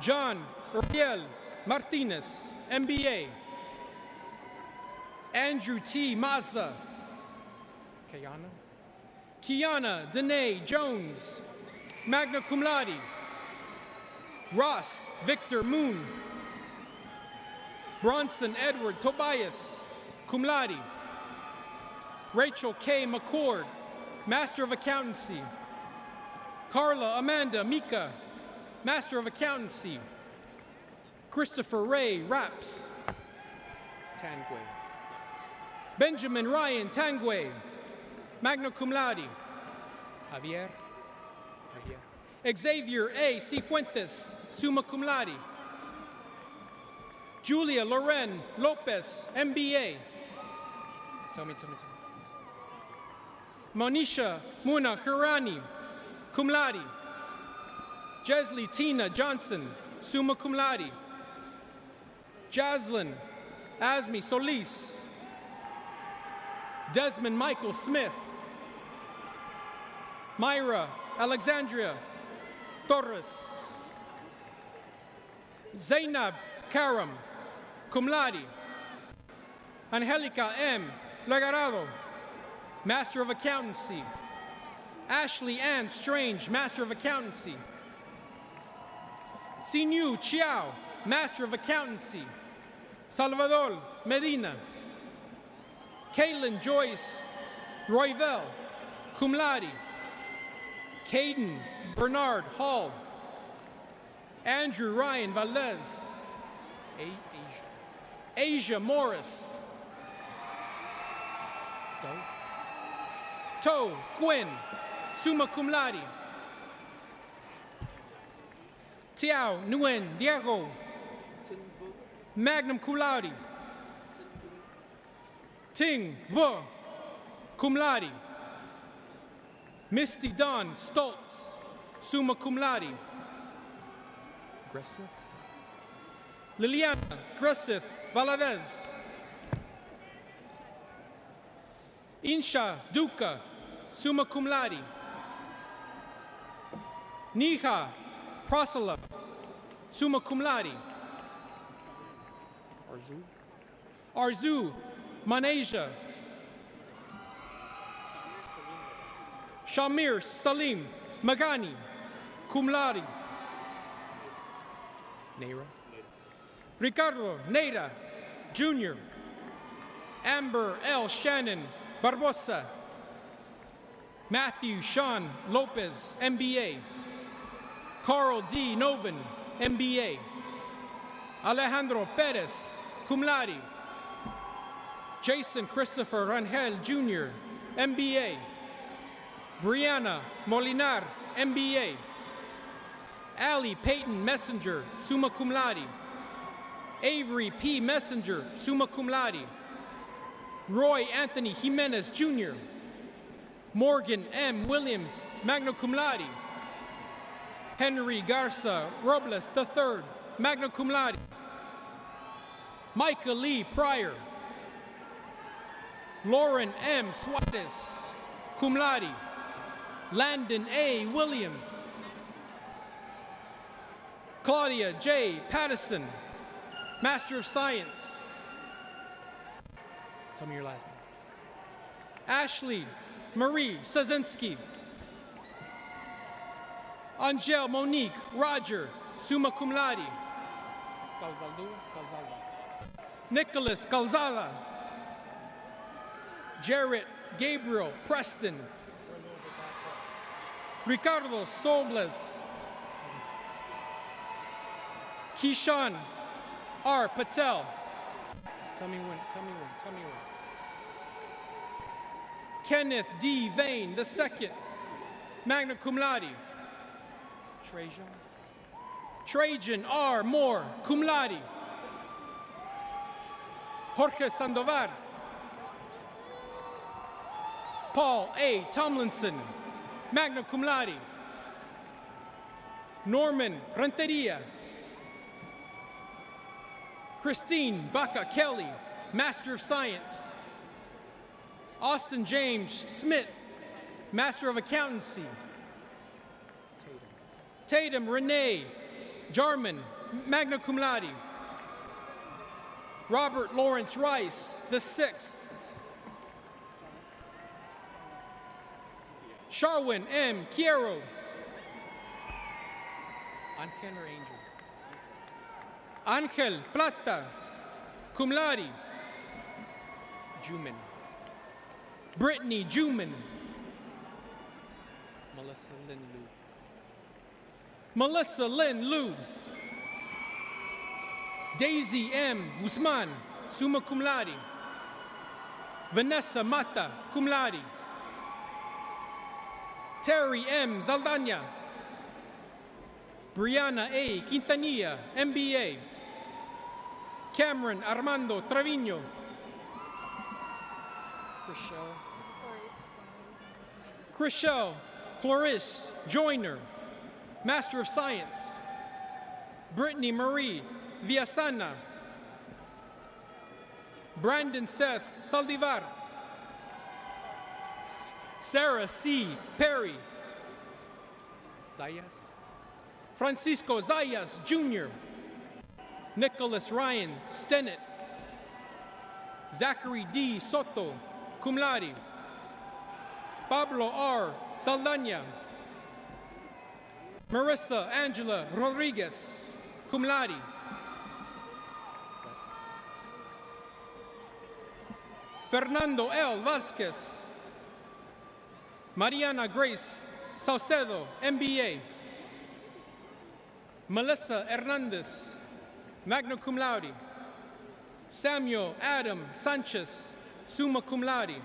John Uriel Martinez, MBA. Andrew T. Mazza. Kiana Danae Jones, magna cum laude. Ross Victor Moon. Bronson Edward Tobias, cum laude. Rachel K. McCord, Master of Accountancy. Carla Amanda Mika, Master of Accountancy. Christopher Ray Raps. Tangway. Benjamin Ryan Tangway, magna cum laude. Javier. Xavier A. Cifuentes, summa cum laude. Julia Loren Lopez, MBA. Tell me. Monisha Muna Hirani, cum laude. Jeslie Tina Johnson, summa cum laude. Jaslyn Asmi Solis. Desmond Michael Smith. Myra Alexandria Torres. Zainab Karam, cum laude. Angelica M. Legarado, Master of Accountancy. Ashley Ann Strange, Master of Accountancy. Sinyu Chiao, Master of Accountancy. Salvador Medina. Caitlin Joyce Royvel, cum laude. Caden Bernard Hall. Andrew Ryan Valdez. Asia Morris. To Quinn, summa cum laude. Tiao Nguyen Diego, magna cum laude. Ting Vo, cum laude. Misty Dawn Stoltz, summa cum laude. Aggressive. Liliana Gresseth Valadez. Insha Duca, summa cum laude. Niha Prosala, summa cum laude. Arzu Maneja. Shamir Salim Magani, cum laude. Neira. Ricardo Neira, Jr. Amber L. Shannon Barbosa. Matthew Sean Lopez, MBA. Carl D. Novin, MBA. Alejandro Perez, cum laude. Jason Christopher Rangel, Jr., MBA. Brianna Molinar, MBA. Allie Peyton Messenger, summa cum laude. Avery P. Messenger, summa cum laude. Roy Anthony Jimenez, Jr. Morgan M. Williams, magna cum laude. Henry Garza Robles III, magna cum laude. Micah Lee Pryor. Lauren M. Suarez, cum laude. Landon A. Williams. Claudia J. Pattison, Master of Science. Tell me your last name. Ashley Marie Sazinski. Angel Monique Roger, summa cum laude. Nicholas Calzada. Jarrett Gabriel Preston. Ricardo Sobles. Kishan R. Patel. Tell me when. Kenneth D. Vane II, magna cum laude. Trajan R. Moore, cum laude. Jorge Sandoval. Paul A. Tomlinson, magna cum laude. Norman Renteria. Christine Baca Kelly, Master of Science. Austin James Smith, Master of Accountancy. Tatum Renee Jarman, magna cum laude. Robert Lawrence Rice, the 6th. Sharwin M. Quiero. Angel or Angel? Angel Plata, cum laude. Juman. Brittany Juman. Melissa Lynn Liu. Daisy M. Guzman, summa cum laude. Vanessa Mata, cum laude. Terry M. Zaldana. Brianna A. Quintanilla, MBA. Cameron Armando Trevino. Chriselle Floris Joyner, Master of Science. Brittany Marie Villasana, Brandon Seth Saldivar, Sarah C. Perry, Zayas, Francisco Zayas Jr., Nicholas Ryan Stennett, Zachary D. Soto, cum laude, Pablo R. Saldana, Marissa Angela Rodriguez, cum laude, Fernando L. Vasquez, Mariana Grace Saucedo, MBA, Melissa Hernandez, magna cum laude, Samuel Adam Sanchez, summa cum laude,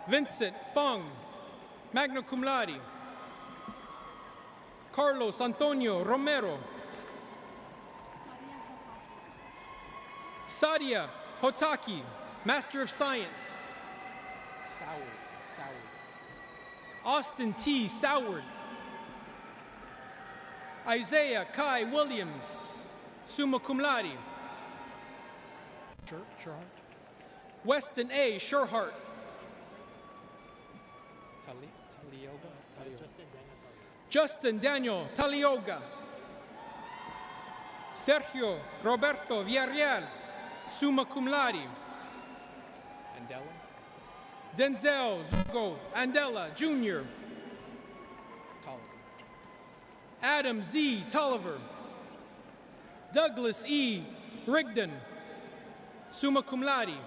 Vincent Fong, magna cum laude, Carlos Antonio Romero, Sadia Hotaki, Master of Science, Austin T. Soward, Isaiah Kai Williams, summa cum laude, Weston A. Sherhart, Justin Daniel Talioga, Sergio Roberto Villarreal, summa cum laude, Denzel Zogo Andela Jr., Adam Z. Tolliver, Douglas E. Rigdon, summa cum laude,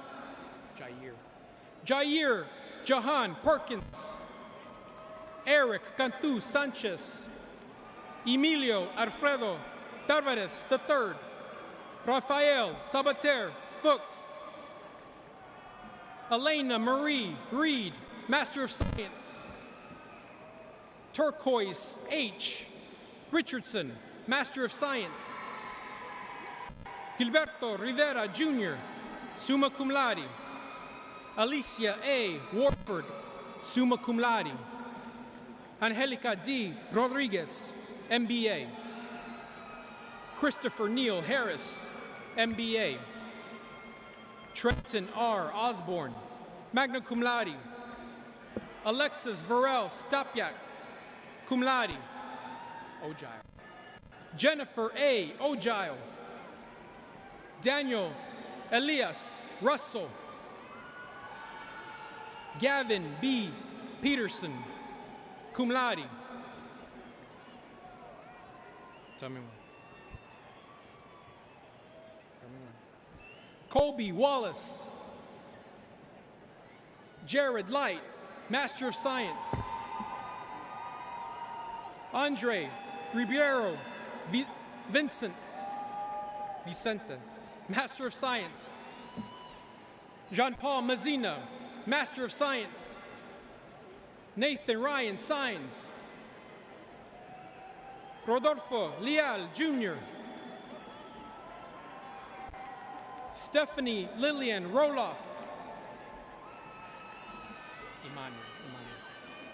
Jair Jahan Perkins, Eric Cantu Sanchez, Emilio Alfredo Alvarez III, Rafael Sabater Fook, Elena Marie Reed, Master of Science, Turquoise H. Richardson, Master of Science, Gilberto Rivera Jr., summa cum laude, Alicia A. Warford, summa cum laude, Angelica D. Rodriguez, MBA, Christopher Neal Harris, MBA, Trenton R. Osborne, magna cum laude, Alexis Varel Stopyak, cum laude, Ogile, Jennifer A. Ogile, Daniel Elias Russell, Gavin B. Peterson, cum laude. Tell me one. Colby Wallace, Jared Light, Master of Science, Andre Ribeiro Vicente, Master of Science, Jean-Paul Mazina, Master of Science, Nathan Ryan Sines, Rodolfo Leal Jr., Stephanie Lillian Roloff,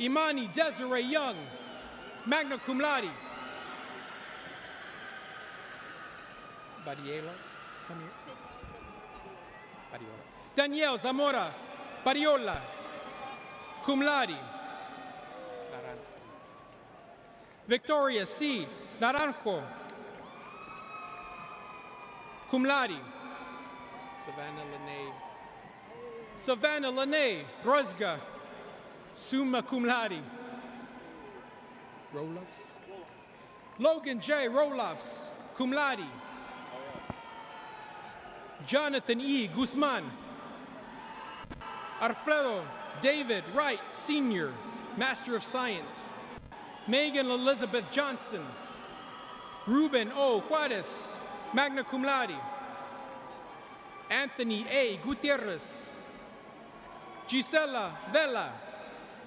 Imani Desiree Young, magna cum laude, Badiola, come here. Badiola. Danielle Zamora Badiola, cum laude. Victoria C. Naranjo, cum laude. Savannah Lene Rozga, summa cum laude. Rolofs. Logan J. Rolofs, cum laude. Jonathan E. Guzman, Alfredo David Wright Sr., Master of Science, Megan Elizabeth Johnson, Ruben O. Juarez, magna cum laude, Anthony A. Gutierrez, Gisela Vela,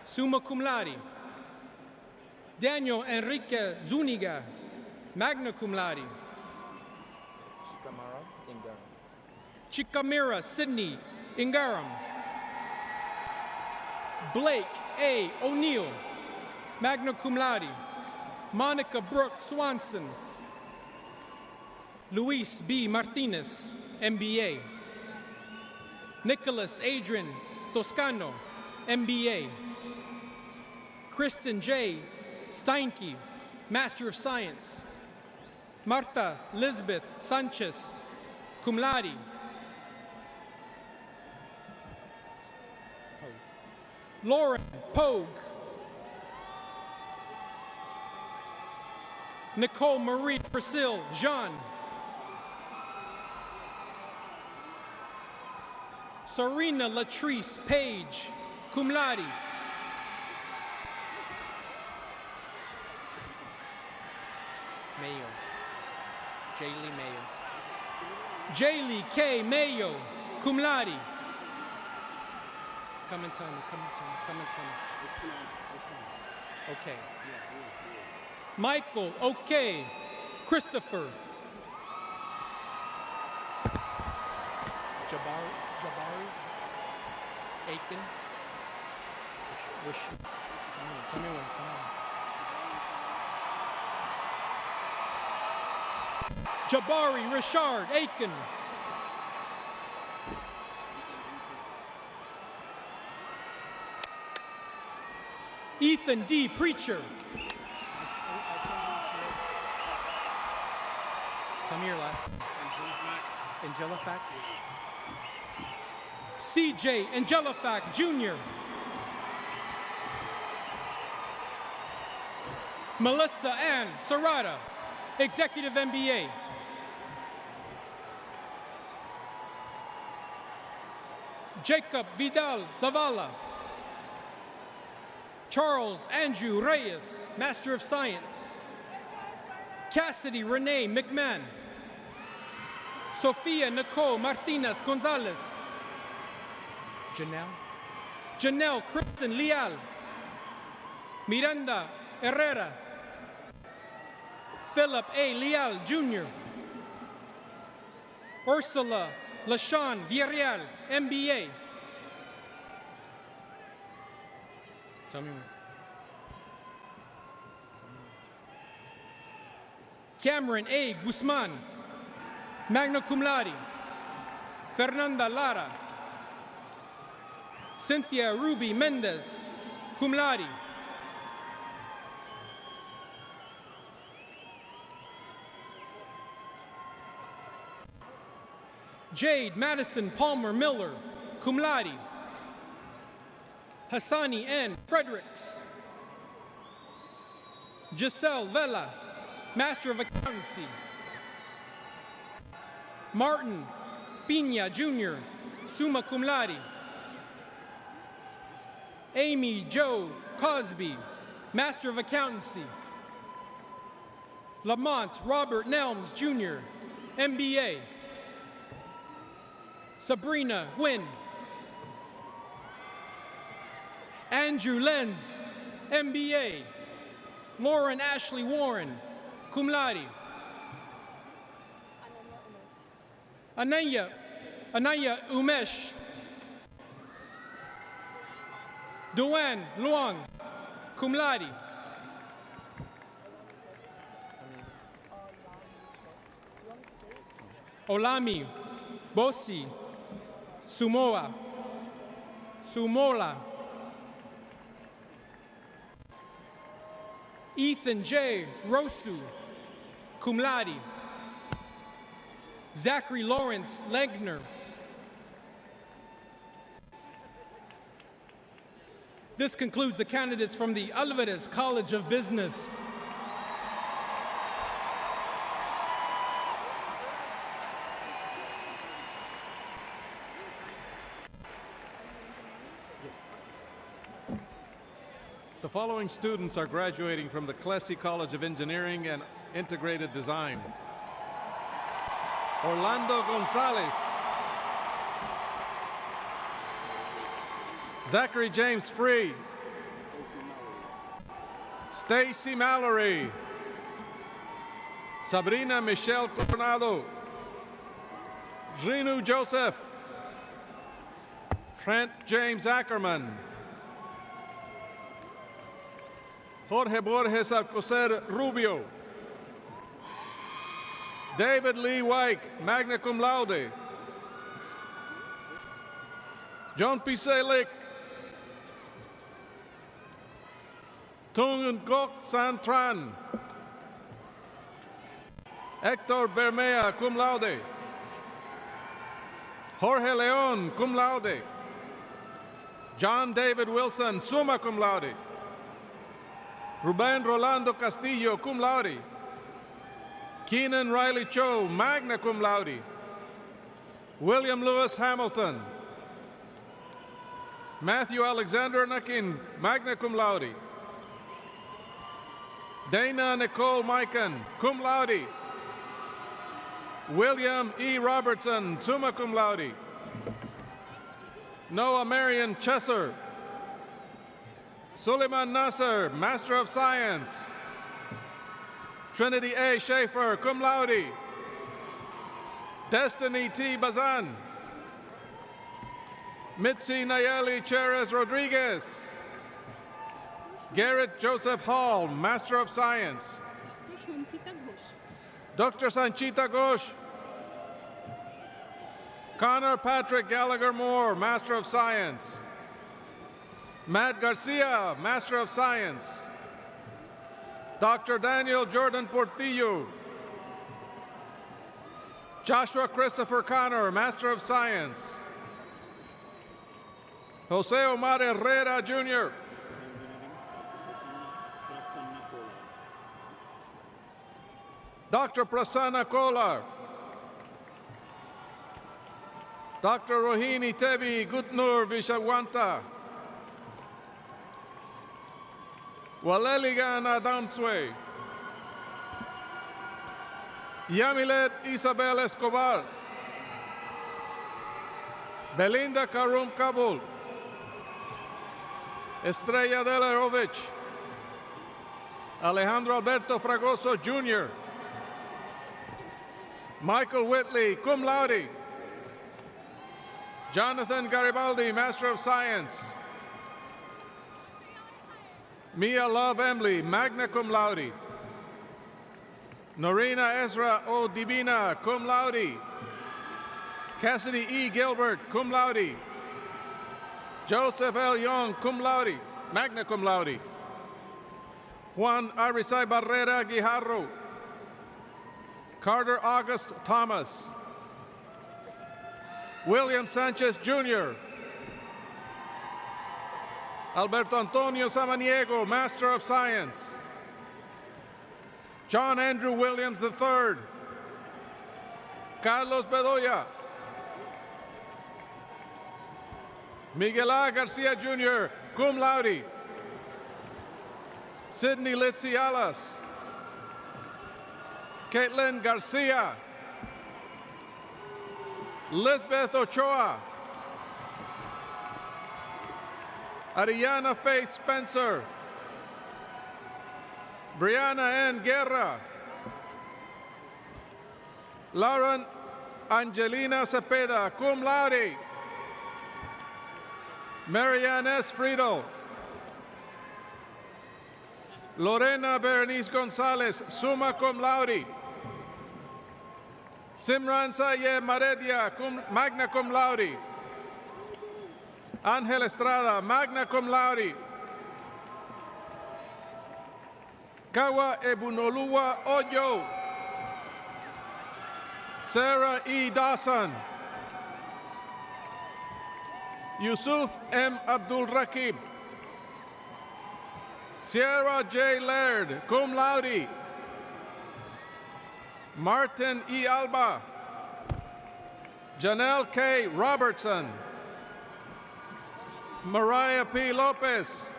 summa cum laude, Daniel Enrique Zuniga, magna cum laude, Chikamira Sydney Ingaram, Blake A. O'Neill, magna cum laude, Monica Brooke Swanson, Luis B. Martinez, MBA. Nicholas Adrian Toscano, MBA. Kristen J. Steinke, Master of Science. Marta Lisbeth Sanchez, cum laude. Lauren Pogue. Nicole Marie Priscille Jean. Serena Latrice Page, cum laude. Mayo. Jaylee Mayo. Jaylee K. Mayo, cum laude. Come and tell me, come and tell me, come and tell me. It's pronounced okay. Okay. Yeah. Michael, okay. Christopher. Jabari. Aiken. Tell me when. Jabari Richard Aiken. Ethan D. Preacher. Tell me your last name. Angelifac. CJ Angelifac Jr. Melissa Ann Serrata, Executive MBA. Jacob Vidal Zavala. Charles Andrew Reyes, Master of Science. Cassidy Renee McMahon. Sofia Nicole Martinez Gonzalez. Janelle Kristen Leal. Miranda Herrera. Philip A. Leal Jr. Ursula LaShawn Villarreal, MBA. Tell me when. Cameron A. Guzman, magna cum laude. Fernanda Lara. Cynthia Ruby Mendez, cum laude. Jade Madison Palmer Miller, cum laude. Hassani N. Fredericks. Giselle Vela, Master of Accountancy. Martin Pina Jr., summa cum laude. Amy Joe Cosby, Master of Accountancy. Lamont Robert Nelms Jr., MBA. Sabrina Nguyen. Andrew Lenz, MBA. Lauren Ashley Warren, cum laude. Ananya Umesh. Duan Luang, cum laude. Olami Bosi Sumola. Ethan J. Rosu, cum laude. Zachary Lawrence Legner. This concludes the candidates from the Alvarez College of Business. The following students are graduating from the Klesse College of Engineering and Integrated Design. Orlando Gonzalez. Zachary James Free. Stacy Mallory. Sabrina Michelle Coronado. Renu Joseph. Trent James Ackerman. Jorge Borges Alcocer Rubio. David Lee Wyke, magna cum laude. John P. Selick, Tung Ngoc San Tran. Hector Bermea, cum laude. Jorge Leon, cum laude. John David Wilson, summa cum laude. Ruben Rolando Castillo, cum laude. Keenan Riley Cho, magna cum laude. William Lewis Hamilton. Matthew Alexander Nakin, magna cum laude. Dana Nicole Mikan, cum laude. William E. Robertson, summa cum laude. Noah Marion Chesser. Suleiman Nasser, Master of Science. Trinity A. Schaefer, cum laude. Destiny T. Bazan. Mitzi Nayeli Cherez Rodriguez. Garrett Joseph Hall, Master of Science. Dr. Sanchita Ghosh. Connor Patrick Gallagher Moore, Master of Science. Matt Garcia, Master of Science. Dr. Daniel Jordan Portillo. Joshua Christopher Connor, Master of Science. Jose Omar Herrera, Jr. Dr. Prasanna Kolar. Dr. Rohini Tebi Gutnur Vishawanta. Waleligan Adamswe. Yamilet Isabel Escobar. Belinda Karum Kabul. Estrella Delerovich. Alejandro Alberto Fragoso, Jr. Michael Whitley, cum laude. Jonathan Garibaldi, Master of Science. Mia Love Emily, magna cum laude. Norina Ezra O. Divina, cum laude. Cassidy E. Gilbert, cum laude. Joseph L. Young, cum laude, magna cum laude. Juan Arisay Barrera Guijarro. Carter August Thomas. William Sanchez, Jr. Alberto Antonio Samaniego, Master of Science. John Andrew Williams III. Carlos Bedoya. Miguel A. Garcia, Jr., cum laude. Sidney Litzy Alas. Caitlin Garcia. Lisbeth Ochoa. Ariana Faith Spencer. Brianna N. Guerra. Lauren Angelina Cepeda, cum laude. Marianne S. Friedel. Lorena Berenice Gonzalez, summa cum laude. Simran Sayed Maredia, magna cum laude. Ángel Estrada, magna cum laude. Kawa Ebunoluwa Oyo. Sarah E. Dawson. Yusuf M. Abdul Rakib. Sierra J. Laird, cum laude. Martin E. Alba. Janelle K. Robertson. Mariah P. Lopez.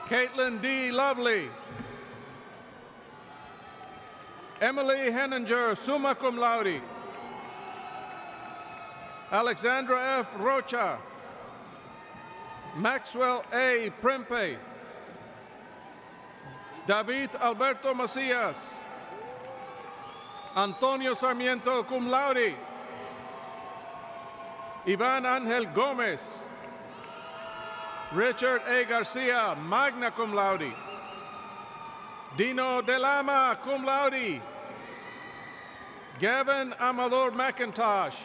Caitlin D. Lovely. Emily Henninger, summa cum laude. Alexandra F. Rocha. Maxwell A. Prempe. David Alberto Macias. Antonio Sarmiento, cum laude. Ivan Angel Gomez. Richard A. Garcia, magna cum laude. Dino De Lama, cum laude. Gavin Amador McIntosh.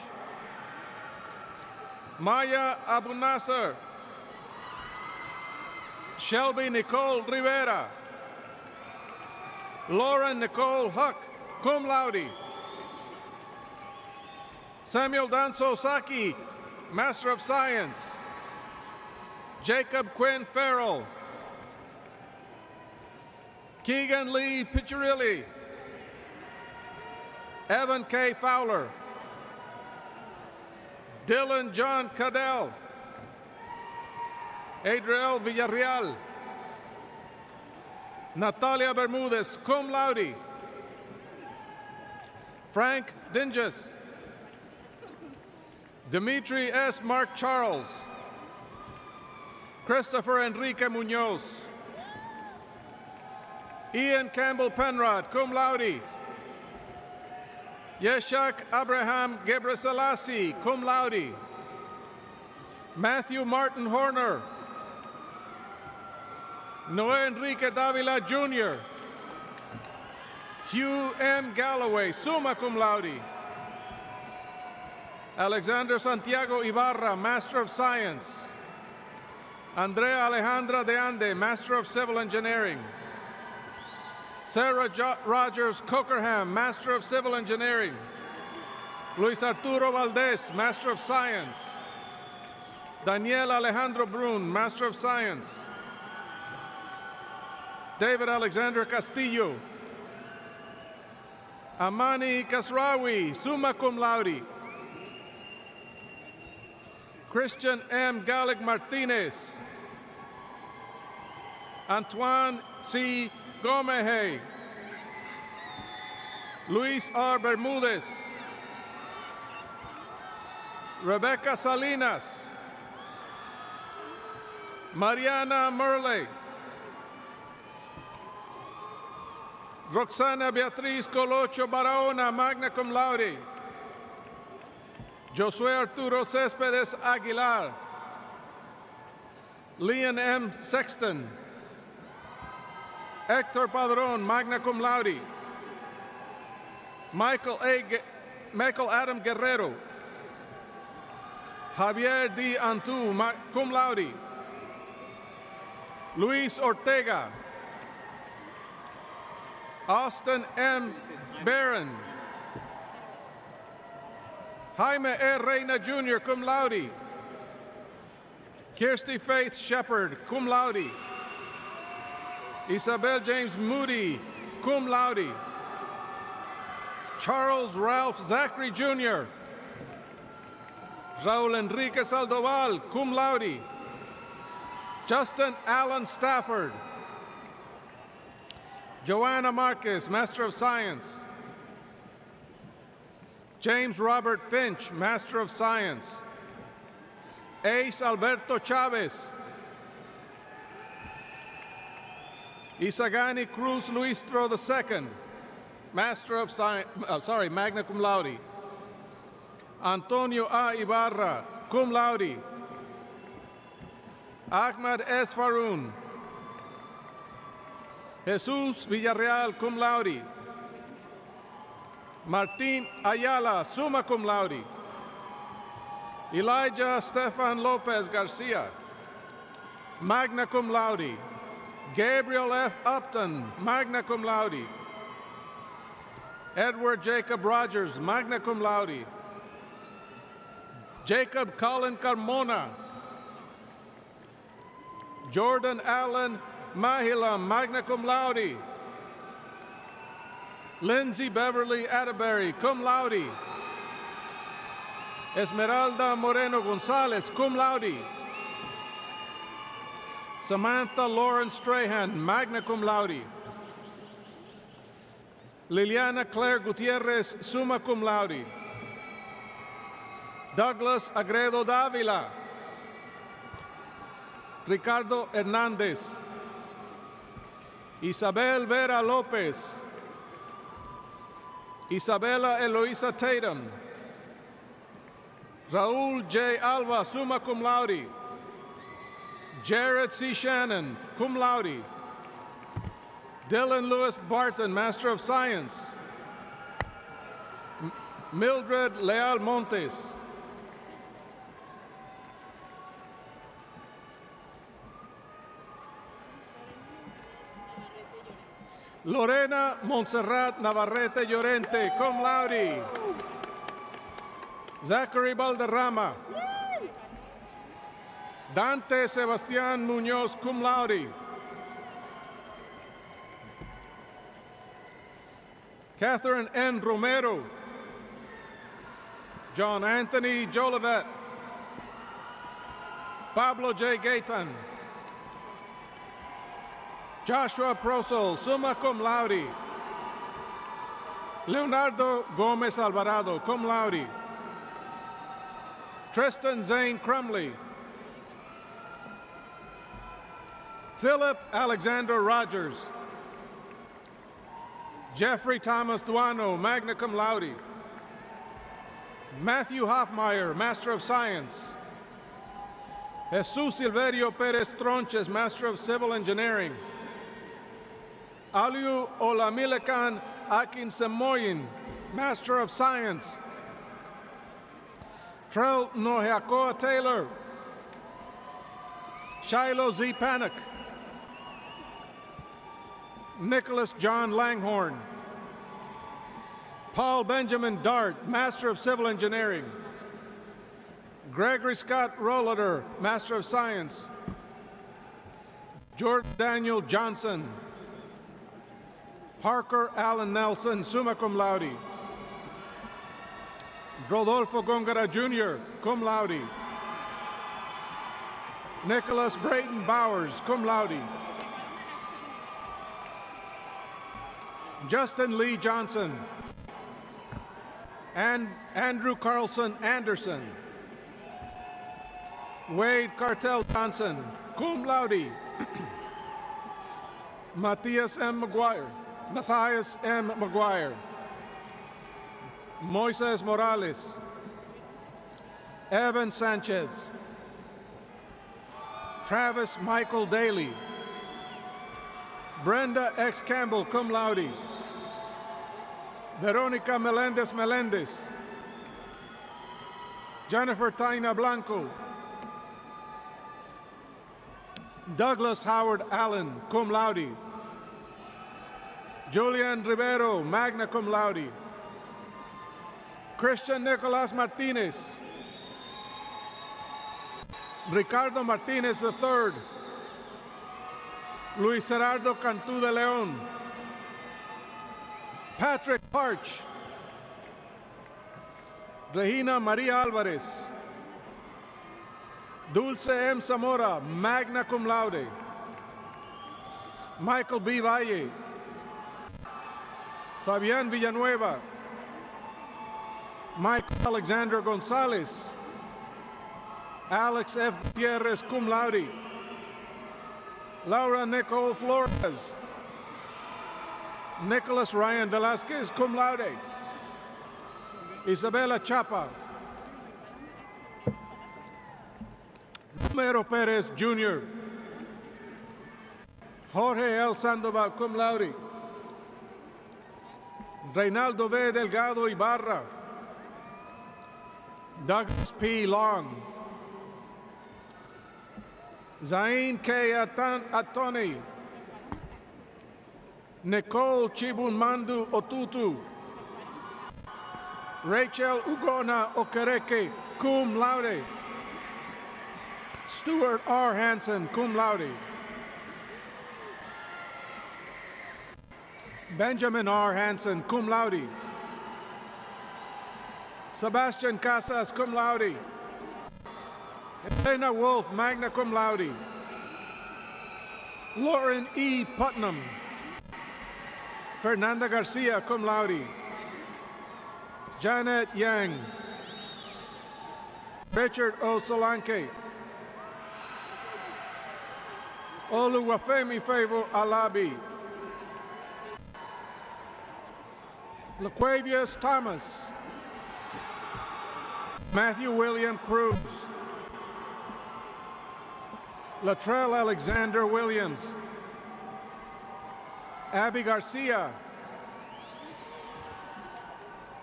Maya Abu Nasser. Shelby Nicole Rivera. Lauren Nicole Huck, cum laude. Samuel Danso Saki, Master of Science. Jacob Quinn Farrell. Keegan Lee Piccirilli. Evan K. Fowler. Dylan John Cadell. Adriel Villarreal. Natalia Bermudez, cum laude. Frank Dinges. Dimitri S. Mark Charles. Christopher Enrique Munoz. Ian Campbell Penrod, cum laude. Yeshak Abraham Gebreselassie, cum laude. Matthew Martin Horner. Noé Enrique Davila Jr. Hugh M. Galloway, summa cum laude. Alexander Santiago Ibarra, Master of Science. Andrea Alejandra de Ande, Master of Civil Engineering. Sarah Rogers Cockerham, Master of Civil Engineering. Luis Arturo Valdez, Master of Science. Daniel Alejandro Brun, Master of Science. David Alexander Castillo. Amani Kasrawi, summa cum laude. Christian M. Gallic Martinez. Antoine C. Gomeje. Luis R. Bermudez. Rebecca Salinas. Mariana Merle. Roxana Beatriz Colocho Barahona, magna cum laude. Josué Arturo Céspedes Aguilar. Leon M. Sexton. Hector Padron, magna cum laude. Michael Adam Guerrero. Javier D. Antu, cum laude. Luis Ortega. Austin M. Barron. Jaime E. Reina Jr., cum laude. Kirsty Faith Shepard, cum laude. Isabel James Moody, cum laude. Charles Ralph Zachary Jr. Raul Enrique Saldoval, cum laude. Justin Allen Stafford. Joanna Marquez, Master of Science. James Robert Finch, Master of Science. Ace Alberto Chavez. Isagani Cruz Luistro II, Master of Science, magna cum laude. Antonio A. Ibarra, cum laude. Ahmad S. Faroun. Jesus Villarreal, cum laude. Martin Ayala, summa cum laude. Elijah Stefan Lopez Garcia, magna cum laude. Gabriel F. Upton, magna cum laude. Edward Jacob Rogers, magna cum laude. Jacob Colin Carmona. Jordan Allen Mahilam, magna cum laude. Lindsay Beverly Atterbury, cum laude. Esmeralda Moreno Gonzalez, cum laude. Samantha Lawrence Strahan, magna cum laude. Liliana Claire Gutierrez, summa cum laude. Douglas Agredo Davila. Ricardo Hernandez. Isabel Vera Lopez. Isabella Eloisa Tatum. Raul J. Alba, summa cum laude. Jared C. Shannon, cum laude. Dylan Lewis Barton, Master of Science. Mildred Leal Montes. Lorena Montserrat Navarrete Llorente, cum laude. Zachary Valderrama. Dante Sebastián Muñoz, cum laude. Catherine N. Romero. John Anthony Jolivet. Pablo J. Gaitan. Joshua Prosel, summa cum laude. Leonardo Gomez Alvarado, cum laude. Tristan Zane Crumley. Philip Alexander Rogers. Jeffrey Thomas Duano, magna cum laude. Matthew Hoffmeyer, Master of Science. Jesus Silverio Perez Tronches, Master of Civil Engineering. Aliu Olamilekan Akin Semoyin, Master of Science. Trell Noheakoa Taylor. Shiloh Z. Panic. Nicholas John Langhorn. Paul Benjamin Dart, Master of Civil Engineering. Gregory Scott Rollader, Master of Science. Jordan Daniel Johnson. Parker Allen Nelson, summa cum laude. Rodolfo Gongara Jr., cum laude. Nicholas Brayton Bowers, cum laude. Justin Lee Johnson. And Andrew Carlson Anderson. Wade Cartel Johnson, cum laude. Matthias M. McGuire. Moises Morales. Evan Sanchez. Travis Michael Daly. Brenda X. Campbell, cum laude. Veronica Melendez Melendez. Jennifer Taina Blanco. Douglas Howard Allen, cum laude. Julian Rivero, magna cum laude. Christian Nicolas Martinez. Ricardo Martinez III. Luis Gerardo Cantú de León. Patrick Parch. Regina Maria Alvarez. Dulce M. Zamora, magna cum laude. Michael B. Valle. Fabián Villanueva. Michael Alexander Gonzalez. Alex F. Gutierrez, cum laude. Laura Nicole Flores. Nicholas Ryan Velasquez, cum laude. Isabella Chapa. Romero Perez Jr. Jorge L. Sandoval, cum laude. Reinaldo V. Delgado Ibarra. Douglas P. Long. Zain K. Atoni. Nicole Chibunmandu Otutu. Rachel Ugona Okereke, cum laude. Stuart R. Hansen, cum laude. Benjamin R. Hansen, cum laude. Sebastian Casas, cum laude. Elena Wolf, magna cum laude. Lauren E. Putnam. Fernanda Garcia, cum laude. Janet Yang. Richard O. Solanke. Oluwafemi Favor Alabi. Laquavius Thomas. Matthew William Cruz. Latrell Alexander Williams. Abby Garcia.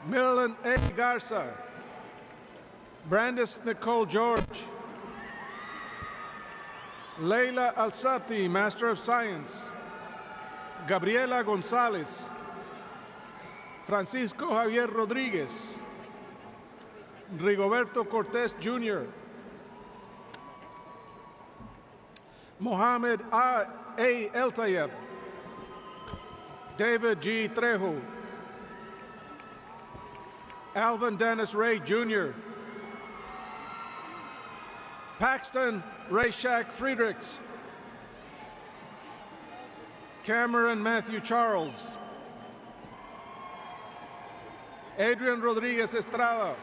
Marilyn A. Garza, Brandis Nicole George, Leila Alsati, Master of Science, Gabriela Gonzalez, Francisco Javier Rodriguez, Rigoberto Cortés Jr., Mohamed A. El Tayeb, David G. Trejo, Alvin Dennis Ray Jr., Paxton Rayshak Friedrichs, Cameron Matthew Charles, Adrian Rodriguez Estrada,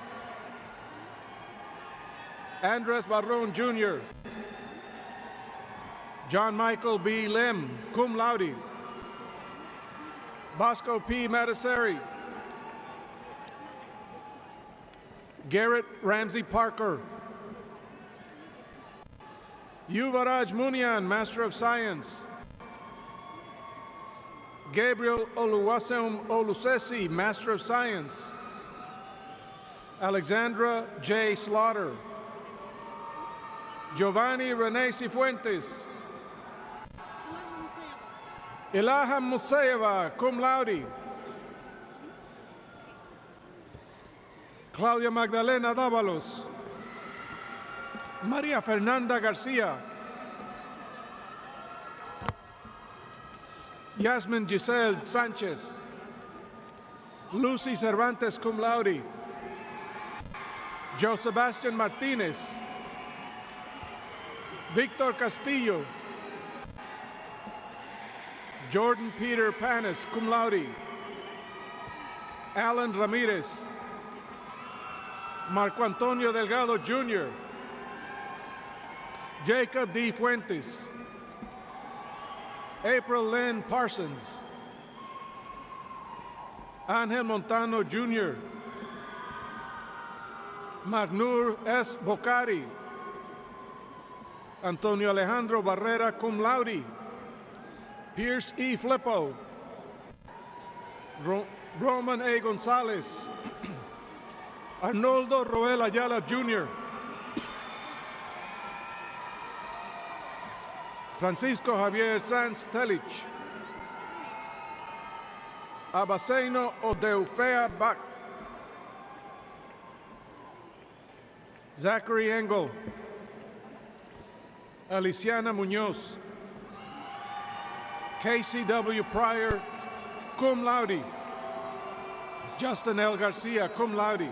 Andres Barron Jr., John Michael B. Lim, cum laude, Bosco P. Mataseri, Garrett Ramsey Parker, Yuvaraj Munian, Master of Science, Gabriel Oluwaseum Olusesi, Master of Science, Alexandra J. Slaughter, Giovanni Rene Cifuentes, Ilham Musayeva, cum laude, Claudia Magdalena Dávalos, María Fernanda García, Yasmin Giselle Sánchez, Lucy Cervantes, cum laude, Joe Sebastian Martinez, Victor Castillo, Jordan Peter Panis, cum laude, Alan Ramirez, Marco Antonio Delgado Jr., Jacob D. Fuentes, April Lynn Parsons, Angel Montano Jr., Magnur S. Bocari, Antonio Alejandro Barrera, cum laude, Pierce E. Flippo, Roman A. Gonzalez, Arnoldo Roel Ayala Jr., Francisco Javier Sanz Telich, Abaseno Odeufea Bach, Zachary Engel, Aliciana Munoz, Casey W. Pryor, cum laude, Justin L. Garcia, cum laude,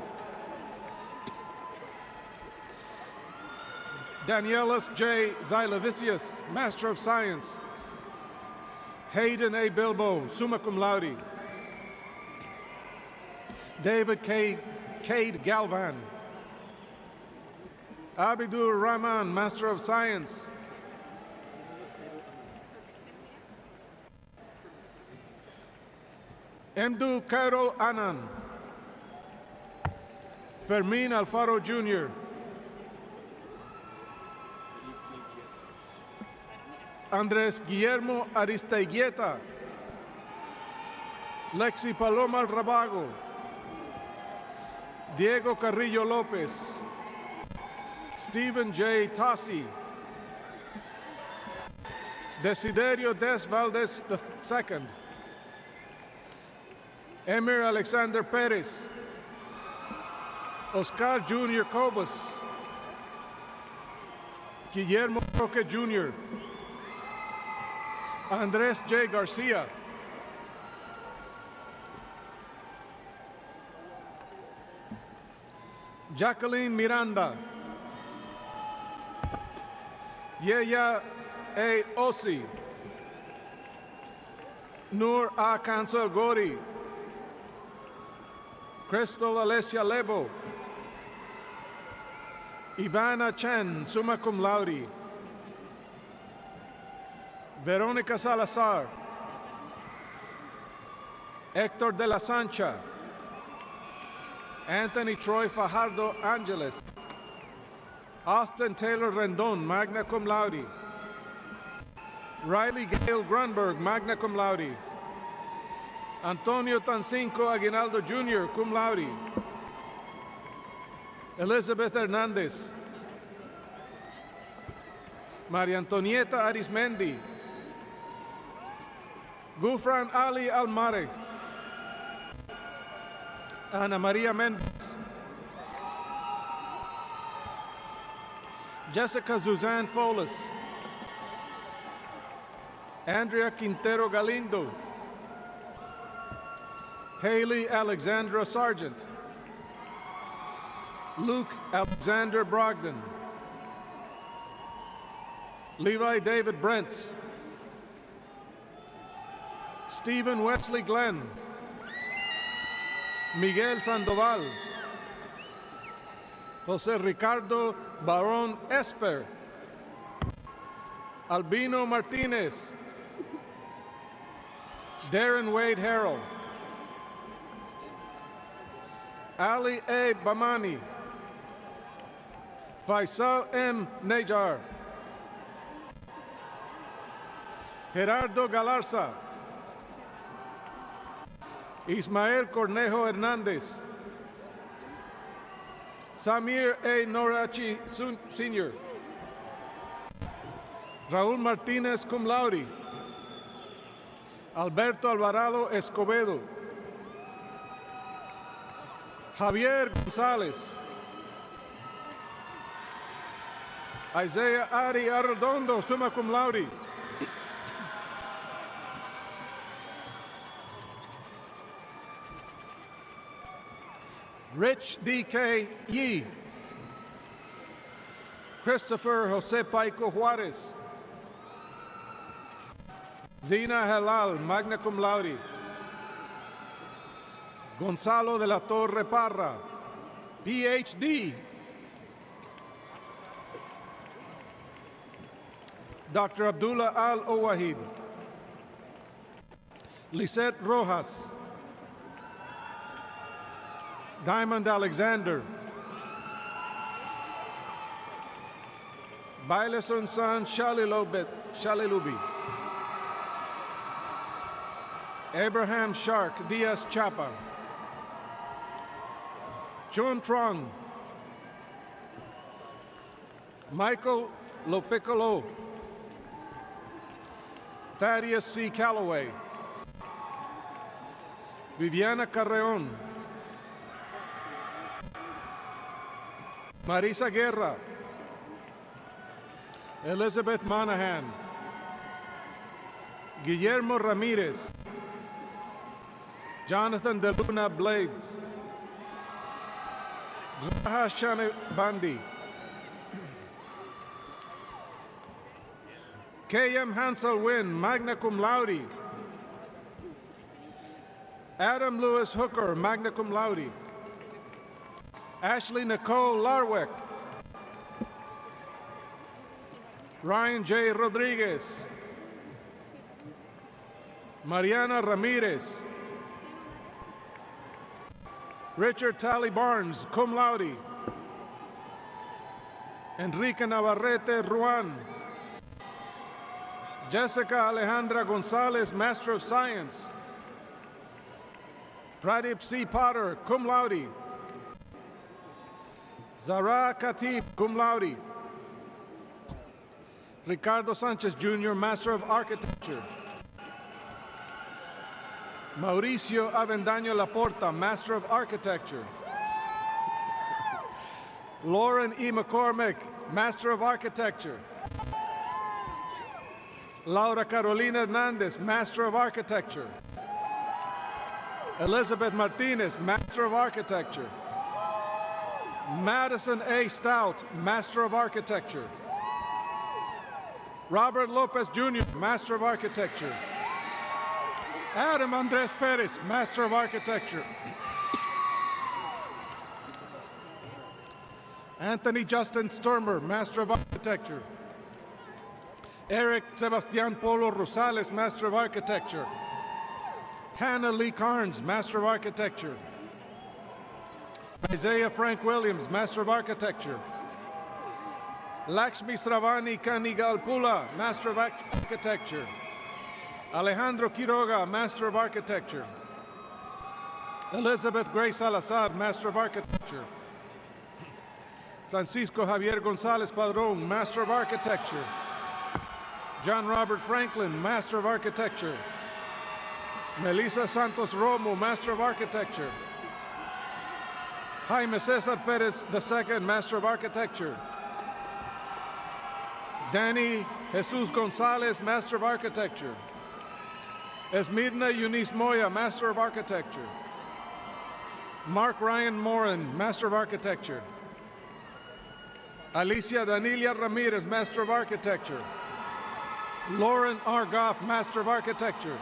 Danielis J. Zylavicius, Master of Science, Hayden A. Bilbo, summa cum laude, David Cade Galvan, Abidul Rahman, Master of Science, Mdu Carol Annan, Fermin Alfaro Jr., Andrés Guillermo Aristeguieta, Lexi Paloma Rabago, Diego Carrillo Lopez, Stephen J. Tossi, Desiderio Des Valdez II, Emir Alexander Perez, Oscar Jr. Cobas, Guillermo Roque Jr., Andres J. Garcia, Jacqueline Miranda, Yeya A. Osi, Nur A. Cancel Gori, Crystal Alessia Lebo, Ivana Chen, summa cum laude, Verónica Salazar, Hector de la Sancha, Anthony Troy Fajardo Angeles, Austin Taylor Rendon, magna cum laude, Riley Gale Grunberg, magna cum laude, Antonio Tancinco Aguinaldo Jr., cum laude. Elizabeth Hernandez. Maria Antonieta Arismendi. Gufran Ali Almare. Ana Maria Mendez. Jessica Suzanne Folis. Andrea Quintero Galindo. Haley Alexandra Sargent. Luke Alexander Brogdon. Levi David Brents. Stephen Wesley Glenn. Miguel Sandoval. Jose Ricardo Barón Esper. Albino Martinez. Darren Wade Harrell. Ali A. Bamani. Faisal M. Najar. Gerardo Galarza. Ismael Cornejo Hernandez. Samir A. Norachi Sr. Raúl Martínez cum laude. Alberto Alvarado Escobedo. Javier González. Isaiah Ari Arredondo, summa cum laude. Rich D.K. Yee. Christopher Jose Paico Juarez. Zina Halal, magna cum laude. Gonzalo de la Torre Parra, Ph.D. Dr. Abdullah Al-Owahid. Lisette Rojas. Diamond Alexander. Baileson San Shalilubi. Abraham Shark Diaz Chapa. Chun Trong. Michael Lopicolo. Thaddeus C. Calloway. Viviana Carreon. Marisa Guerra. Elizabeth Monahan. Guillermo Ramirez. Jonathan De Luna Blades. Raha Shane Bandi. K.M. Hansel Wynn, magna cum laude. Adam Lewis Hooker, magna cum laude. Ashley Nicole Larwick. Ryan J. Rodriguez. Mariana Ramirez. Richard Tally Barnes, cum laude. Enrique Navarrete Ruan. Jessica Alejandra Gonzalez, Master of Science. Pradip C. Potter, cum laude. Zara Khatib, cum laude. Ricardo Sanchez Jr., Master of Architecture. Mauricio Avendaño Laporta, Master of Architecture. Lauren E. McCormick, Master of Architecture. Laura Carolina Hernandez, Master of Architecture. Elizabeth Martinez, Master of Architecture. Madison A. Stout, Master of Architecture. Robert Lopez Jr., Master of Architecture. Adam Andres Perez, Master of Architecture. Anthony Justin Sturmer, Master of Architecture. Eric Sebastian Polo Rosales, Master of Architecture. Hannah Lee Carnes, Master of Architecture. Isaiah Frank Williams, Master of Architecture. Lakshmi Sravani Kanigalpula, Master of Architecture. Alejandro Quiroga, Master of Architecture. Elizabeth Grace Salazar, Master of Architecture. Francisco Javier Gonzalez Padron, Master of Architecture. John Robert Franklin, Master of Architecture. Melissa Santos Romo, Master of Architecture. Jaime Cesar Perez II, Master of Architecture. Danny Jesus Gonzalez, Master of Architecture. Esmirna Eunice Moya, Master of Architecture. Mark Ryan Morin, Master of Architecture. Alicia Danilia Ramirez, Master of Architecture. Lauren R. Goff, Master of Architecture.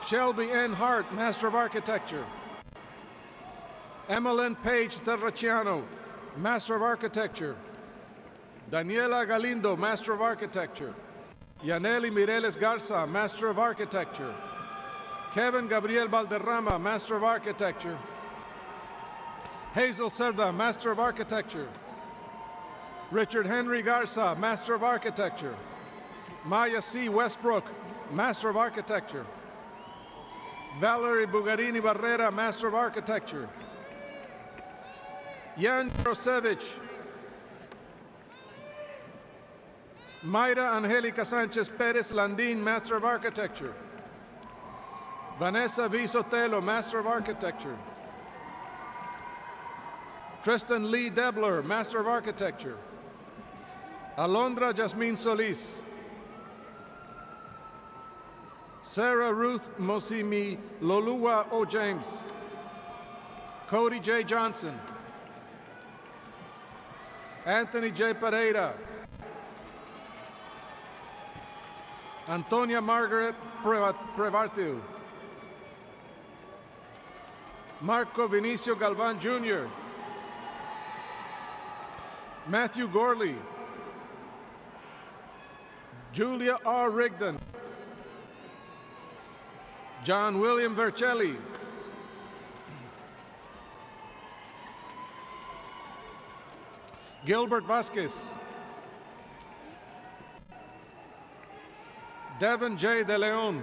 Shelby N. Hart, Master of Architecture. Emmeline Page Terraciano, Master of Architecture. Daniela Galindo, Master of Architecture. Yaneli Mireles Garza, Master of Architecture. Kevin Gabriel Valderrama, Master of Architecture. Hazel Cerda, Master of Architecture. Richard Henry Garza, Master of Architecture. Maya C. Westbrook, Master of Architecture. Valerie Bugarini Barrera, Master of Architecture. Jan Rosevich. Mayra Angelica Sanchez Perez Landin, Master of Architecture. Vanessa V. Sotelo, Master of Architecture. Tristan Lee Debler, Master of Architecture. Alondra Jasmine Solis. Sarah Ruth Mosimi Lolua O. James. Cody J. Johnson. Anthony J. Pereira. Antonia Margaret Prevartiu. Marco Vinicio Galvan Jr. Matthew Gorley. Julia R. Rigdon. John William Vercelli. Gilbert Vasquez. Devin J. De Leon.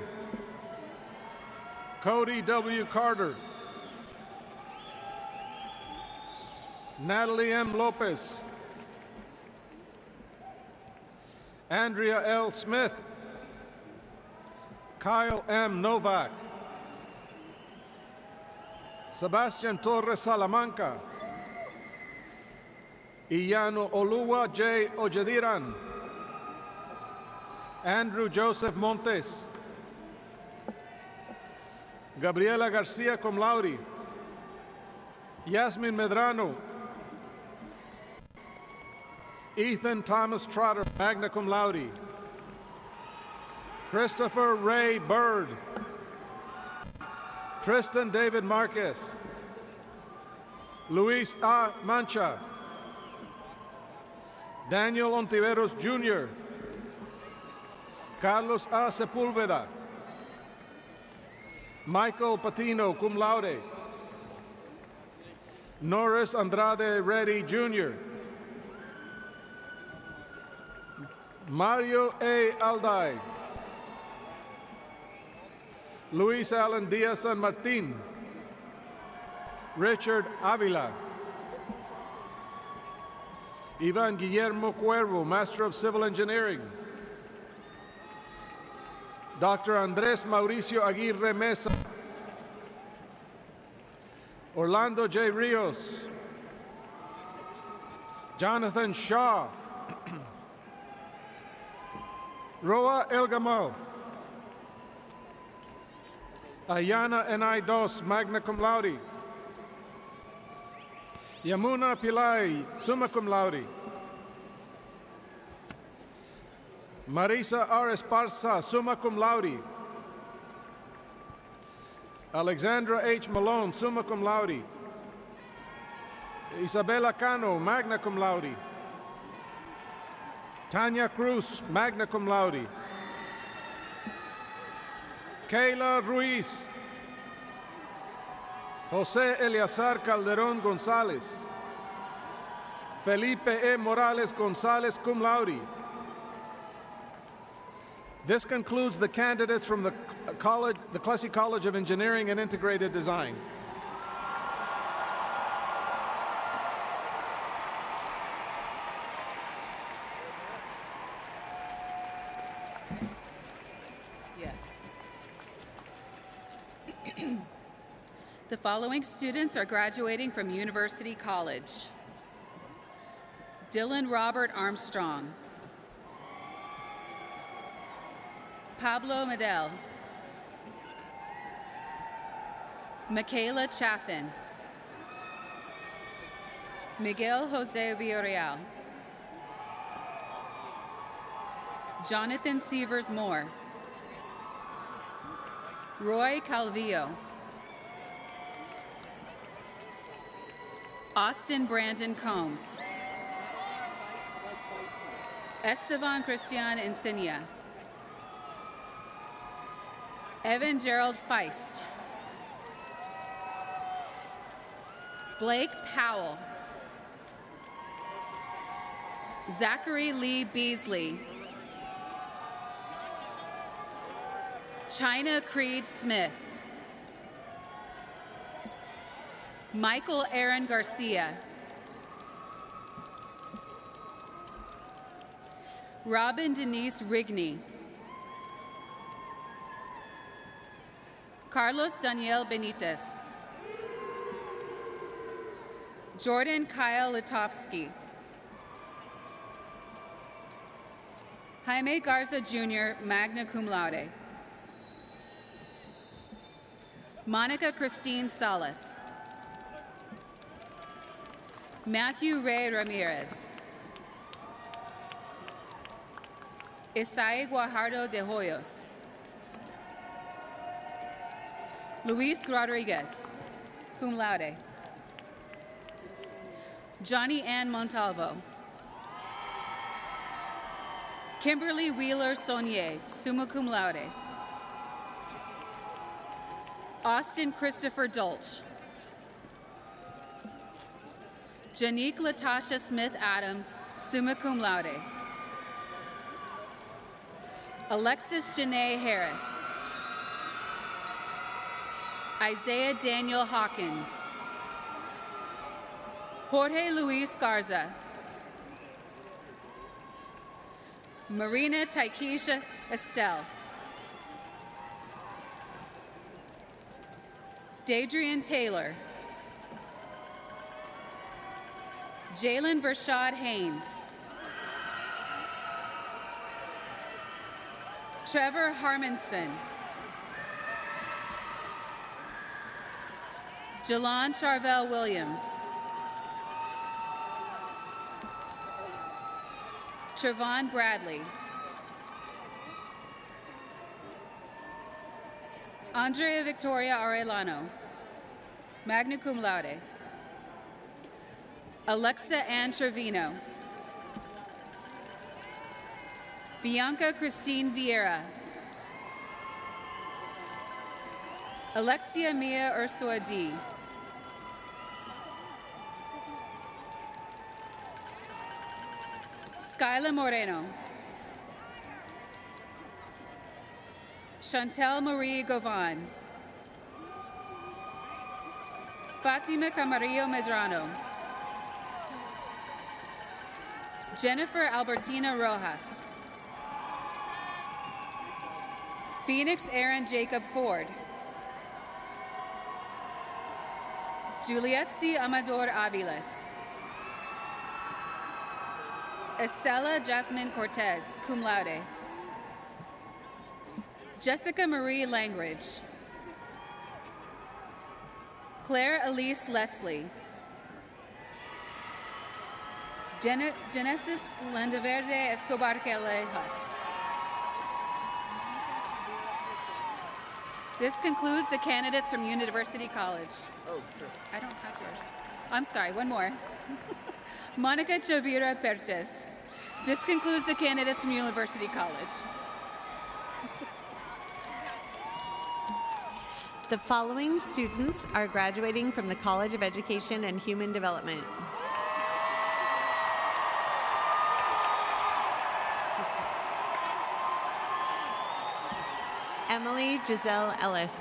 Cody W. Carter. Natalie M. Lopez. Andrea L. Smith. Kyle M. Novak. Sebastian Torres Salamanca. Iyano Oluwa J. Ojediran. Andrew Joseph Montes. Gabriela Garcia cum laude. Yasmin Medrano. Ethan Thomas Trotter, magna cum laude. Christopher Ray Bird. Tristan David Marquez. Luis A. Mancha. Daniel Ontiveros Jr. Carlos A. Sepulveda. Michael Patino, cum laude. Norris Andrade Reddy Jr. Mario A. Alday. Luis Alan Diaz San Martin. Richard Avila. Ivan Guillermo Cuervo, Master of Civil Engineering. Dr. Andres Mauricio Aguirre Mesa. Orlando J. Rios. Jonathan Shaw. Roa El Gamal. Ayana N.I. Dos, magna cum laude. Yamuna Pillai, summa cum laude. Marisa R. Esparza, summa cum laude. Alexandra H. Malone, summa cum laude. Isabella Cano, magna cum laude. Tanya Cruz, magna cum laude. Kayla Ruiz. José Eleazar Calderón González. Felipe E. Morales González cum laude. This concludes the candidates from the Klesse College of Engineering and Integrated Design. Yes. The following students are graduating from University College. Dylan Robert Armstrong. Pablo Medel. Michaela Chaffin. Miguel Jose Villarreal. Jonathan Sievers Moore. Roy Calvillo. Austin Brandon Combs. Esteban Christian Insignia. Evan Gerald Feist. Blake Powell. Zachary Lee Beasley. China Creed Smith. Michael Aaron Garcia. Robin Denise Rigney. Carlos Daniel Benitez. Jordan Kyle Litovsky. Jaime Garza Jr., magna cum laude. Monica Christine Salas. Matthew Ray Ramirez. Isai Guajardo de Hoyos. Luis Rodriguez, cum laude. Johnny Ann Montalvo. Kimberly Wheeler Saunier, summa cum laude. Austin Christopher Dolch. Janique Latasha Smith Adams, summa cum laude. Alexis Janae Harris. Isaiah Daniel Hawkins. Jorge Luis Garza. Marina Taikisha Estelle. Dadrian Taylor. Jalen Bershad Haynes. Trevor Harmonson. Jalon Charvel Williams. Trevon Bradley. Andrea Victoria Arellano, magna cum laude. Alexa Ann Trevino. Bianca Christine Vieira. Alexia Mia Ursua D. Skyla Moreno. Chantel Marie Govan. Fatima Camarillo Medrano. Jennifer Albertina Rojas. Phoenix Aaron Jacob Ford. Julietzi Amador Aviles. Estela Jasmine Cortez, cum laude. Jessica Marie Langridge. Claire Elise Leslie. Genesis Landaverde Escobar Callejas. This concludes the candidates from University College. Oh, sure. I don't have yours. I'm sorry, one more. Monica Chavira Perches. This concludes the candidates from University College. The following students are graduating from the College of Education and Human Development. Emily Giselle Ellis.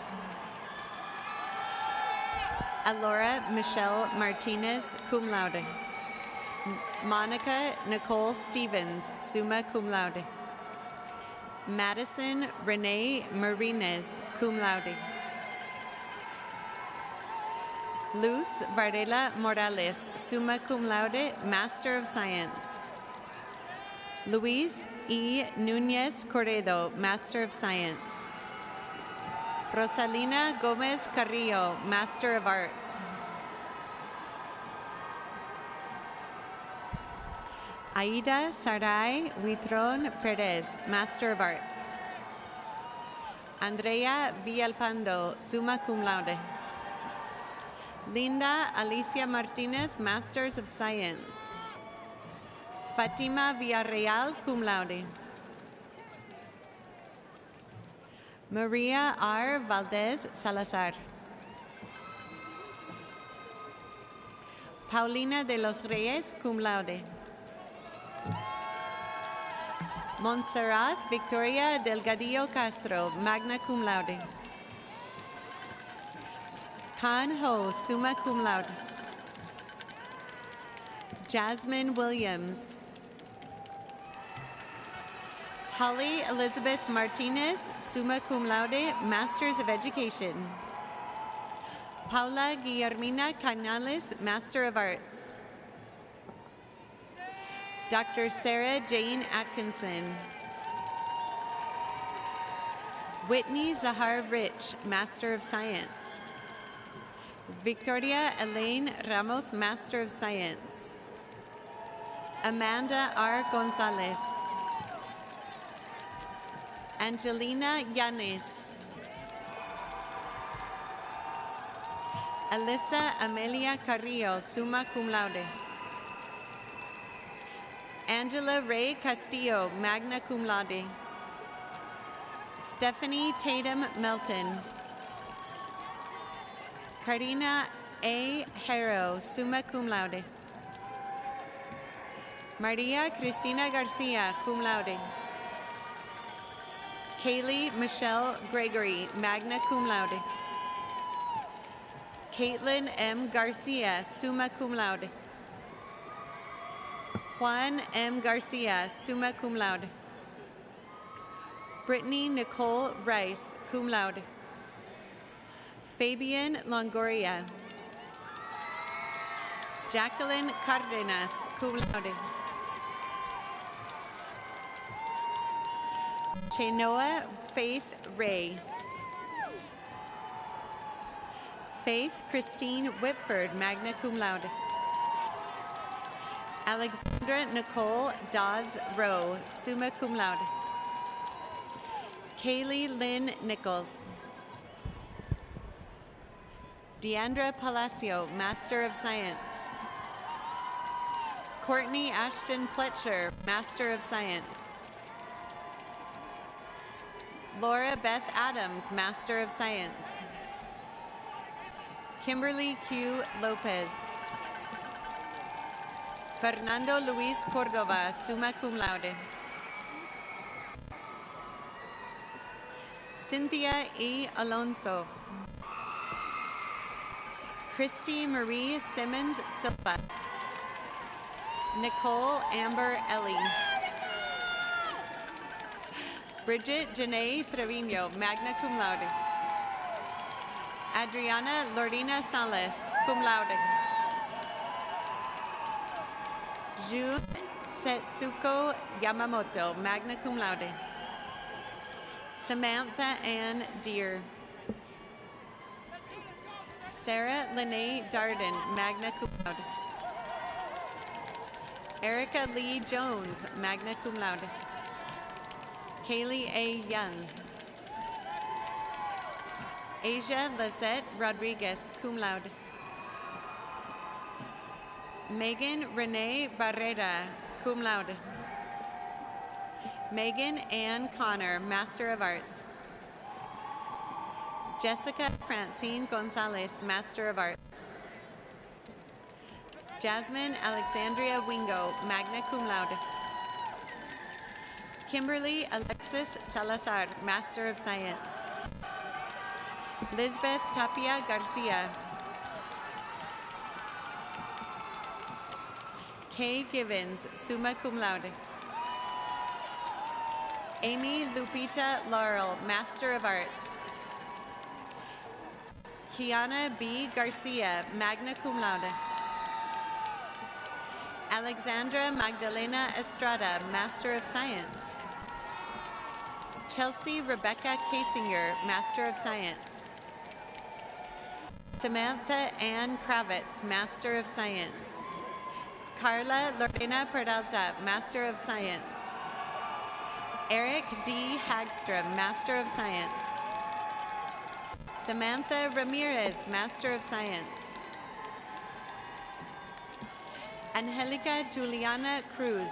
Alora Michelle Martinez, cum laude. Monica Nicole Stevens, summa cum laude. Madison Renee Martinez, cum laude. Luz Varela Morales, summa cum laude, Master of Science. Luis E. Nunez Corredo, Master of Science. Rosalina Gomez Carrillo, Master of Arts. Aida Sarai Huitron Perez, Master of Arts. Andrea Villalpando, summa cum laude. Linda Alicia Martinez, Masters of Science. Fatima Villarreal, cum laude. Maria R. Valdez Salazar. Paulina de los Reyes, cum laude. Montserrat Victoria Delgadillo Castro, magna cum laude. Khan Ho, summa cum laude. Jasmine Williams. Holly Elizabeth Martinez, summa cum laude, Masters of Education. Paula Guillermina Canales, Master of Arts. Dr. Sarah Jane Atkinson. Whitney Zahar Rich, Master of Science. Victoria Elaine Ramos, Master of Science. Amanda R. Gonzalez. Angelina Yanes. Alyssa Amelia Carrillo, summa cum laude. Angela Ray Castillo, magna cum laude. Stephanie Tatum Melton. Karina A. Harrow, summa cum laude. Maria Cristina Garcia, cum laude. Kaylee Michelle Gregory, magna cum laude. Caitlin M. Garcia, summa cum laude. Juan M. Garcia, summa cum laude. Brittany Nicole Rice, cum laude. Fabian Longoria. Jacqueline Cardenas, cum laude. Chenoa Faith Ray. Faith Christine Whitford, magna cum laude. Alexandra Nicole Dodds Rowe, summa cum laude. Kaylee Lynn Nichols. Deandra Palacio, Master of Science. Courtney Ashton Fletcher, Master of Science. Laura Beth Adams, Master of Science. Kimberly Q. Lopez. Fernando Luis Cordova, summa cum laude. Cynthia E. Alonso. Christy Marie Simmons Silva. Nicole Amber Ellie. Bridget Janae Trevino, magna cum laude. Adriana Lorena Salas, cum laude. Jun Setsuko Yamamoto, magna cum laude. Samantha Ann Deere. Sarah Lene Darden, magna cum laude. Erica Lee Jones, magna cum laude. Kaylee A. Young. Asia Lizette Rodriguez, cum laude. Megan Renee Barrera, cum laude. Megan Ann Connor, Master of Arts. Jessica Francine Gonzalez, Master of Arts. Jasmine Alexandria Wingo, magna cum laude. Kimberly Alexis Salazar, Master of Science. Lisbeth Tapia Garcia. Kay Givens, summa cum laude. Amy Lupita Laurel, Master of Arts. Kiana B. Garcia, magna cum laude. Alexandra Magdalena Estrada, Master of Science. Chelsea Rebecca Kasinger, Master of Science. Samantha Ann Kravitz, Master of Science. Carla Lorena Peralta, Master of Science. Eric D. Hagstrom, Master of Science. Samantha Ramirez, Master of Science. Angelica Juliana Cruz.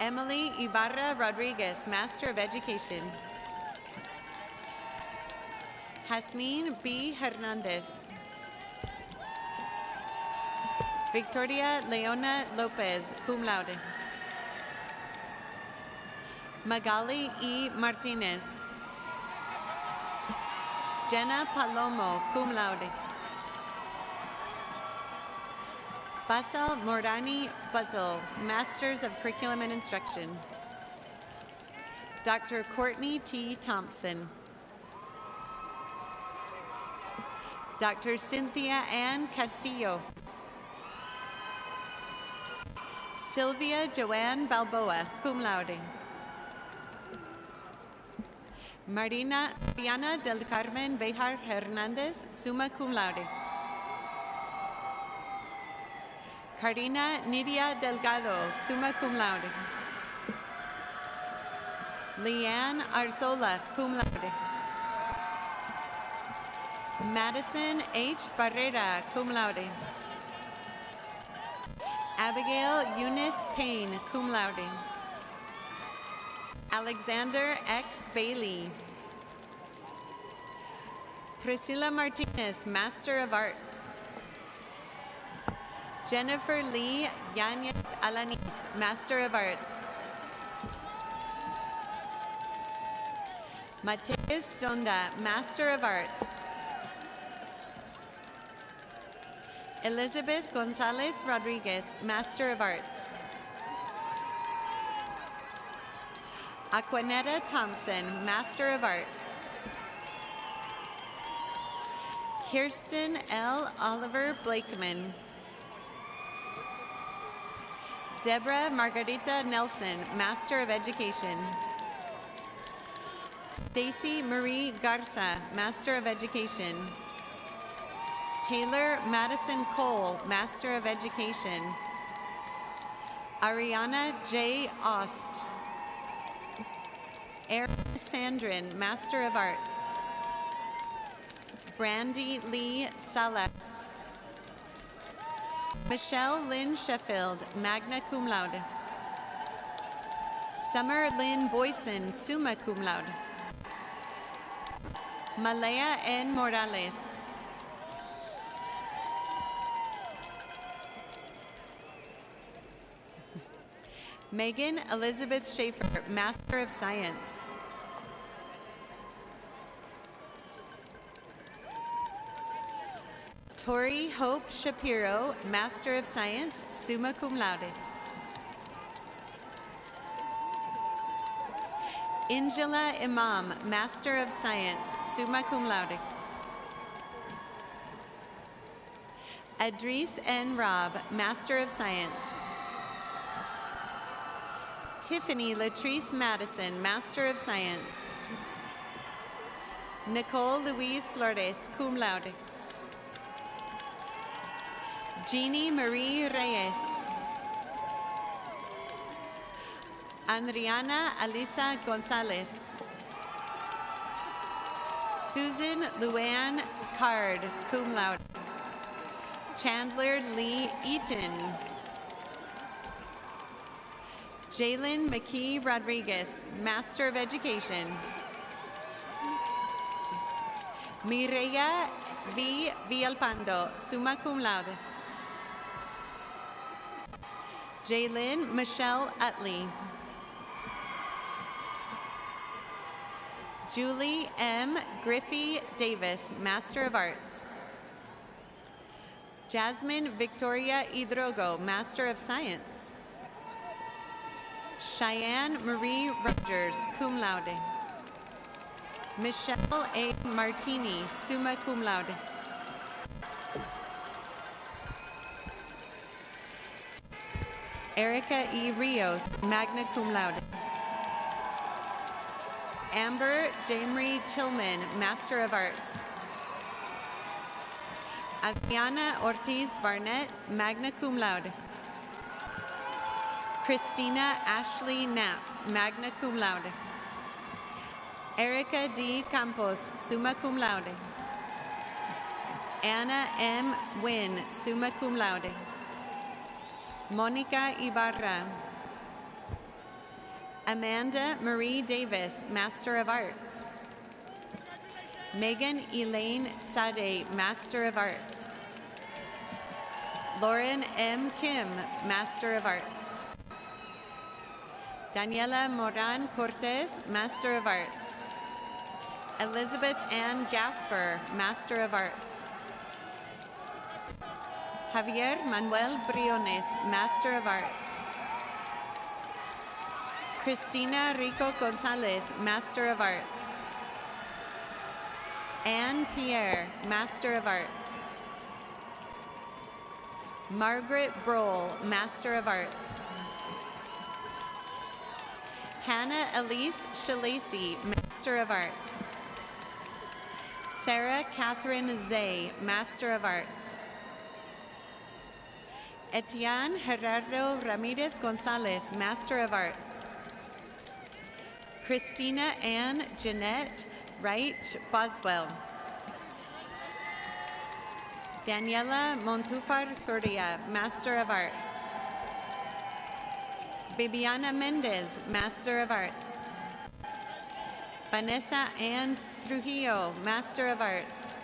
Emily Ibarra Rodriguez, Master of Education. Jasmine B. Hernandez. Victoria Leona Lopez, cum laude. Magali E. Martinez. Jenna Palomo, cum laude. Basal Morani Buzzle, Masters of Curriculum and Instruction. Dr. Courtney T. Thompson. Dr. Cynthia Ann Castillo. Sylvia Joanne Balboa, cum laude. Marina Diana del Carmen Bejar Hernandez, summa cum laude. Carina Nidia Delgado, summa cum laude. Leanne Arzola, cum laude. Madison H. Barrera, cum laude. Abigail Eunice Payne, cum laude. Alexander X. Bailey. Priscilla Martinez, Master of Arts. Jennifer Lee Yanez Alanis, Master of Arts. Mateus Donda, Master of Arts. Elizabeth Gonzalez Rodriguez, Master of Arts. Aquanetta Thompson, Master of Arts. Kirsten L. Oliver Blakeman. Deborah Margarita Nelson, Master of Education. Stacy Marie Garza, Master of Education. Taylor Madison Cole, Master of Education. Ariana J. Ost. Erin Sandrin, Master of Arts. Brandy Lee Salas. Michelle Lynn Sheffield, magna cum laude. Summer Lynn Boyson, summa cum laude. Malaya N. Morales. Megan Elizabeth Schaefer, Master of Science. Tori Hope Shapiro, Master of Science, summa cum laude. Angela Imam, Master of Science, summa cum laude. Adris N. Robb, Master of Science. Tiffany Latrice Madison, Master of Science. Nicole Louise Flores, cum laude. Jeannie Marie Reyes. Adriana Alisa Gonzalez. Susan Luann Card, cum laude. Chandler Lee Eaton. Jalen McKee Rodriguez, Master of Education. Mireya V. Villalpando, summa cum laude. Jaylin Michelle Utley. Julie M. Griffey Davis, Master of Arts. Jasmine Victoria Hidrogo, Master of Science. Cheyenne Marie Rogers, cum laude. Michelle A. Martini, summa cum laude. Erica E. Rios, magna cum laude. Amber Jamery Tillman, Master of Arts. Adriana Ortiz Barnett, magna cum laude. Christina Ashley Knapp, magna cum laude. Erica D. Campos, summa cum laude. Anna M. Wynn, summa cum laude. Monica Ibarra. Amanda Marie Davis, Master of Arts. Megan Elaine Sade, Master of Arts. Lauren M. Kim, Master of Arts. Daniela Moran Cortez, Master of Arts. Elizabeth Ann Gasper, Master of Arts. Javier Manuel Briones, Master of Arts. Cristina Rico Gonzalez, Master of Arts. Anne Pierre, Master of Arts. Margaret Brohl, Master of Arts. Hannah Elise Shalacy, Master of Arts. Sarah Catherine Zay, Master of Arts. Etienne Gerardo Ramirez Gonzalez, Master of Arts. Christina Ann Jeanette Wright Boswell. Daniela Montufar Soria, Master of Arts. Bibiana Mendez, Master of Arts. Vanessa Ann Trujillo, Master of Arts.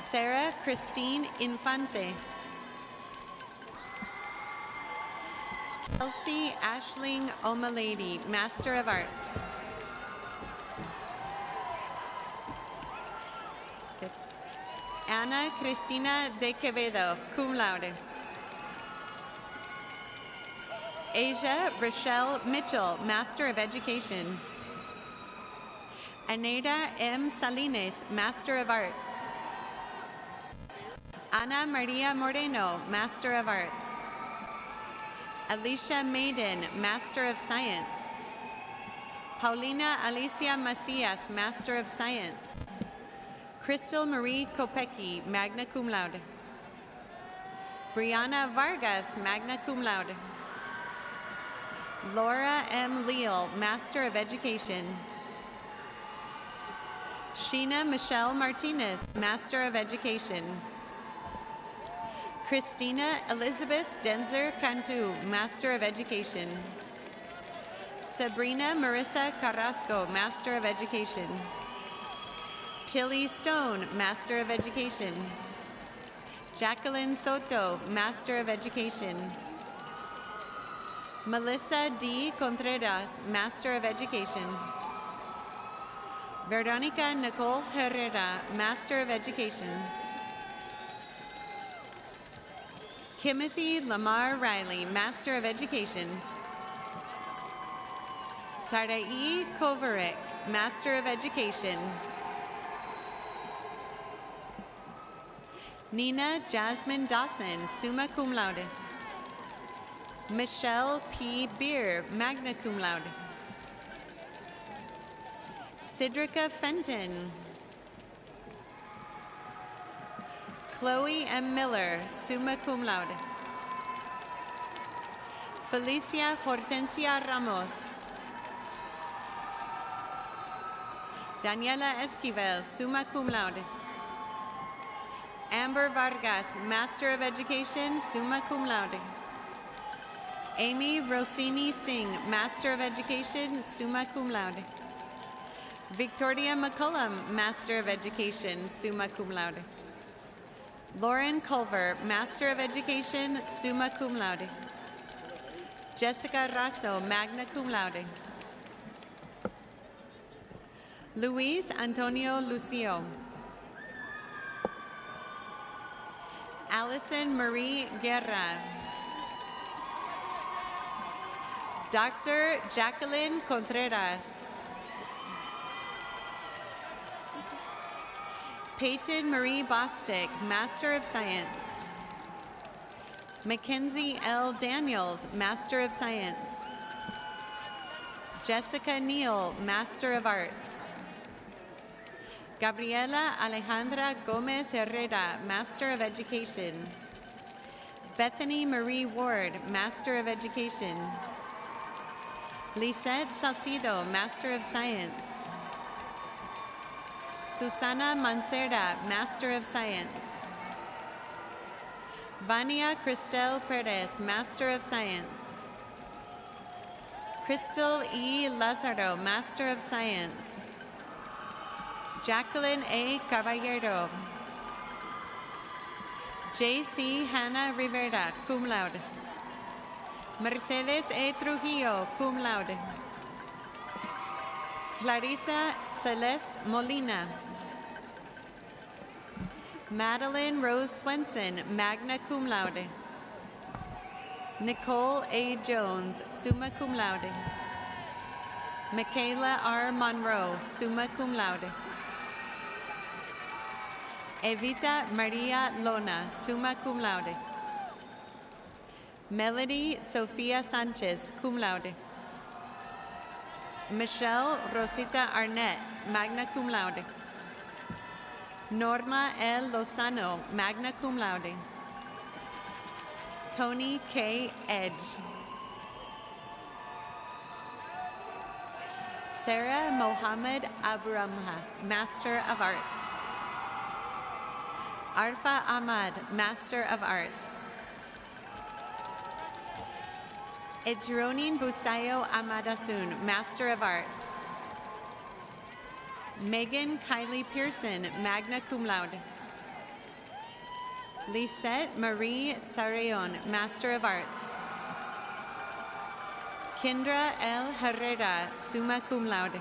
Sarah Christine Infante. Kelsey Ashling Omalady, Master of Arts. Good. Ana Cristina de Quevedo, cum laude. Asia Rochelle Mitchell, Master of Education. Aneda M. Salines, Master of Arts. Ana Maria Moreno, Master of Arts. Alicia Maiden, Master of Science. Paulina Alicia Macias, Master of Science. Crystal Marie Kopecki, magna cum laude. Brianna Vargas, magna cum laude. Laura M. Leal, Master of Education. Sheena Michelle Martinez, Master of Education. Christina Elizabeth Denzer Cantu, Master of Education. Sabrina Marissa Carrasco, Master of Education. Tilly Stone, Master of Education. Jacqueline Soto, Master of Education. Melissa D. Contreras, Master of Education. Veronica Nicole Herrera, Master of Education. Timothy Lamar Riley, Master of Education. Sardai Kovarik, Master of Education. Nina Jasmine Dawson, summa cum laude. Michelle P. Beer, magna cum laude. Cedrica Fenton. Chloe M. Miller, summa cum laude. Felicia Hortensia Ramos. Daniela Esquivel, summa cum laude. Amber Vargas, Master of Education, summa cum laude. Amy Rossini Singh, Master of Education, summa cum laude. Victoria McCullum, Master of Education, summa cum laude. Lauren Culver, Master of Education, summa cum laude. Jessica Rasso, magna cum laude. Luis Antonio Lucio. Allison Marie Guerra. Dr. Jacqueline Contreras. Peyton Marie Bostic, Master of Science. Mackenzie L. Daniels, Master of Science. Jessica Neal, Master of Arts. Gabriela Alejandra Gomez Herrera, Master of Education. Bethany Marie Ward, Master of Education. Lisette Salcido, Master of Science. Susana Mancera, Master of Science. Vania Cristel Perez, Master of Science. Crystal E. Lazaro, Master of Science. Jacqueline A. Caballero. J.C. Hannah Rivera, cum laude. Mercedes A. Trujillo, cum laude. Clarissa Celeste Molina. Madeline Rose Swenson, magna cum laude. Nicole A. Jones, summa cum laude. Michaela R. Monroe, summa cum laude. Evita Maria Lona, summa cum laude. Melody Sofia Sanchez, cum laude. Michelle Rosita Arnett, magna cum laude. Norma L. Lozano, magna cum laude. Tony K. Edge. Sarah Mohammed Aburamha, Master of Arts. Arfa Ahmad, Master of Arts. Ejronin Busayo Amadasun, Master of Arts. Megan Kylie Pearson, magna cum laude. Lisette Marie Sarreon, Master of Arts. Kendra L. Herrera, summa cum laude.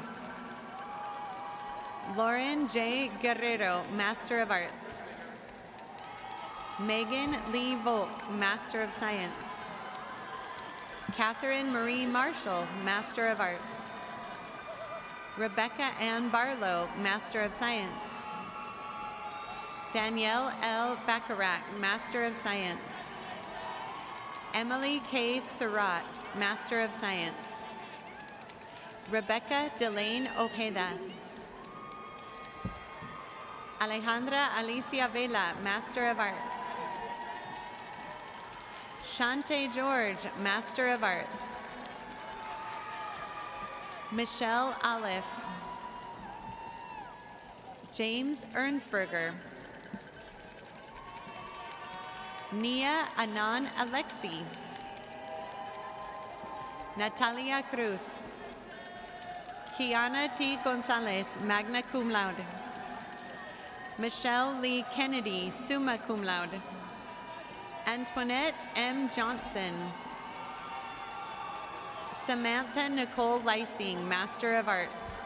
Lauren J. Guerrero, Master of Arts. Megan Lee Volk, Master of Science. Catherine Marie Marshall, Master of Arts. Rebecca Ann Barlow, Master of Science. Danielle L. Baccarat, Master of Science. Emily K. Surratt, Master of Science. Rebecca Delane Ojeda. Alejandra Alicia Vela, Master of Arts. Shante George, Master of Arts. Michelle Aleph. James Ernsberger. Nia Anan Alexi. Natalia Cruz. Kiana T. Gonzalez, magna cum laude. Michelle Lee Kennedy, summa cum laude. Antoinette M. Johnson. Samantha Nicole Lysing, Master of Arts.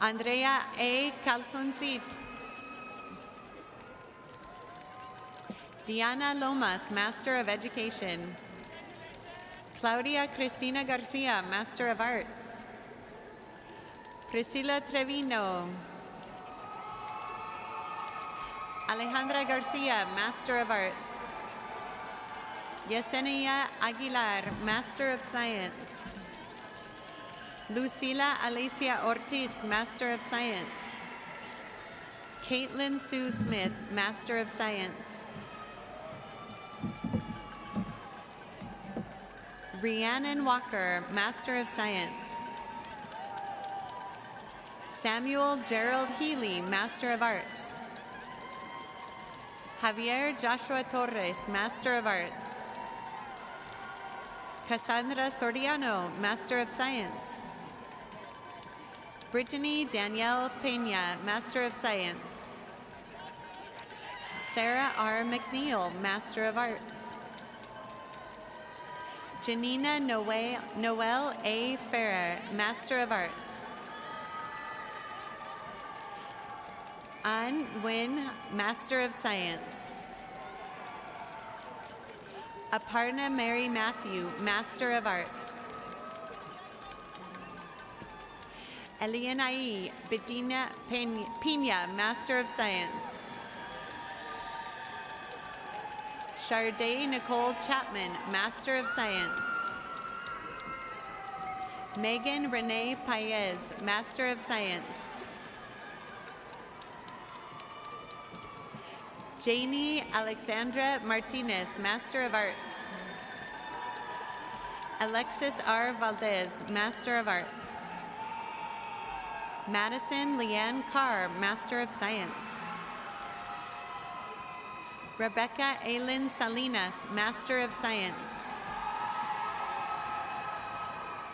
Andrea A. Calzoncit. Diana Lomas, Master of Education. Claudia Cristina Garcia, Master of Arts. Priscilla Trevino. Alejandra Garcia, Master of Arts. Yesenia Aguilar, Master of Science. Lucila Alicia Ortiz, Master of Science. Caitlin Sue Smith, Master of Science. Rhiannon Walker, Master of Science. Samuel Gerald Healy, Master of Arts. Javier Joshua Torres, Master of Arts. Cassandra Soriano, Master of Science. Brittany Danielle Pena, Master of Science. Sarah R. McNeil, Master of Arts. Janina Noel A. Ferrer, Master of Arts. An Nguyen, Master of Science. Aparna Mary Matthew, Master of Arts. Elianai Bettina Pina, Master of Science. Charday Nicole Chapman, Master of Science. Megan Renee Paez, Master of Science. Janie Alexandra Martinez, Master of Arts. Alexis R. Valdez, Master of Arts. Madison Leanne Carr, Master of Science. Rebecca Aylin Salinas, Master of Science.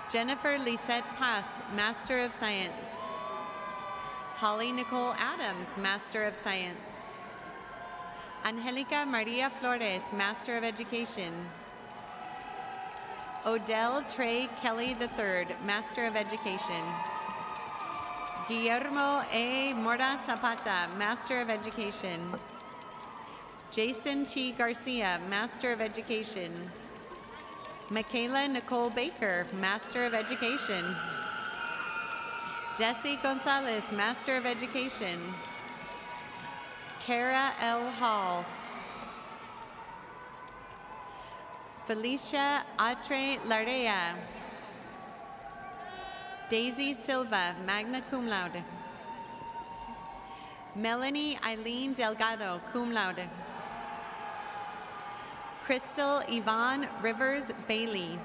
Jennifer Lisette Paz, Master of Science. Holly Nicole Adams, Master of Science. Angelica Maria Flores, Master of Education. Odell Trey Kelly III, Master of Education. Guillermo A. Mora Zapata, Master of Education. Jason T. Garcia, Master of Education. Michaela Nicole Baker, Master of Education. Jesse Gonzalez, Master of Education. Kara L. Hall. Felicia Atre Larea. Daisy Silva, Magna Cum Laude. Melanie Eileen Delgado, Cum Laude. Crystal Yvonne Rivers Bailey.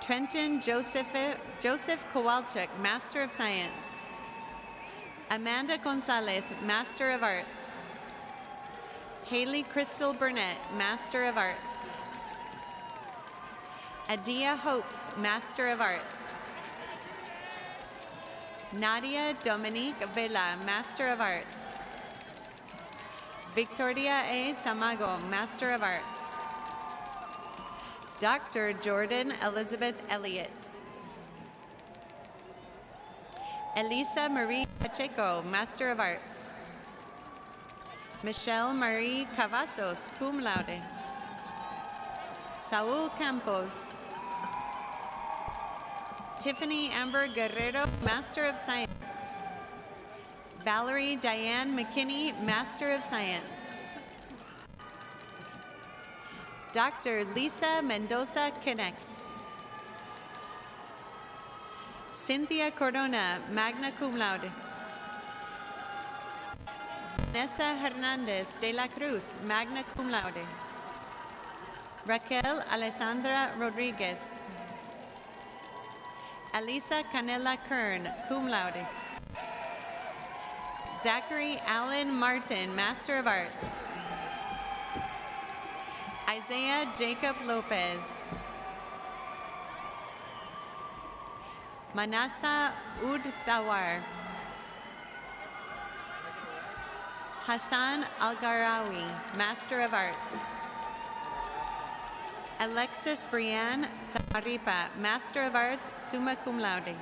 Trenton Joseph Kowalczyk, Master of Science. Amanda Gonzalez, Master of Arts. Haley Crystal Burnett, Master of Arts. Adia Hopes, Master of Arts. Nadia Dominique Vela, Master of Arts. Victoria A. Samago, Master of Arts. Dr. Jordan Elizabeth Elliott. Elisa Marie Pacheco, Master of Arts. Michelle Marie Cavazos, Cum Laude. Saul Campos. Tiffany Amber Guerrero, Master of Science. Valerie Diane McKinney, Master of Science. Dr. Lisa Mendoza Connect. Cynthia Corona, Magna Cum Laude. Vanessa Hernandez de la Cruz, Magna Cum Laude. Raquel Alessandra Rodriguez. Alisa Canela Kern, Cum Laude. Zachary Allen Martin, Master of Arts. Isaiah Jacob Lopez. Manasa Udthawar. Hassan Algarawi, Master of Arts. Alexis Brianne Samaripa, Master of Arts, Summa Cum Laude.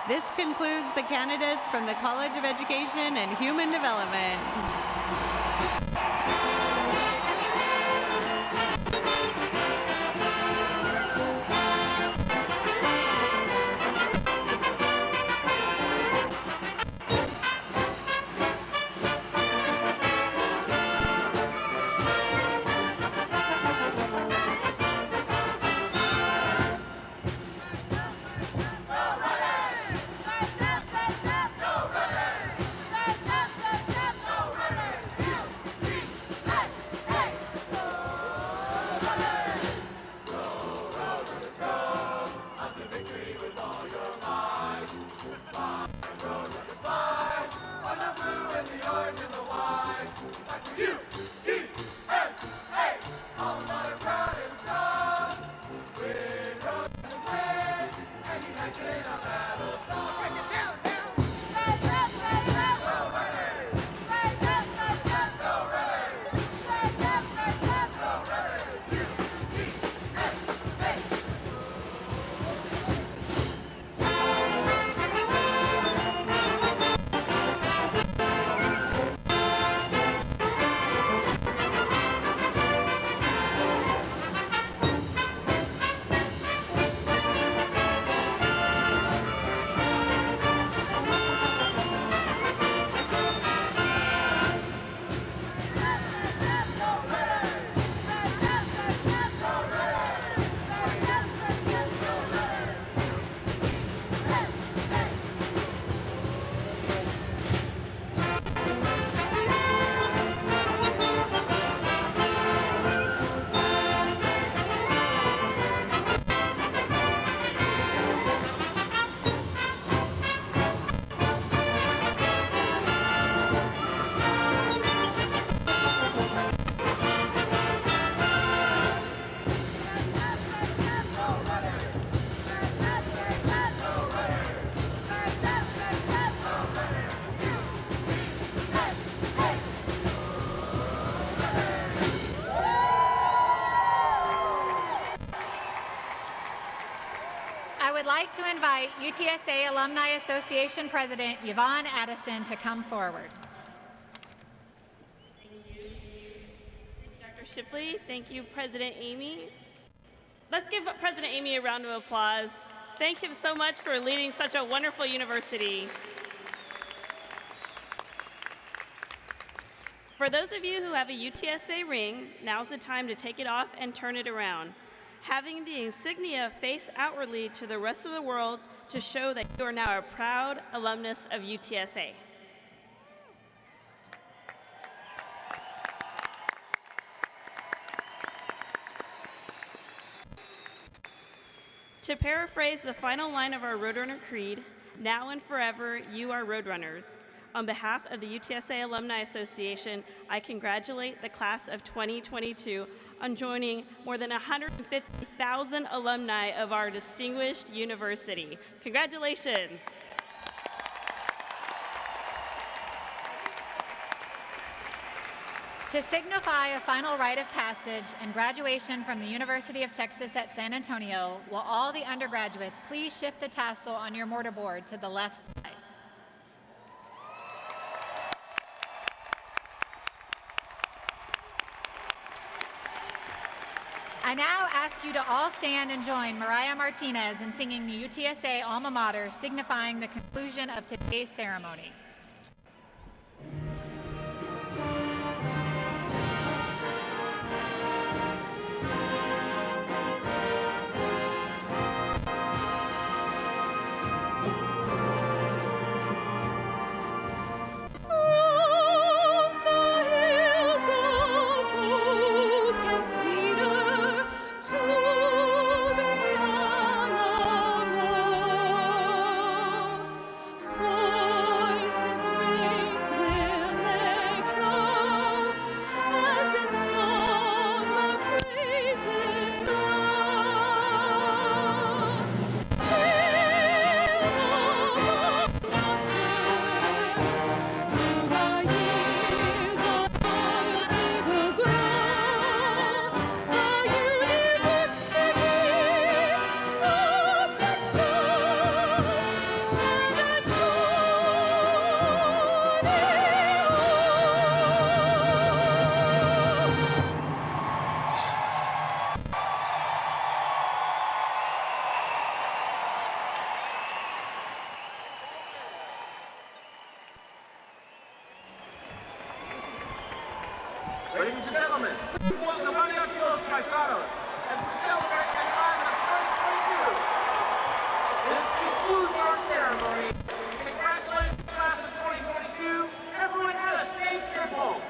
This concludes the candidates from the College of Education and Human Development. UTSA Alumni Association President Yvonne Addison to come forward. Dr. Shipley. Thank you, President Amy. Let's give President Amy a round of applause. Thank you so much for leading such a wonderful university. For those of you who have a UTSA ring, now's the time to take it off and turn it around. Having the insignia face outwardly to the rest of the world to show that you are now a proud alumnus of UTSA. To paraphrase the final line of our Roadrunner Creed, now and forever, you are Roadrunners. On behalf of the UTSA Alumni Association, I congratulate the class of 2022 on joining more than 150,000 alumni of our distinguished university. Congratulations. To signify a final rite of passage and graduation from the University of Texas at San Antonio, will all the undergraduates please shift the tassel on your mortarboard to the left side. I now ask you to all stand and join Mariah Martinez in singing the UTSA alma mater, signifying the conclusion of today's ceremony. Ladies and gentlemen, please welcome Mariachos Paisanos as we celebrate the class of 2022. This concludes our ceremony. Congratulations, class of 2022. Everyone have a safe trip home.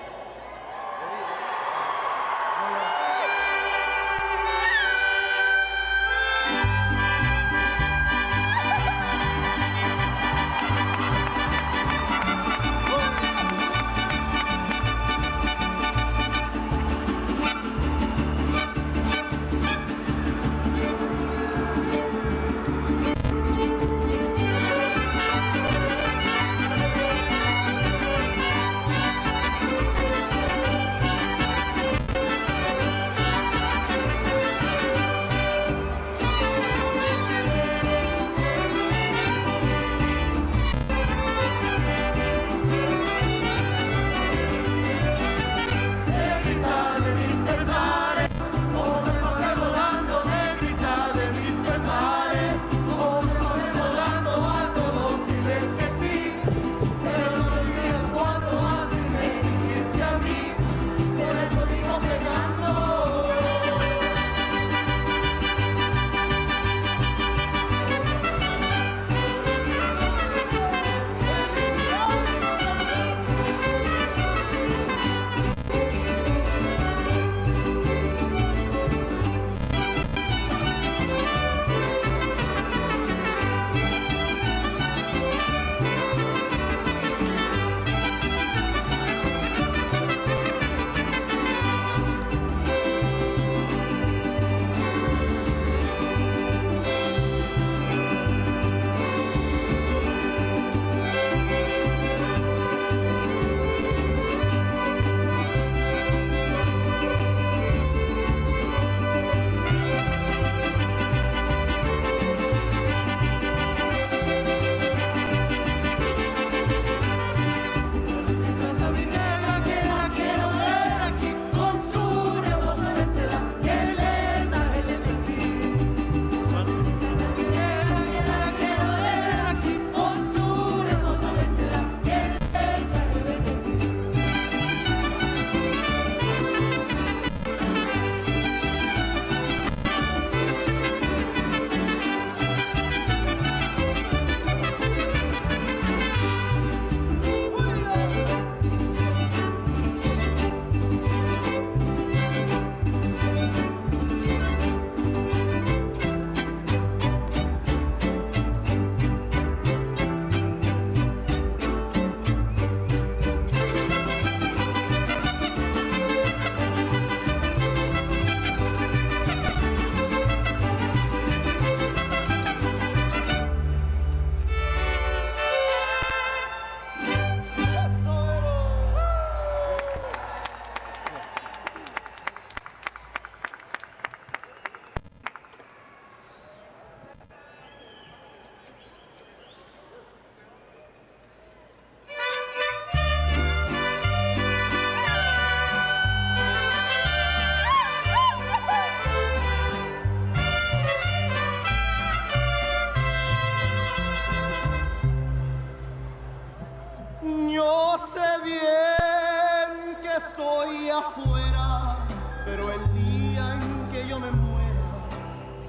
Yo sé bien que estoy afuera, pero el día en que yo me muera,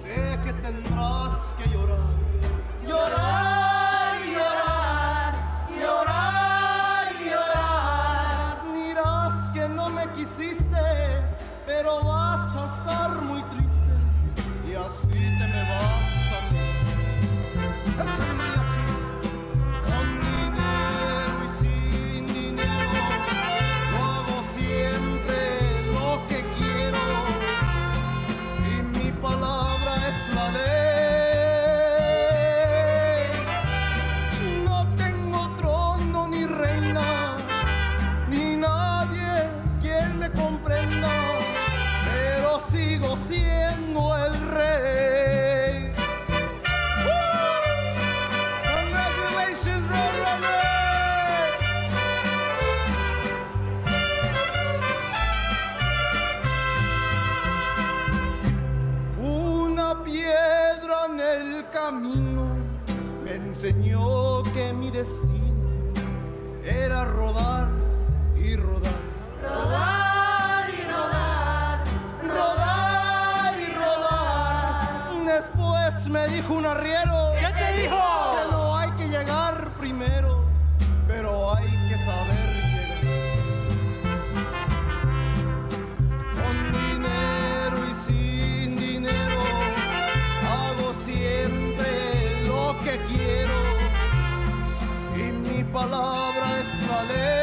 sé que tendrás que llorar. Llorar, llorar, llorar, llorar. Dirás que no me quisiste, pero vas a estar muy triste y así te me vas a ir. Échale mariachi. Con dinero y sin dinero, yo hago siempre lo que quiero y mi palabra es la ley. No tengo trono ni reina, ni nadie quien me comprenda, pero sigo siendo el rey. Congratulations, Roadrunner! Una piedra en el camino me enseñó que mi destino era rodar y rodar. Rodar y rodar, rodar y rodar. Después me dijo un arriero. ¿Qué te dijo? Que no hay que llegar primero, pero hay que saber llegar. Con dinero y sin dinero, hago siempre lo que quiero y mi palabra es la ley.